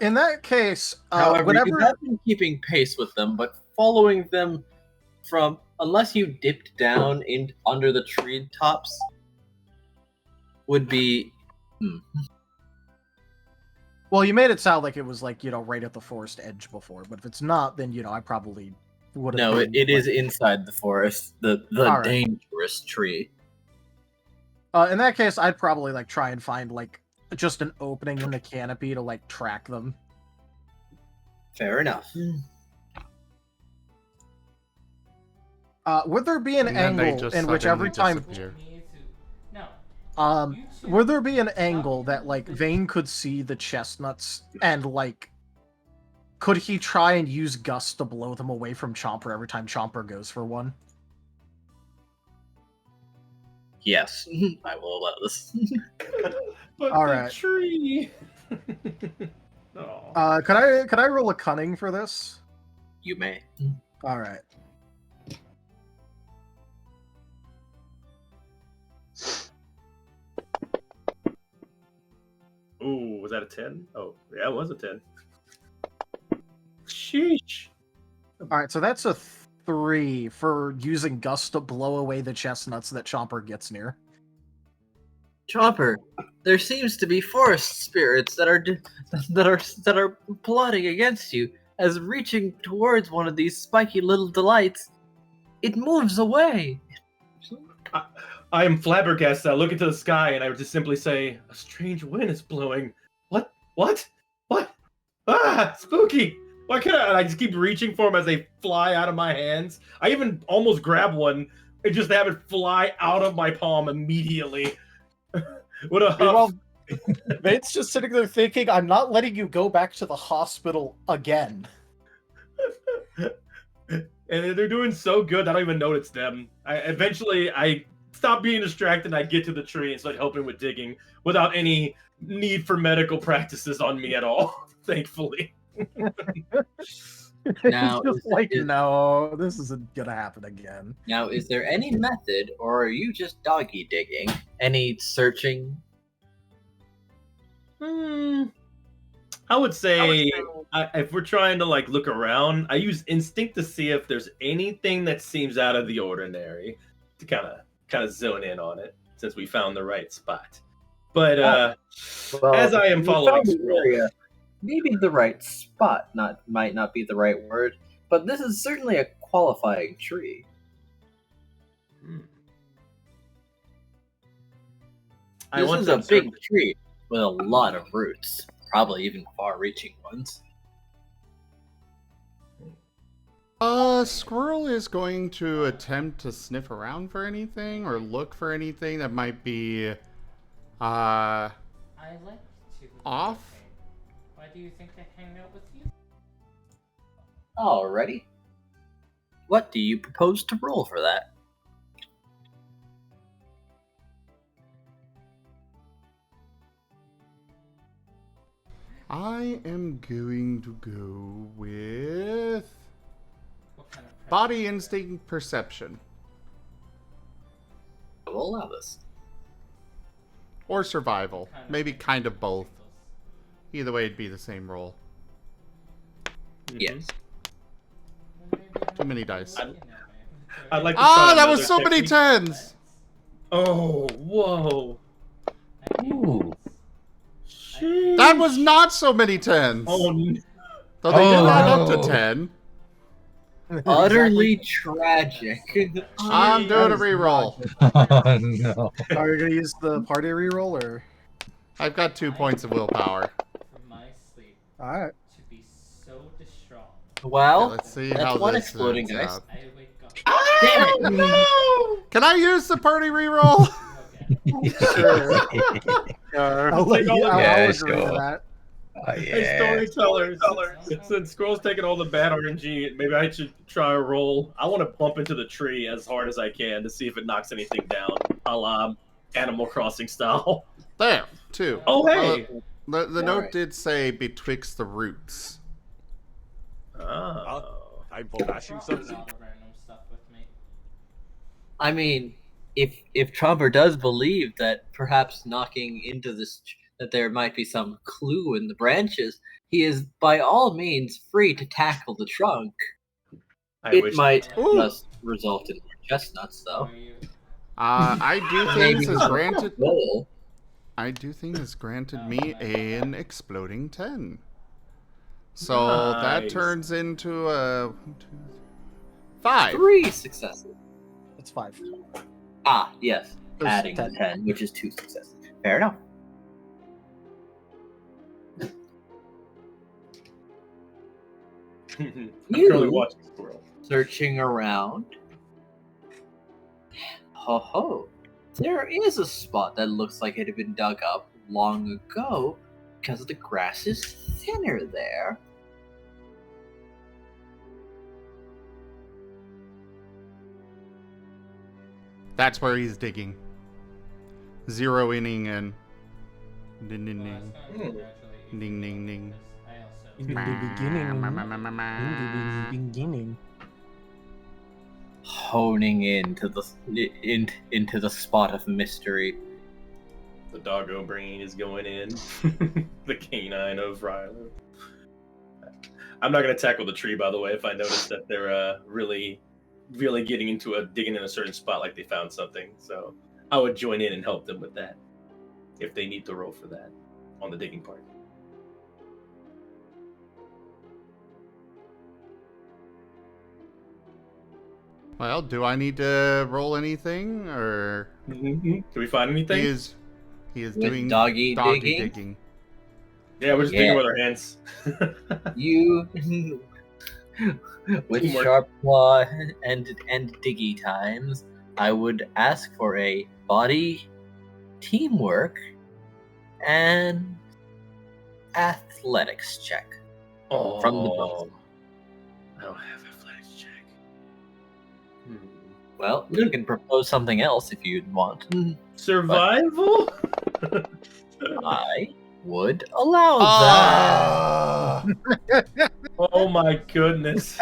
In that case, However, whatever... you have been keeping pace with them, but following them from, unless you dipped down in under the tree tops, would be. Well, you made it sound like it was like, right at the forest edge before, but if it's not, then, I probably would have... No, it is inside the forest, the All right. dangerous tree. In that case, I'd probably, try and find, just an opening in the canopy to, track them. Fair enough. Would there be an angle in which every time... No. Would there be an angle that, Vane could see the chestnuts and, could he try and use Gust to blow them away from Chomper every time Chomper goes for one? Yes, I will allow this. But All the right. tree. Could I roll a cunning for this? You may. All right. Ooh, was that a 10? Oh, yeah, it was a 10. Sheesh. All right, so that's a 3 for using Gust to blow away the chestnuts that Chomper gets near. Chomper, there seems to be forest spirits that are plotting against you. As reaching towards one of these spiky little delights, it moves away. I am flabbergasted. I look into the sky and I would just simply say, a strange wind is blowing. What? Ah, spooky! Why can't I? And I just keep reaching for them as they fly out of my hands. I even almost grab one and just have it fly out of my palm immediately. What a huff. Well, Vane's just sitting there thinking, I'm not letting you go back to the hospital again. And they're doing so good, I don't even know it's them. Eventually, I stop being distracted and I get to the tree and start helping with digging without any need for medical practices on me at all, thankfully. Now, It's just no, this isn't gonna happen again. Now, is there any method, or are you just doggy digging? Any searching? I would say if we're trying to look around, I use instinct to see if there's anything that seems out of the ordinary to kind of zone in on it, since we found the right spot. But as I am following Squirrel, maybe the right spot might not be the right word, but this is certainly a qualifying tree. This is a big tree with a lot of roots, probably even far-reaching ones. Squirrel is going to attempt to sniff around for anything or look for anything that might be I like to. off. Why do you think I hang out with you? Alrighty. What do you propose to roll for that? I am going to go with body instinct perception. We'll allow this. Or survival. Maybe kind of both. Either way, it'd be the same roll. Yes. Too many dice. I'd like to try that was another so many technique. 10s! Oh, whoa. Ooh. That was not so many 10s! Oh, Though they did add up no. to 10. Utterly tragic. I'm doing a reroll. Oh no. Are you gonna use the party reroll or? I've got 2 points of willpower. For my sleep All right. to be so distraught. Well, Okay, let's see that's how one this exploding turns dice. out. I wake up. Damn it! No! Can I use the party reroll? Sure. I'll let you. I'll Yeah, agree sure. to that. Oh, Hey, yeah. Storyteller, since Squirrel's taking all the bad RNG, maybe I should try a roll. I want to bump into the tree as hard as I can to see if it knocks anything down, a la Animal Crossing style. There, 2. Oh, hey! The note Alright. did say betwixt the roots. Oh. I'm flashing something. Random stuff with me. I mean, if Trumper does believe that perhaps knocking into this, that there might be some clue in the branches, he is by all means free to tackle the trunk. It might just result in more chestnuts, though. I do Maybe things has granted. roll. I do think has granted me an exploding 10. So that Nice. turns into a 5. 3 successes. It's 5. Ah, yes. There's Adding 10. the 10, which is 2 successes. Fair enough. I'm currently watching Squirrel. Searching around. Ho ho. There is a spot that looks like it had been dug up long ago because the grass is thinner there. That's where he's digging. Zeroing in. Ding ding Well, I ding. was gonna congratulate you Ding for ding that, ding. because I also In the beginning. Honing into the spot of mystery. The doggo brain is going in. The canine of Rylo. I'm not going to tackle the tree, by the way, if I notice that they're really getting into digging in a certain spot like they found something. So I would join in and help them with that if they need to roll for that on the digging part. Well, do I need to roll anything, or Do we find anything? he is With doing doggy digging? digging. Yeah, we're just digging with our hands. You, with Teamwork. sharp claw and diggy times, I would ask for a body, teamwork, and athletics check Oh, from the book. I don't have athletics check. Well, you can propose something else if you'd want. Survival? I would allow Ah! that. Oh my goodness.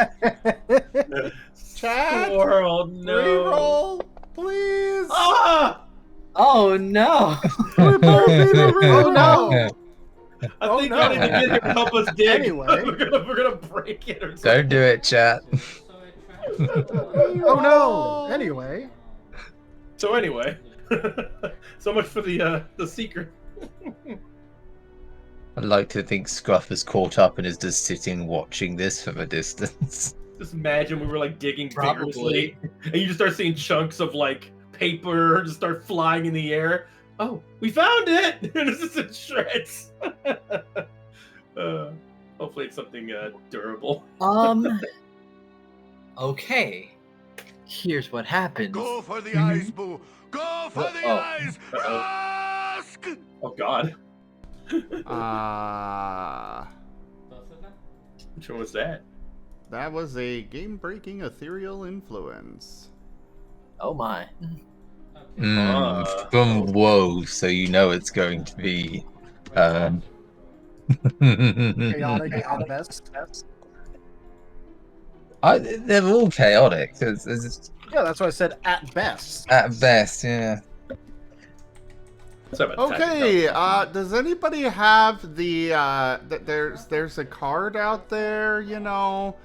Chat, Squirrel, no. reroll, please. Ah! Oh no! We both need a reroll. Oh no! I think no. I need to get here and help us dig. Anyway. we're gonna break it or something. Don't do it, chat. Oh no! Anyway. So anyway, so much for the secret. I'd like to think Scruff is caught up and is just sitting watching this from a distance. Just imagine we were like digging Probably. vigorously, and you just start seeing chunks of like paper just start flying in the air. Oh, we found it! And it's just in shreds. Hopefully it's something durable. Okay. Here's what happens. Go for the eyes, Boo. Go for the eyes. Ask. Oh God. Both of them? Which one was that? that was a game-breaking ethereal influence. Oh my. From Whoa, so you know it's going to be Chaotic at best. they're all chaotic. Yeah, that's why I said at best. At best, yeah. Okay, does anybody have the there's a card out there, you know?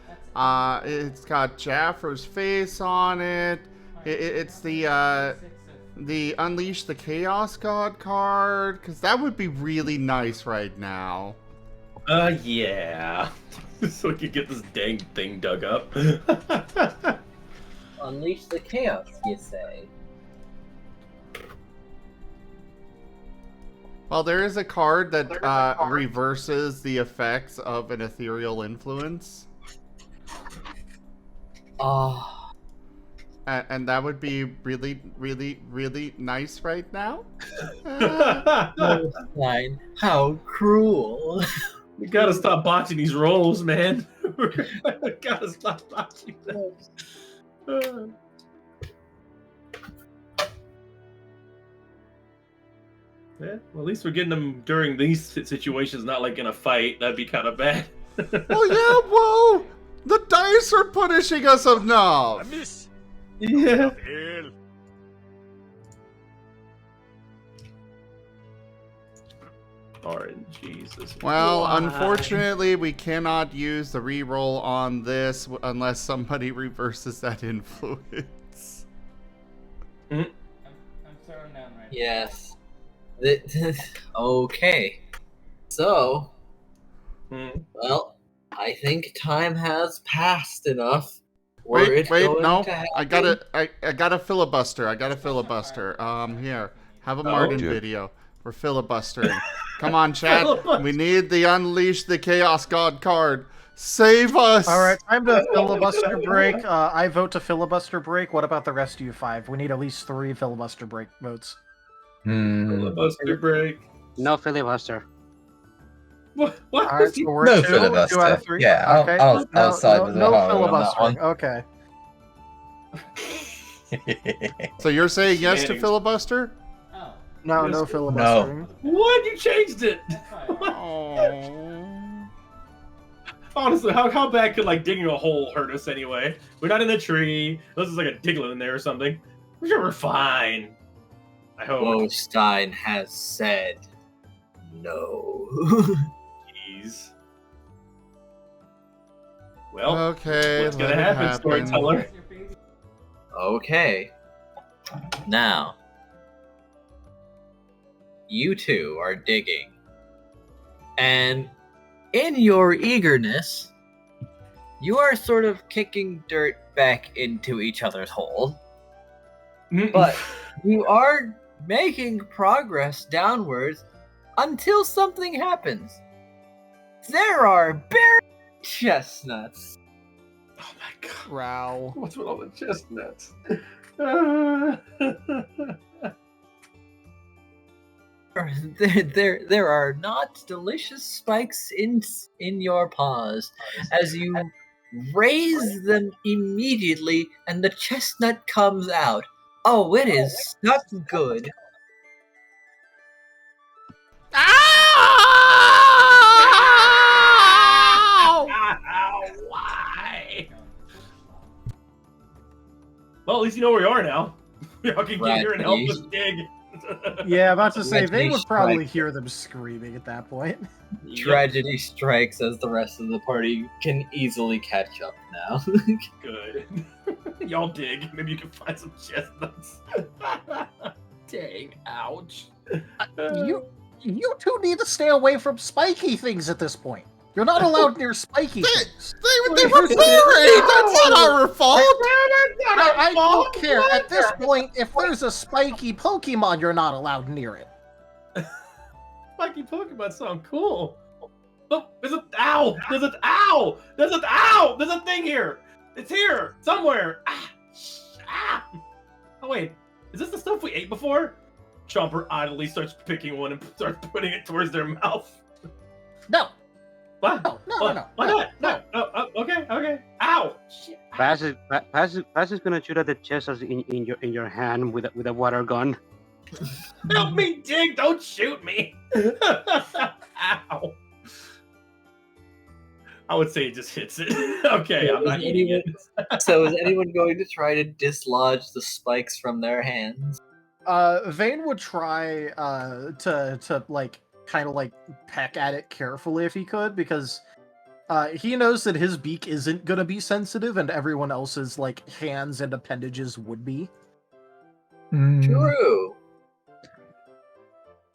It's got Jaffr's face on it. It's the Unleash the Chaos God card, because that would be really nice right now. Yeah. So we could get this dang thing dug up. Unleash the chaos, you say? Well, there is a card that reverses the effects of an ethereal influence. Oh. And that would be really, really, really nice right now. Fine. How cruel. We gotta stop botching these rolls, man. We gotta stop botching them. Yeah, well, at least we're getting them during these situations, not like in a fight. That'd be kind of bad. Well, yeah, whoa! The dice are punishing us enough! I miss. Yeah. RNGs. Well, unfortunately, we cannot use the reroll on this unless somebody reverses that influence. I'm throwing down right Yes. Okay. So, well, I think time has passed enough. Wait, no, I gotta filibuster. Here, have a Marten video. We're filibustering. Come on, chat. We need the Unleash the Chaos God card. Save us! All right, time to filibuster break. I vote to filibuster break. What about the rest of you five? We need at least 3 filibuster break votes. Filibuster break. No filibuster. What? All right, so we're No 2 filibuster. out of 3. Yeah, okay. I'll side with no Raharu on that filibustering. one. Okay. So you're saying yes to filibuster? No, no filibustering. What? You changed it. Honestly, how bad could like digging a hole hurt us anyway? We're not in the tree. This is like a diglet in there or something. We're sure we're fine. I hope. Wolfstein has said no. Jeez. Well, okay, what's gonna happen, Storyteller? Okay. Now, you two are digging. And in your eagerness, you are sort of kicking dirt back into each other's hole. But you are making progress downwards until something happens. There are buried chestnuts. Oh my god. RAOW. What's with all the chestnuts? There are not delicious spikes in your paws as you raise them immediately and the chestnut comes out. Oh, it is not good. Why? Well, at least you know where you are now. Y'all can get here and help us dig. Yeah, about to say, they would probably hear them screaming at that point. Tragedy strikes as the rest of the party can easily catch up now. Good. Y'all dig. Maybe you can find some chestnuts. Dang, ouch. You two need to stay away from spiky things at this point. You're not allowed near spiky things. They were buried! That's not our fault! I don't care. At this point, if there's a spiky Pokemon, you're not allowed near it. Spiky Pokemon sound cool. Oh, there's a ow! There's an ow! There's an ow! There's a thing here! It's here! Somewhere! Ah! Oh wait, is this the stuff we ate before? Chomper idly starts picking one and starts putting it towards their mouth. No. What? No. Why not? No. Okay. Paz is gonna shoot at the chest in your hand with a water gun. Help me dig! Don't shoot me! Ow! I would say it just hits it. Okay, I'm not eating it. So is anyone going to try to dislodge the spikes from their hands? Vane would try to like kind of like peck at it carefully if he could, because he knows that his beak isn't gonna be sensitive, and everyone else's like hands and appendages would be. True.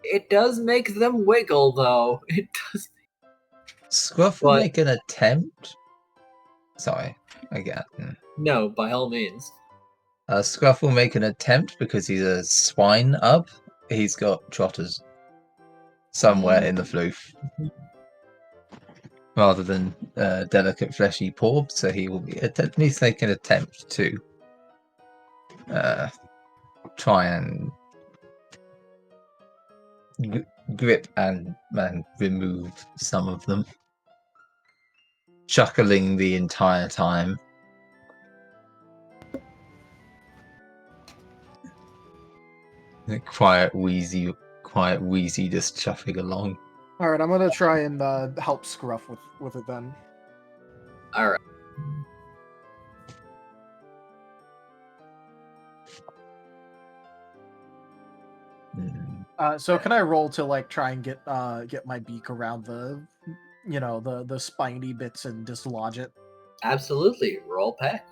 It does make them wiggle, though. It does. Scruff will make an attempt. Sorry, again. No, by all means. Scruff will make an attempt because he's a swine up. He's got trotters somewhere in the floof. Rather than delicate fleshy paw, so he will be at least make an attempt to try and grip and remove some of them, chuckling the entire time. Quiet, wheezy, just chuffing along. All right, I'm gonna try and help Scruff with it then. All right. So can I roll to like try and get my beak around the, the spiny bits and dislodge it? Absolutely. Roll peck.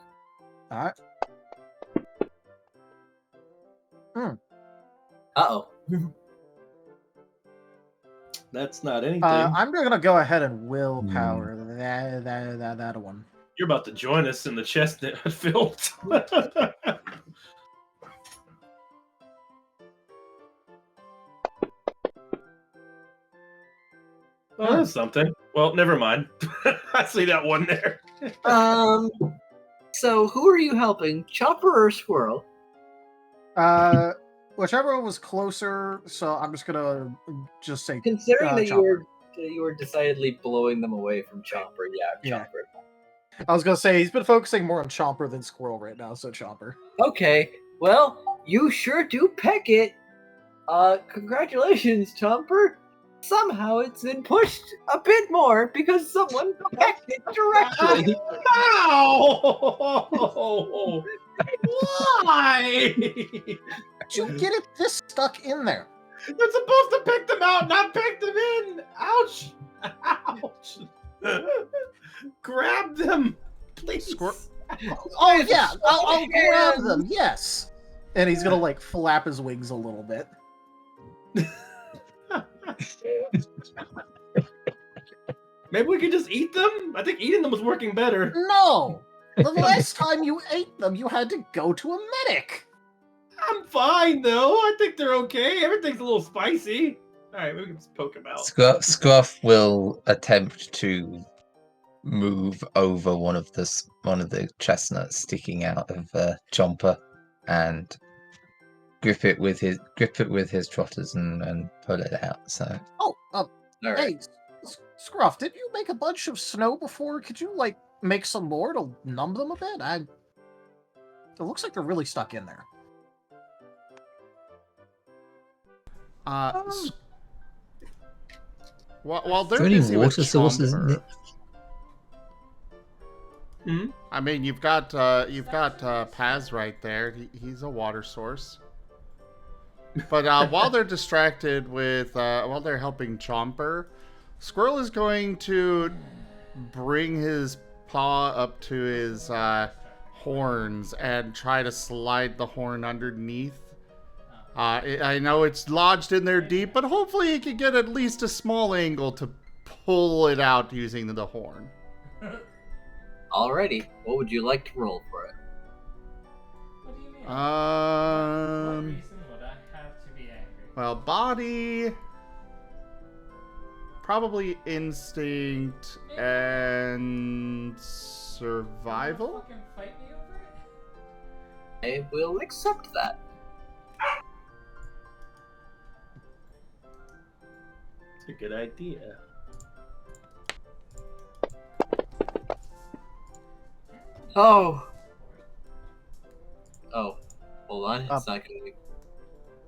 All right. Uh-oh. That's not anything. I'm gonna go ahead and willpower that one. You're about to join us in the chest that filled. Oh, that's something. Well, never mind. I see that one there. So who are you helping, Chopper or Squirrel? Whichever was closer. So I'm just gonna say. Considering that Chopper. you were decidedly blowing them away from Chopper, Chopper. I was gonna say he's been focusing more on Chomper than Squirrel right now, so Chomper. Okay, well, you sure do peck it. Congratulations, Chomper. Somehow it's been pushed a bit more because someone pecked it directly. Ow! Why? You get it this stuck in there. You're supposed to pick them out, not pick them in. Ouch! Ouch! Grab them, please. Oh yeah, I'll grab them. Yes. And he's gonna like flap his wings a little bit. Maybe we could just eat them? I think eating them was working better. No! The last time you ate them, you had to go to a medic. I'm fine, though. I think they're okay. Everything's a little spicy. All right, we can just poke them out. Scruff will attempt to move over one of the chestnuts sticking out of Chomper and grip it with his trotters and pull it out. So. Hey, Scruff, did you make a bunch of snow before? Could you like make some more to numb them a bit? It looks like they're really stuck in there. While they're Is there any busy with water sources in Chomper, it? I mean, you've got Paz right there. He's a water source. But while they're distracted with while they're helping Chomper, Squirrel is going to bring his paw up to his horns and try to slide the horn underneath. I know it's lodged in there deep, but hopefully he can get at least a small angle to pull it out using the horn. Alrighty, what would you like to roll for it? What do you mean? What reason would I have to be angry? Well, body, probably instinct and survival. Fucking fight me over it? I will accept that. It's a good idea. Oh. Oh. Hold on. It's not going to be.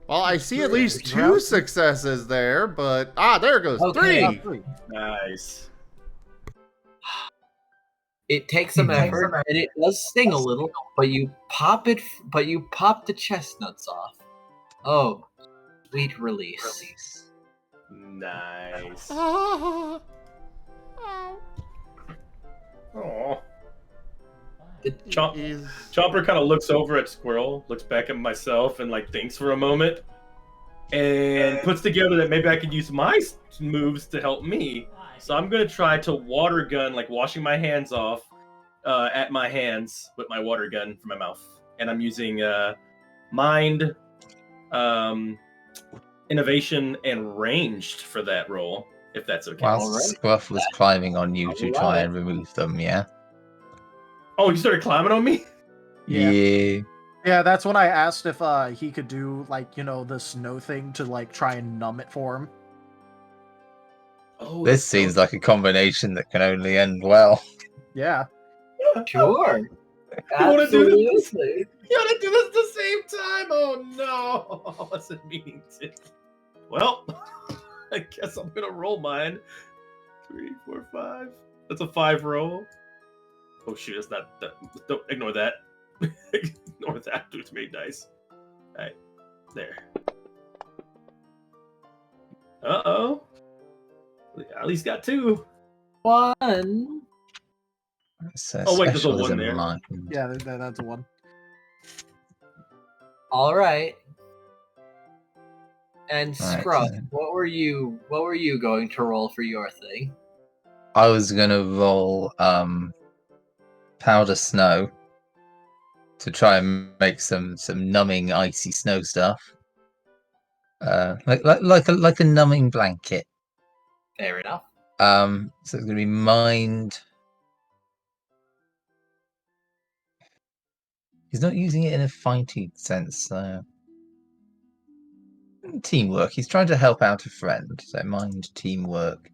Well, I see at least 2 successes there, but there goes Okay. 3. Nice. It takes some effort, and it does sting a little, but you pop it. But you pop the chestnuts off. Oh, sweet release. Nice. Oh. Aw. Chomper kind of looks over at Squirrel, looks back at myself, and like thinks for a moment, and puts together that maybe I could use my moves to help me. So I'm gonna try to water gun, like washing my hands off at my hands with my water gun from my mouth, and I'm using mind, innovation, and ranged for that roll, if that's okay. While Scruff was climbing on you to try and remove them, yeah? Oh, you started climbing on me? Yeah. Yeah, that's when I asked if he could do, like, the snow thing to, like, try and numb it for him. Oh, This seems like a combination that can only end well. Yeah. Sure. You want to do this? Absolutely. You want to do this at the same time? Oh no! I wasn't meaning to. Well, I guess I'm gonna roll mine. 3, 4, 5. That's a 5 roll. Oh shoot! That's not. Don't ignore that. Ignore that. It's made nice. All right, there. Uh-oh. At least got 2. 1. Oh wait, there's a 1 there. Yeah, that's a 1. All right. And All right, Scruff, then. what were you going to roll for your thing? I was gonna roll powder snow to try and make some numbing icy snow stuff. Like a numbing blanket. Fair enough. So it's gonna be mind. He's not using it in a fighting sense, so teamwork. He's trying to help out a friend, so mind teamwork.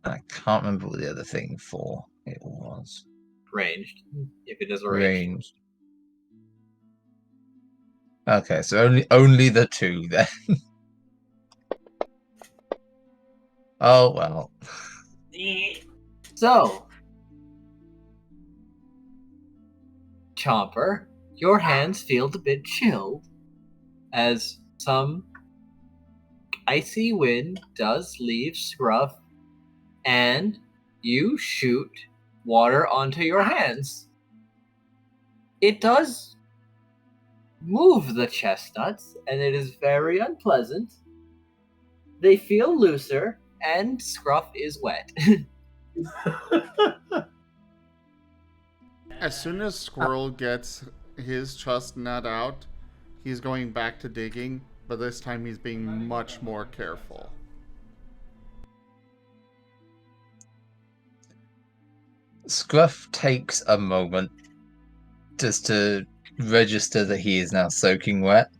I can't remember what the other thing for it was. Ranged. If it is a range. Ranged. Okay, so only the 2 then. Oh well. So, Chomper, your hands feel a bit chilled as some icy wind does leave Scruff, and you shoot water onto your hands. It does move the chestnuts, and it is very unpleasant. They feel looser, and Scruff is wet. As soon as Squirrel gets his chestnut out, he's going back to digging, but this time he's being much more careful. Scruff takes a moment just to register that he is now soaking wet.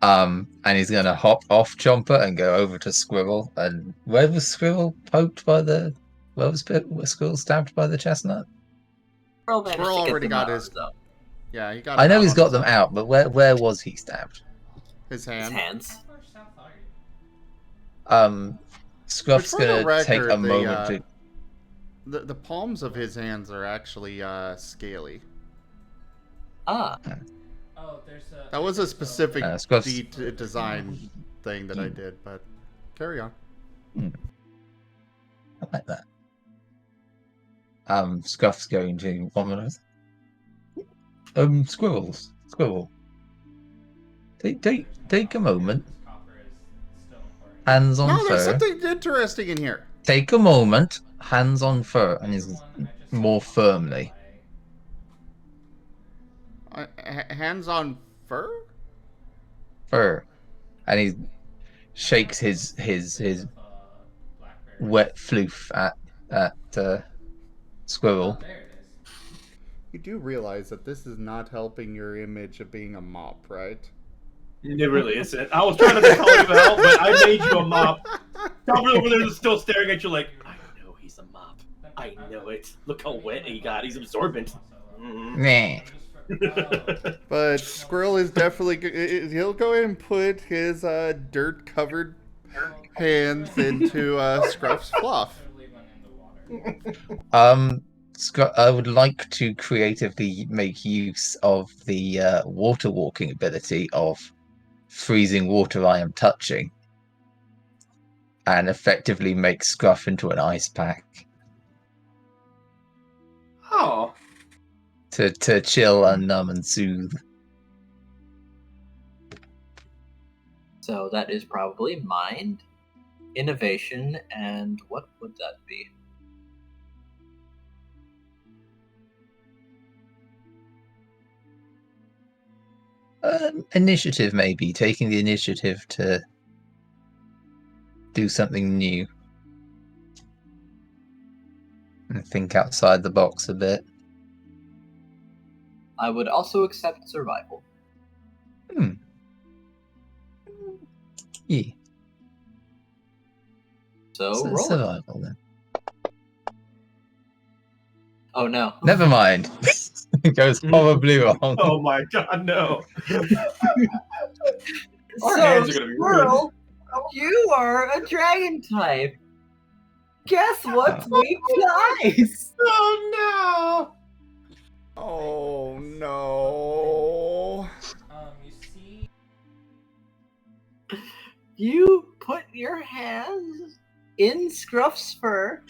And he's gonna hop off Chomper and go over to Squirrel. And where was Squirrel poked by the? Where was Squirrel stabbed by the chestnut? Squirrel already got his. Yeah, he got. I know he's got them out, but where was he stabbed? His hand. His hands. Scruff's gonna record, take a moment to. The palms of his hands are actually scaly. Ah. Oh, there's a. That was a specific Scruff's... design thing that I did, but carry on. I like that. Scruff's going to 1 minute. Squirrel. Take a moment. Hands on No, fur. there's something interesting in here. Take a moment. Hands on fur, and he's more firmly. Hands on fur? Fur, and he shakes his wet floof at Squirrel. You do realize that this is not helping your image of being a mop, right? It really isn't. I was trying to call you out, but I made you a mop. Chomper over there is still staring at you like, I know he's a mop. I know it. Look how wet he got. He's absorbent. Nah. But Squirrel is definitely he'll go ahead and put his dirt-covered hands into Scruff's fluff. I would like to creatively make use of the water walking ability of freezing water I am touching and effectively make Scruff into an ice pack Oh. to chill and numb and soothe. So that is probably mind, innovation, and what would that be? Initiative, maybe. Taking the initiative to do something new. And think outside the box a bit. I would also accept survival. Yeah. So roll it. Survival then. Oh no. Never mind. It goes horribly wrong. Oh my god, no. Our So, hands are gonna be Squirrel, you are a dragon type. Guess what's weak to ice? Oh Oh no. You see, You put your hands in Scruff's fur,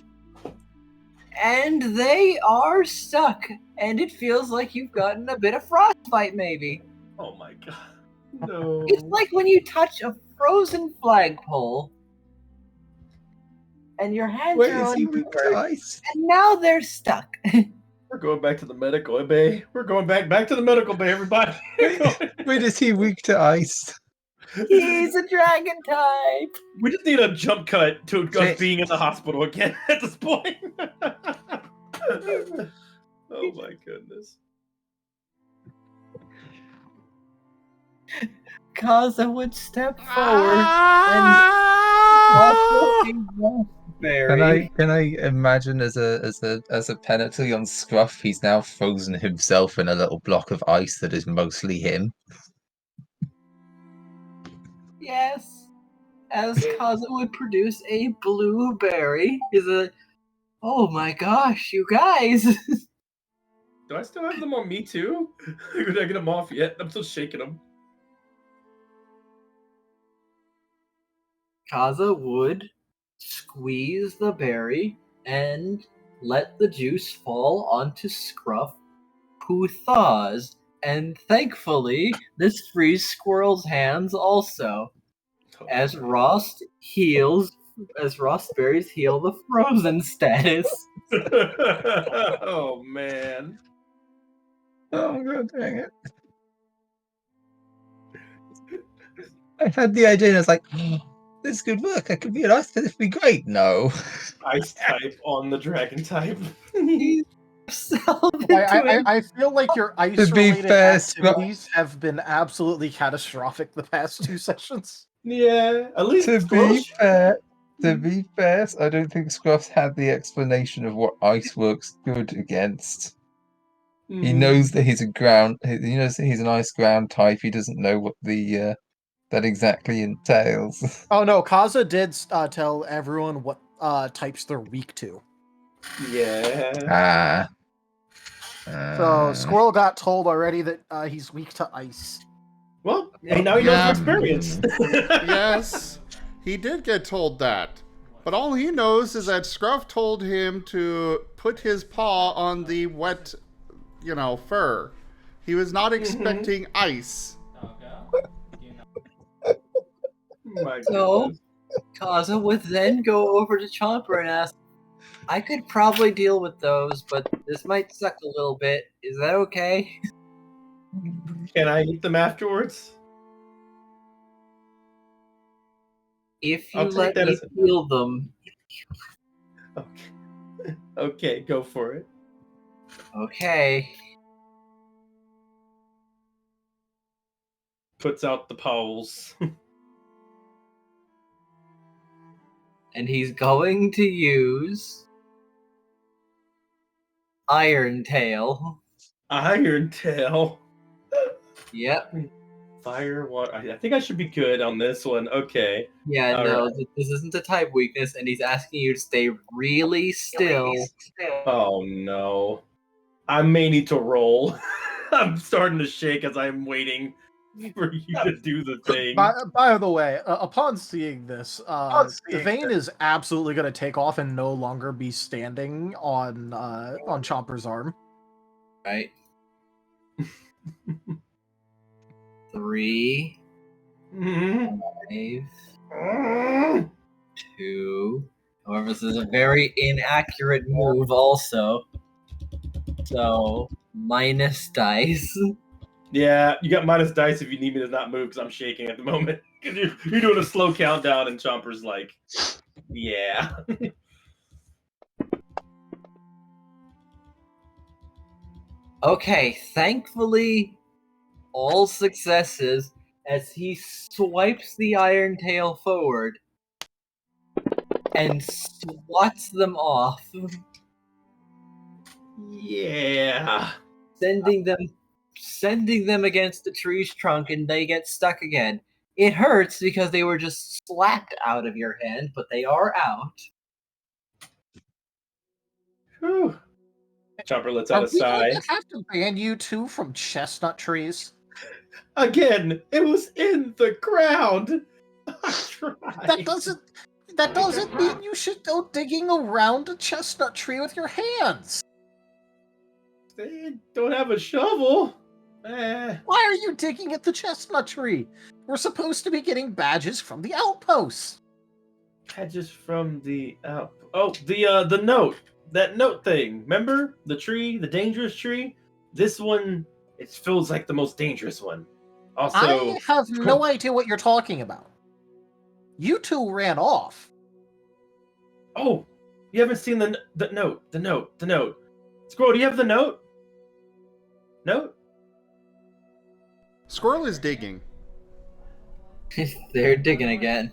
and they are stuck. And it feels like you've gotten a bit of frostbite, maybe. no. Oh my god. No. It's like when you touch a frozen flagpole, and your hands Wait, are is on he weak to fur, ice? and now they're stuck. We're going back to the medical bay. We're going back to the medical bay, everybody. Wait, is he weak to ice? He's a dragon type. We just need a jump cut to us Shit. being in the hospital again at this point. Oh my goodness. Kaza would step forward and Can I imagine as a penalty on Scruff, he's now frozen himself in a little block of ice that is mostly him. Yes. As Kaza would produce a blueberry. Oh my gosh, you guys. Do I still have them on me too? Did I get them off yet? I'm still shaking them. Kaza would squeeze the berry and let the juice fall onto Scruff, who thaws, and thankfully this frees Squirrel's hands also. As Rost berries heal the frozen status. Oh man. Oh god dang it. I had the idea and I was like, oh, this could work. I could be an ice, this would be great. No. Ice type on the dragon type. I feel like your ice-related activities have been absolutely catastrophic the past 2 sessions. Yeah, at least To be fair, I don't think Scruff's had the explanation of what ice works good against. He knows that he's he knows that he's an ice ground type. He doesn't know what the that exactly entails. Oh no, Kaza did tell everyone what types they're weak to. Yeah. So Squirrel got told already that he's weak to ice. Well, now he knows from experience. Yes, he did get told that. But all he knows is that Scruff told him to put his paw on the wet, fur. He was not expecting ice. So, Kaza would then go over to Chomper and ask, I could probably deal with those, but this might suck a little bit. Is that okay? Can I eat them afterwards? If you let me heal them. Okay, go for it. Okay. Puts out the poles. And he's going to use Iron Tail. Iron Tail. Yep. Fire, water. I think I should be good on this one. Okay. Yeah, All no, right. this isn't a type weakness, and he's asking you to stay really still. Oh no. I may need to roll. I'm starting to shake as I'm waiting for you to do the thing. By the way, upon seeing this, Vane is absolutely going to take off and no longer be standing on Chomper's arm. Right. 3, 5, 2. However, this is a very inaccurate move also. So, minus dice. Yeah, you got minus dice if you need me to not move because I'm shaking at the moment. Because you're doing a slow countdown and Chomper's like, yeah. Okay, thankfully, all successes as he swipes the Iron Tail forward and swats them off. Yeah. Sending them against the tree's trunk, and they get stuck again. It hurts because they were just slapped out of your hand, but they are out. Whew. Chomper lets out a Are we sigh. going to have to ban you two from chestnut trees? Again, it was in the ground. I tried. That doesn't mean you should go digging around a chestnut tree with your hands. They don't have a shovel. Why are you digging at the chestnut tree? We're supposed to be getting badges from the outposts. Badges from the the note. That note thing. Remember the tree, the dangerous tree? This one, it feels like the most dangerous one. Also, I have no idea what you're talking about. You two ran off. Oh, you haven't seen the note. Squirrel, do you have the note? Note? Squirrel is digging. They're digging again.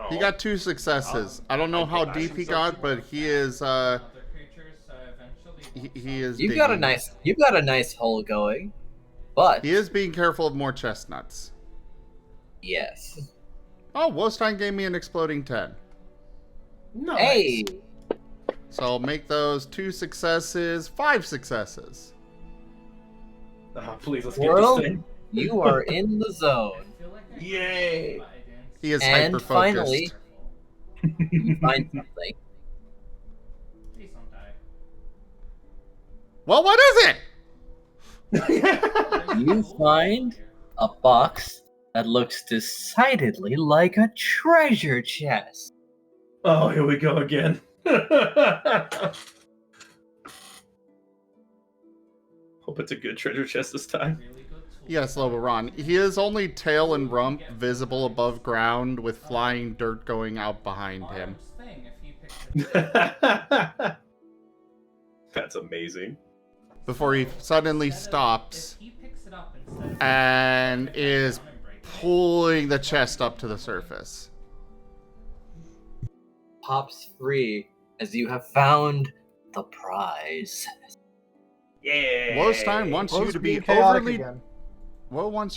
He got 2 successes. I don't know how deep he got, but he is he is You've digging. got a nice hole going. But he is being careful of more chestnuts. Yes. Oh, Wostein gave me an exploding 10. Nice. Hey. So I'll make those 2 successes, 5 successes. Oh, please, let's get this thing. You are in the zone. Yay! He is and hyper-focused. Finally, you find something. Please don't die. Well, what is it? You find a box that looks decidedly like a treasure chest. Oh, here we go again. Hope it's a good treasure chest this time. Yes, Lobaron. He is only tail and rump visible above ground with flying dirt going out behind him. That's amazing. Before he suddenly stops and is pulling the chest up to the surface. Pops free as you have found the prize. Yeah. Wostein wants you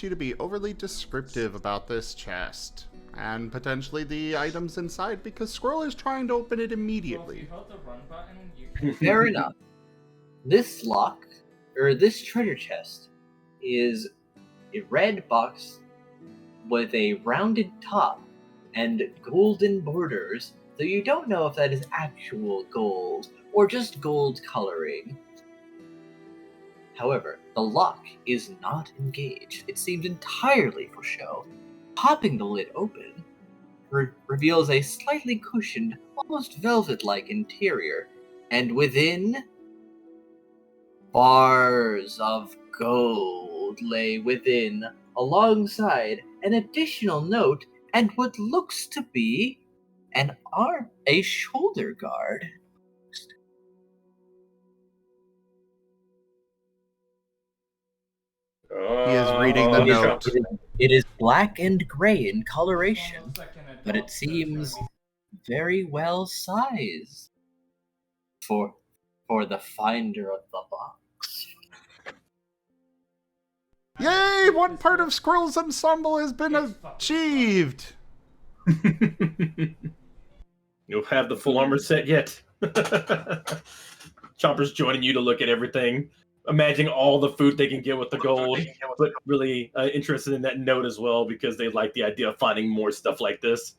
to be overly descriptive about this chest and potentially the items inside because Squirrel is trying to open it immediately. Fair enough. This this treasure chest is a red box with a rounded top and golden borders, though you don't know if that is actual gold or just gold coloring. However, the lock is not engaged. It seems entirely for show. Popping the lid open reveals a slightly cushioned, almost velvet-like interior, and within, bars of gold lay within, alongside an additional note and what looks to be a shoulder guard. He is reading the note. It is black and gray in coloration, but it seems very well sized for for the finder of the box. Yay! One part of Squirrel's ensemble has been achieved! You'll have the full armor set yet. Chomper's joining you to look at everything, imagining all the food they can get with the gold, but really interested in that note as well because they like the idea of finding more stuff like this.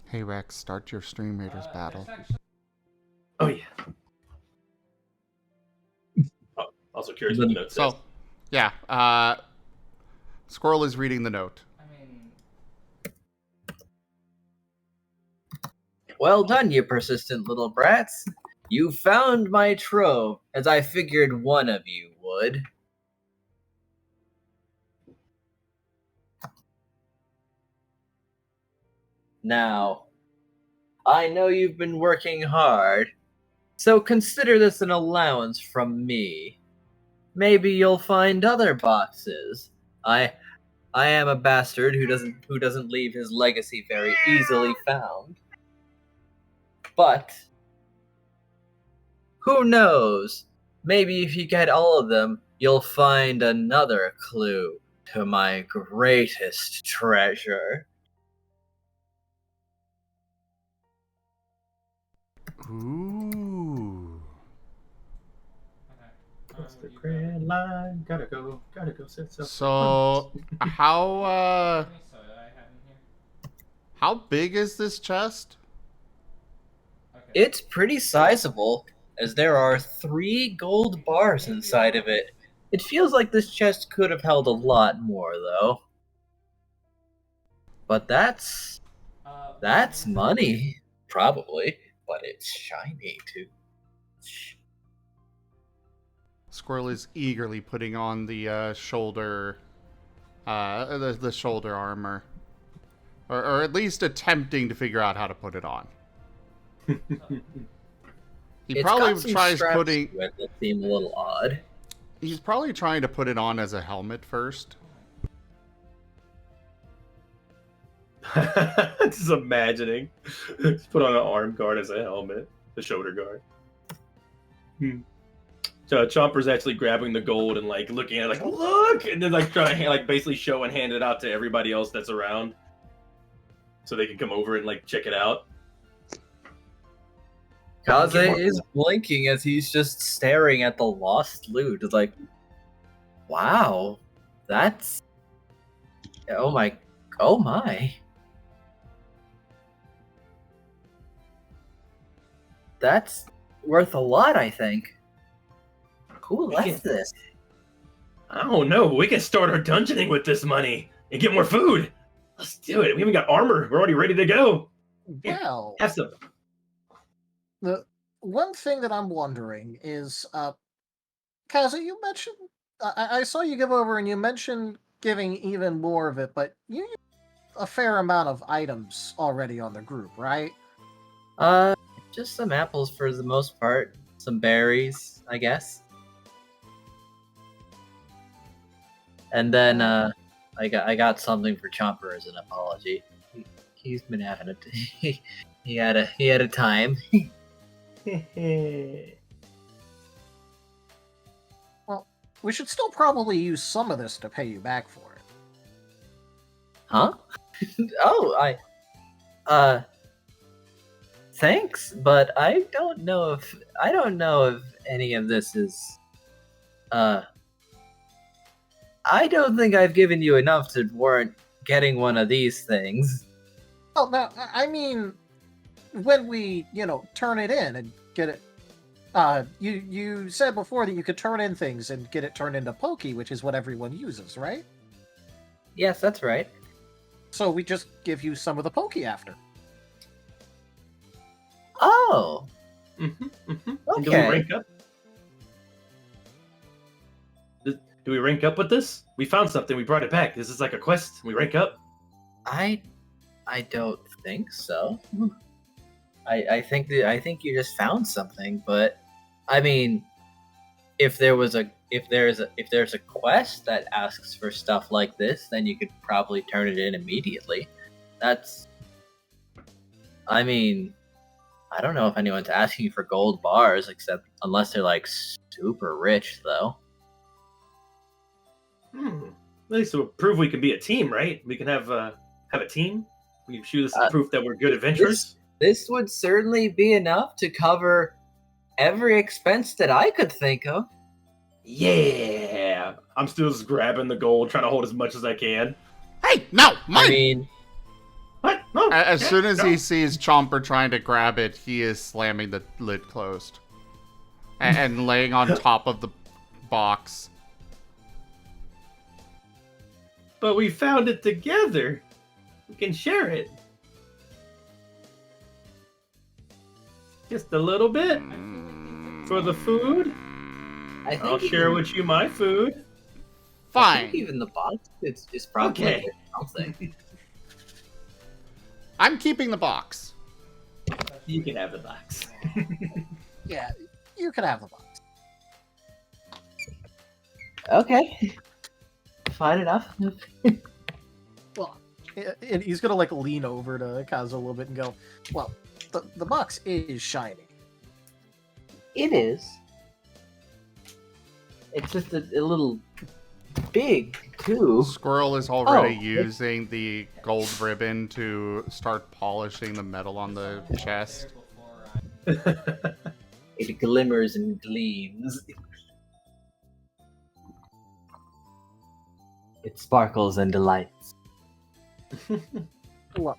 Hey Rex, start your Stream Raiders battle. Oh yeah. Oh, also curious what the note says. So, yeah, Squirrel is reading the note. Well done, you persistent little brats. You found my trove, as I figured one of you would. Now, I know you've been working hard, so consider this an allowance from me. Maybe you'll find other boxes. I am a bastard who doesn't leave his legacy very easily found. But who knows? Maybe if you get all of them, you'll find another clue to my greatest treasure. Ooh. What's the grand line? Gotta go set stuff. So, how big is this chest? It's pretty sizable, as there are 3 gold bars inside of it. It feels like this chest could have held a lot more, though. But that's money, probably. But it's shiny, too. Squirrel is eagerly putting on the shoulder, the shoulder armor, or at least attempting to figure out how to put it on. He probably tries putting. That seem a little odd. He's probably trying to put it on as a helmet first. Just imagining. Just put on an arm guard as a helmet, the shoulder guard. So Chomper's actually grabbing the gold and like looking at it, like look, and then like trying to like basically show and hand it out to everybody else that's around, so they can come over and like check it out. Kaze is blinking as he's just staring at the lost loot. It's like, wow, that's oh my. That's worth a lot, I think. Who left this? I don't know, but we can start our dungeoning with this money and get more food. Let's do it. We even got armor. We're already ready to go. Well, have some. The one thing that I'm wondering is, Kazu, you mentioned I saw you give over, and you mentioned giving even more of it, but you used a fair amount of items already on the group, right? Just some apples for the most part. Some berries, I guess. And then I got something for Chomper as an apology. He's been having a he had a time. Well, we should still probably use some of this to pay you back for it. Huh? Oh, thanks, but I don't know if any of this is I don't think I've given you enough to warrant getting one of these things. Oh, no, I mean, when we, turn it in and get it, you said before that you could turn in things and get it turned into Pokey, which is what everyone uses, right? Yes, that's right. So we just give you some of the Pokey after. Oh. Okay. Do we rank up? Do we rank up with this? We found something. We brought it back. This is like a quest. We rank up. I don't think so. I think you just found something, but I mean, if there's a quest that asks for stuff like this, then you could probably turn it in immediately. I mean, I don't know if anyone's asking for gold bars, except unless they're like super rich, though. At least to prove we can be a team, right? We can have a team. We can show this as proof that we're good adventurers. This would certainly be enough to cover every expense that I could think of. Yeah, I'm still just grabbing the gold, trying to hold as much as I can. Hey, no, mine! I mean, what? No. As soon as he sees Chomper trying to grab it, he is slamming the lid closed and laying on top of the box. But we found it together. We can share it. Just a little bit for the food. I'll share with you my food. Fine. I think even the box is probably Okay. something. I'm keeping the box. You can have the box. Yeah, you can have the box. Okay. Fine enough. Well, and he's gonna like lean over to Kaza a little bit and go, "Well, the box is shiny. It is. It's just a little big, too. Squirrel is already using the gold ribbon to start polishing the metal on the chest. It glimmers and gleams. It sparkles and delights. Look,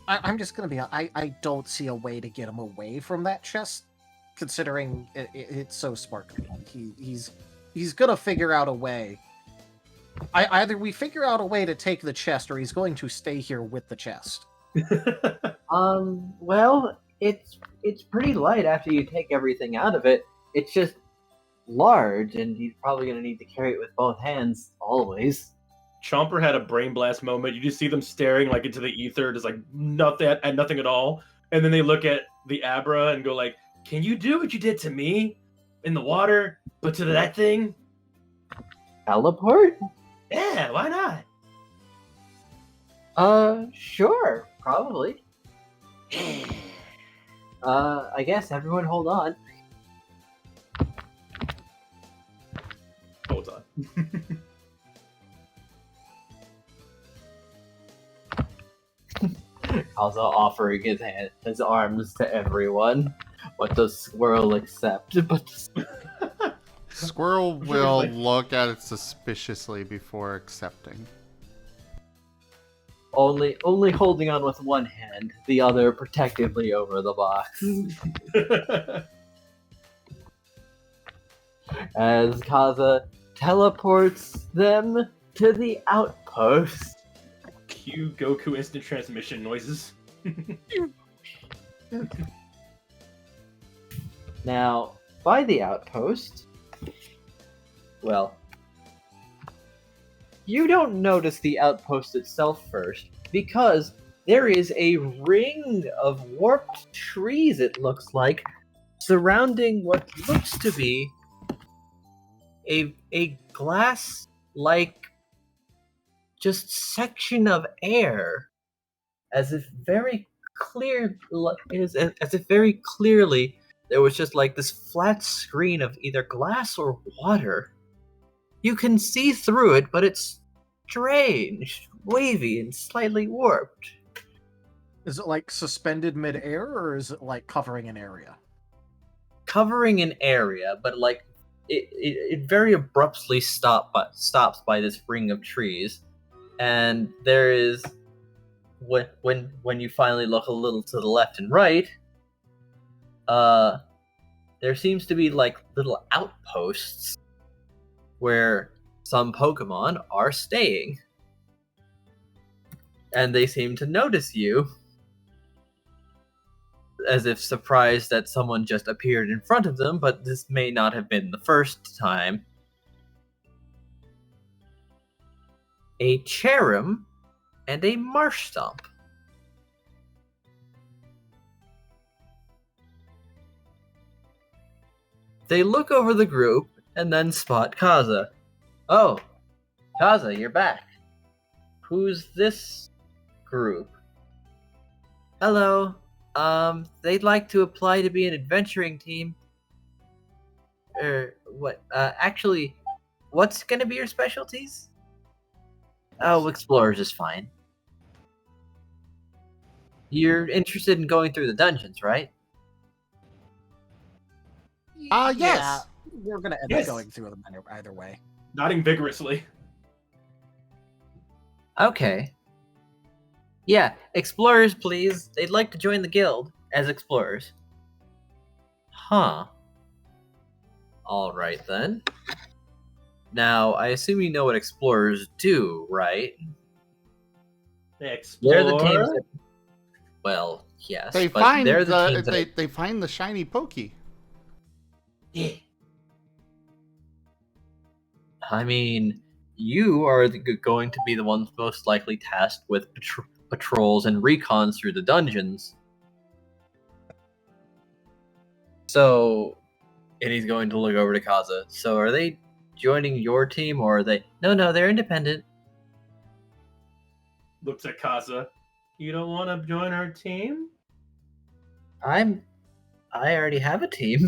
I'm just gonna be. I don't see a way to get him away from that chest, considering it's so sparkly. He's gonna figure out a way. Either we figure out a way to take the chest, or he's going to stay here with the chest. Well, it's pretty light after you take everything out of it. It's just large, and he's probably gonna need to carry it with both hands always. Chomper had a brain blast moment. You just see them staring like into the ether, just like nothing at all. And then they look at the Abra and go like, "Can you do what you did to me in the water, but to that thing?" Teleport? Yeah, why not? Sure, probably. I guess everyone hold on. Hold on. Also offering his arms to everyone. What does Squirrel accept? Squirrel will look at it suspiciously before accepting. Only holding on with one hand, the other protectively over the box. As Kaza teleports them to the outpost. Cue Goku instant transmission noises. Now, by the outpost, well, you don't notice the outpost itself first, because there is a ring of warped trees, it looks like, surrounding what looks to be a glass-like just section of air, as if very clearly there was just like this flat screen of either glass or water. You can see through it, but it's strange, wavy, and slightly warped. Is it like suspended midair, or is it like covering an area? Covering an area, but like it very abruptly stops by this ring of trees, and there is when you finally look a little to the left and right, there seems to be like little outposts where some Pokemon are staying. And they seem to notice you, as if surprised that someone just appeared in front of them, but this may not have been the first time. A Cherim and a Marsh Stump. They look over the group and then spot Kaza. Oh, Kaza, you're back. Who's this group? Hello. They'd like to apply to be an adventuring team. What? Actually, what's gonna be your specialties? Oh, explorers is fine. You're interested in going through the dungeons, right? Yes. Yeah, we're gonna end Yes. up going through them either way. Nodding vigorously. Okay. Yeah, explorers, please. They'd like to join the guild as explorers. Huh. Alright then. Now, I assume you know what explorers do, right? Explore. They're the teams that... Well, yes, They but find they're the the teams that... they find the shiny pokey. Yeah. I mean, you are going to be the ones most likely tasked with patrols and recons through the dungeons. So, and he's going to look over to Kaza. So, are they joining your team, or are they? No, they're independent. Looks at Kaza. You don't want to join our team? I already have a team.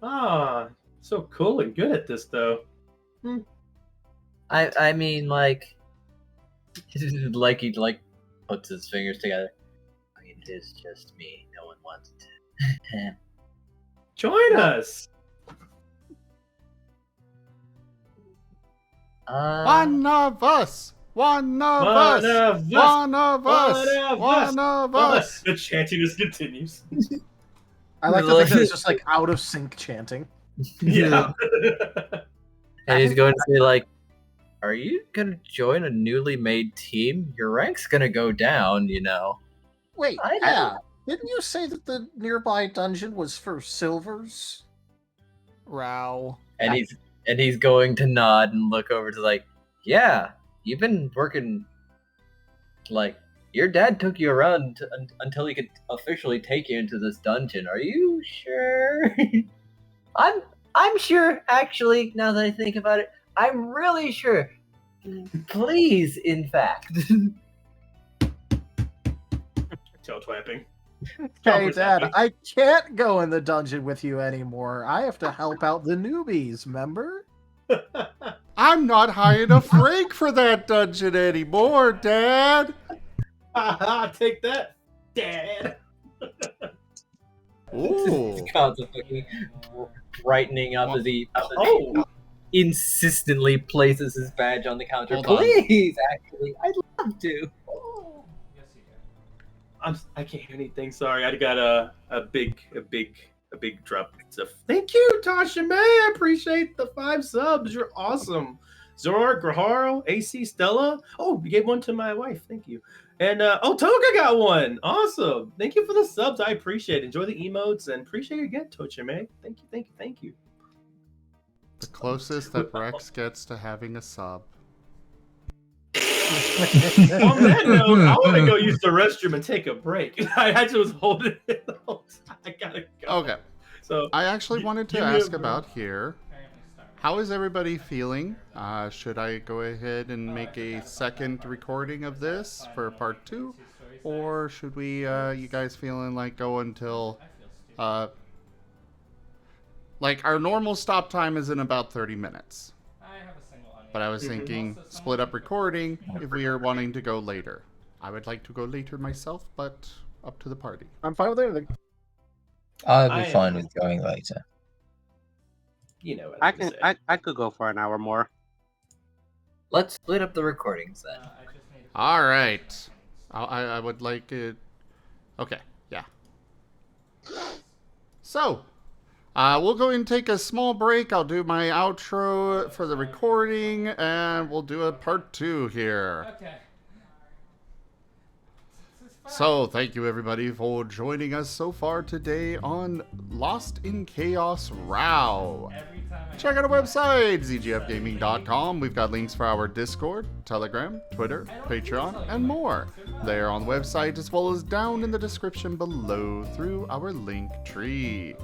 Ah, so cool and good at this, though. I mean, like he puts his fingers together. I mean, it is just me. No one wants to. Join us. One of us. One of us. One of us. One of us. The chanting just continues. I like to think that it's just like out of sync chanting. Yeah. And he's going to say, like, are you going to join a newly made team? Your rank's going to go down, you know. Wait, yeah. Didn't you say that the nearby dungeon was for silvers? RAOW. And he's going to nod and look over to, like, yeah, you've been working, like, your dad took you around until he could officially take you into this dungeon. Are you sure? I'm sure, actually, now that I think about it. I'm really sure. Please, in fact. Tail twapping. Hey, Dad, I can't go in the dungeon with you anymore. I have to help out the newbies, remember? I'm not high enough rank for that dungeon anymore, Dad. Take that, Dad. Ooh. Fucking brightening up as he insistently places his badge on the counter. Please, actually, I'd love to. I can't hear anything. Sorry, I got a big drop. So thank you, Tasha May. I appreciate the 5 subs. You're awesome. Zor, Raharu, AC, Stella. Oh, you gave one to my wife. Thank you. And Toga got one. Awesome. Thank you for the subs. I appreciate it. Enjoy the emotes and appreciate it again, Tasha May. Thank you. The closest that Rex gets to having a sub. On that note, I want to go use the restroom and take a break. I actually was holding it the whole time. I gotta go. Okay. So I actually wanted to ask about here. How is everybody feeling? Should I go ahead and make a second recording of this for part 2? Or should we, you guys feeling like go until, like our normal stop time is in about 30 minutes. But I was thinking split up recording if we are wanting to go later. I would like to go later myself, but up to the party. I'm fine with anything. I'll be fine with going later. You know, I could go for an hour more. Let's split up the recordings then. All right. I would like it. Okay, yeah. So, we'll go and take a small break. I'll do my outro for the recording, and we'll do a part 2 here. Okay. So, thank you everybody for joining us so far today on Lost in Chaos RAOW. check out our website, zgfgaming.com. We've got links for our Discord, Telegram, Twitter, Patreon, and more. They are on the website as well as down in the description below through our link tree.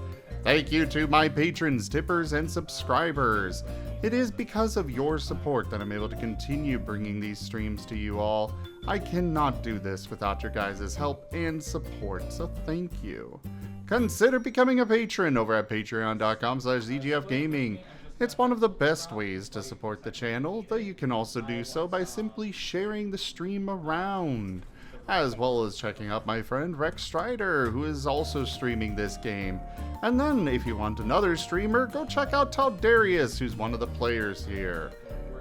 Thank you to my patrons, tippers, and subscribers. It is because of your support that I'm able to continue bringing these streams to you all. I cannot do this without your guys' help and support, so thank you. Consider becoming a patron over at patreon.com/zgfgaming. It's one of the best ways to support the channel, though you can also do so by simply sharing the stream around, as well as checking out my friend Rex Strider, who is also streaming this game. And then, if you want another streamer, go check out Taldarius, who's one of the players here.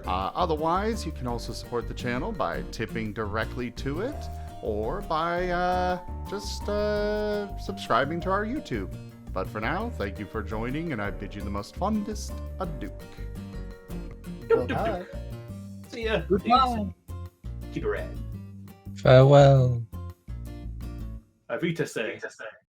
Otherwise, you can also support the channel by tipping directly to it, or by just subscribing to our YouTube. But for now, thank you for joining, and I bid you the most fondest adieu. Goodbye. See ya. Goodbye. Keep it rad. Farewell. Avita say.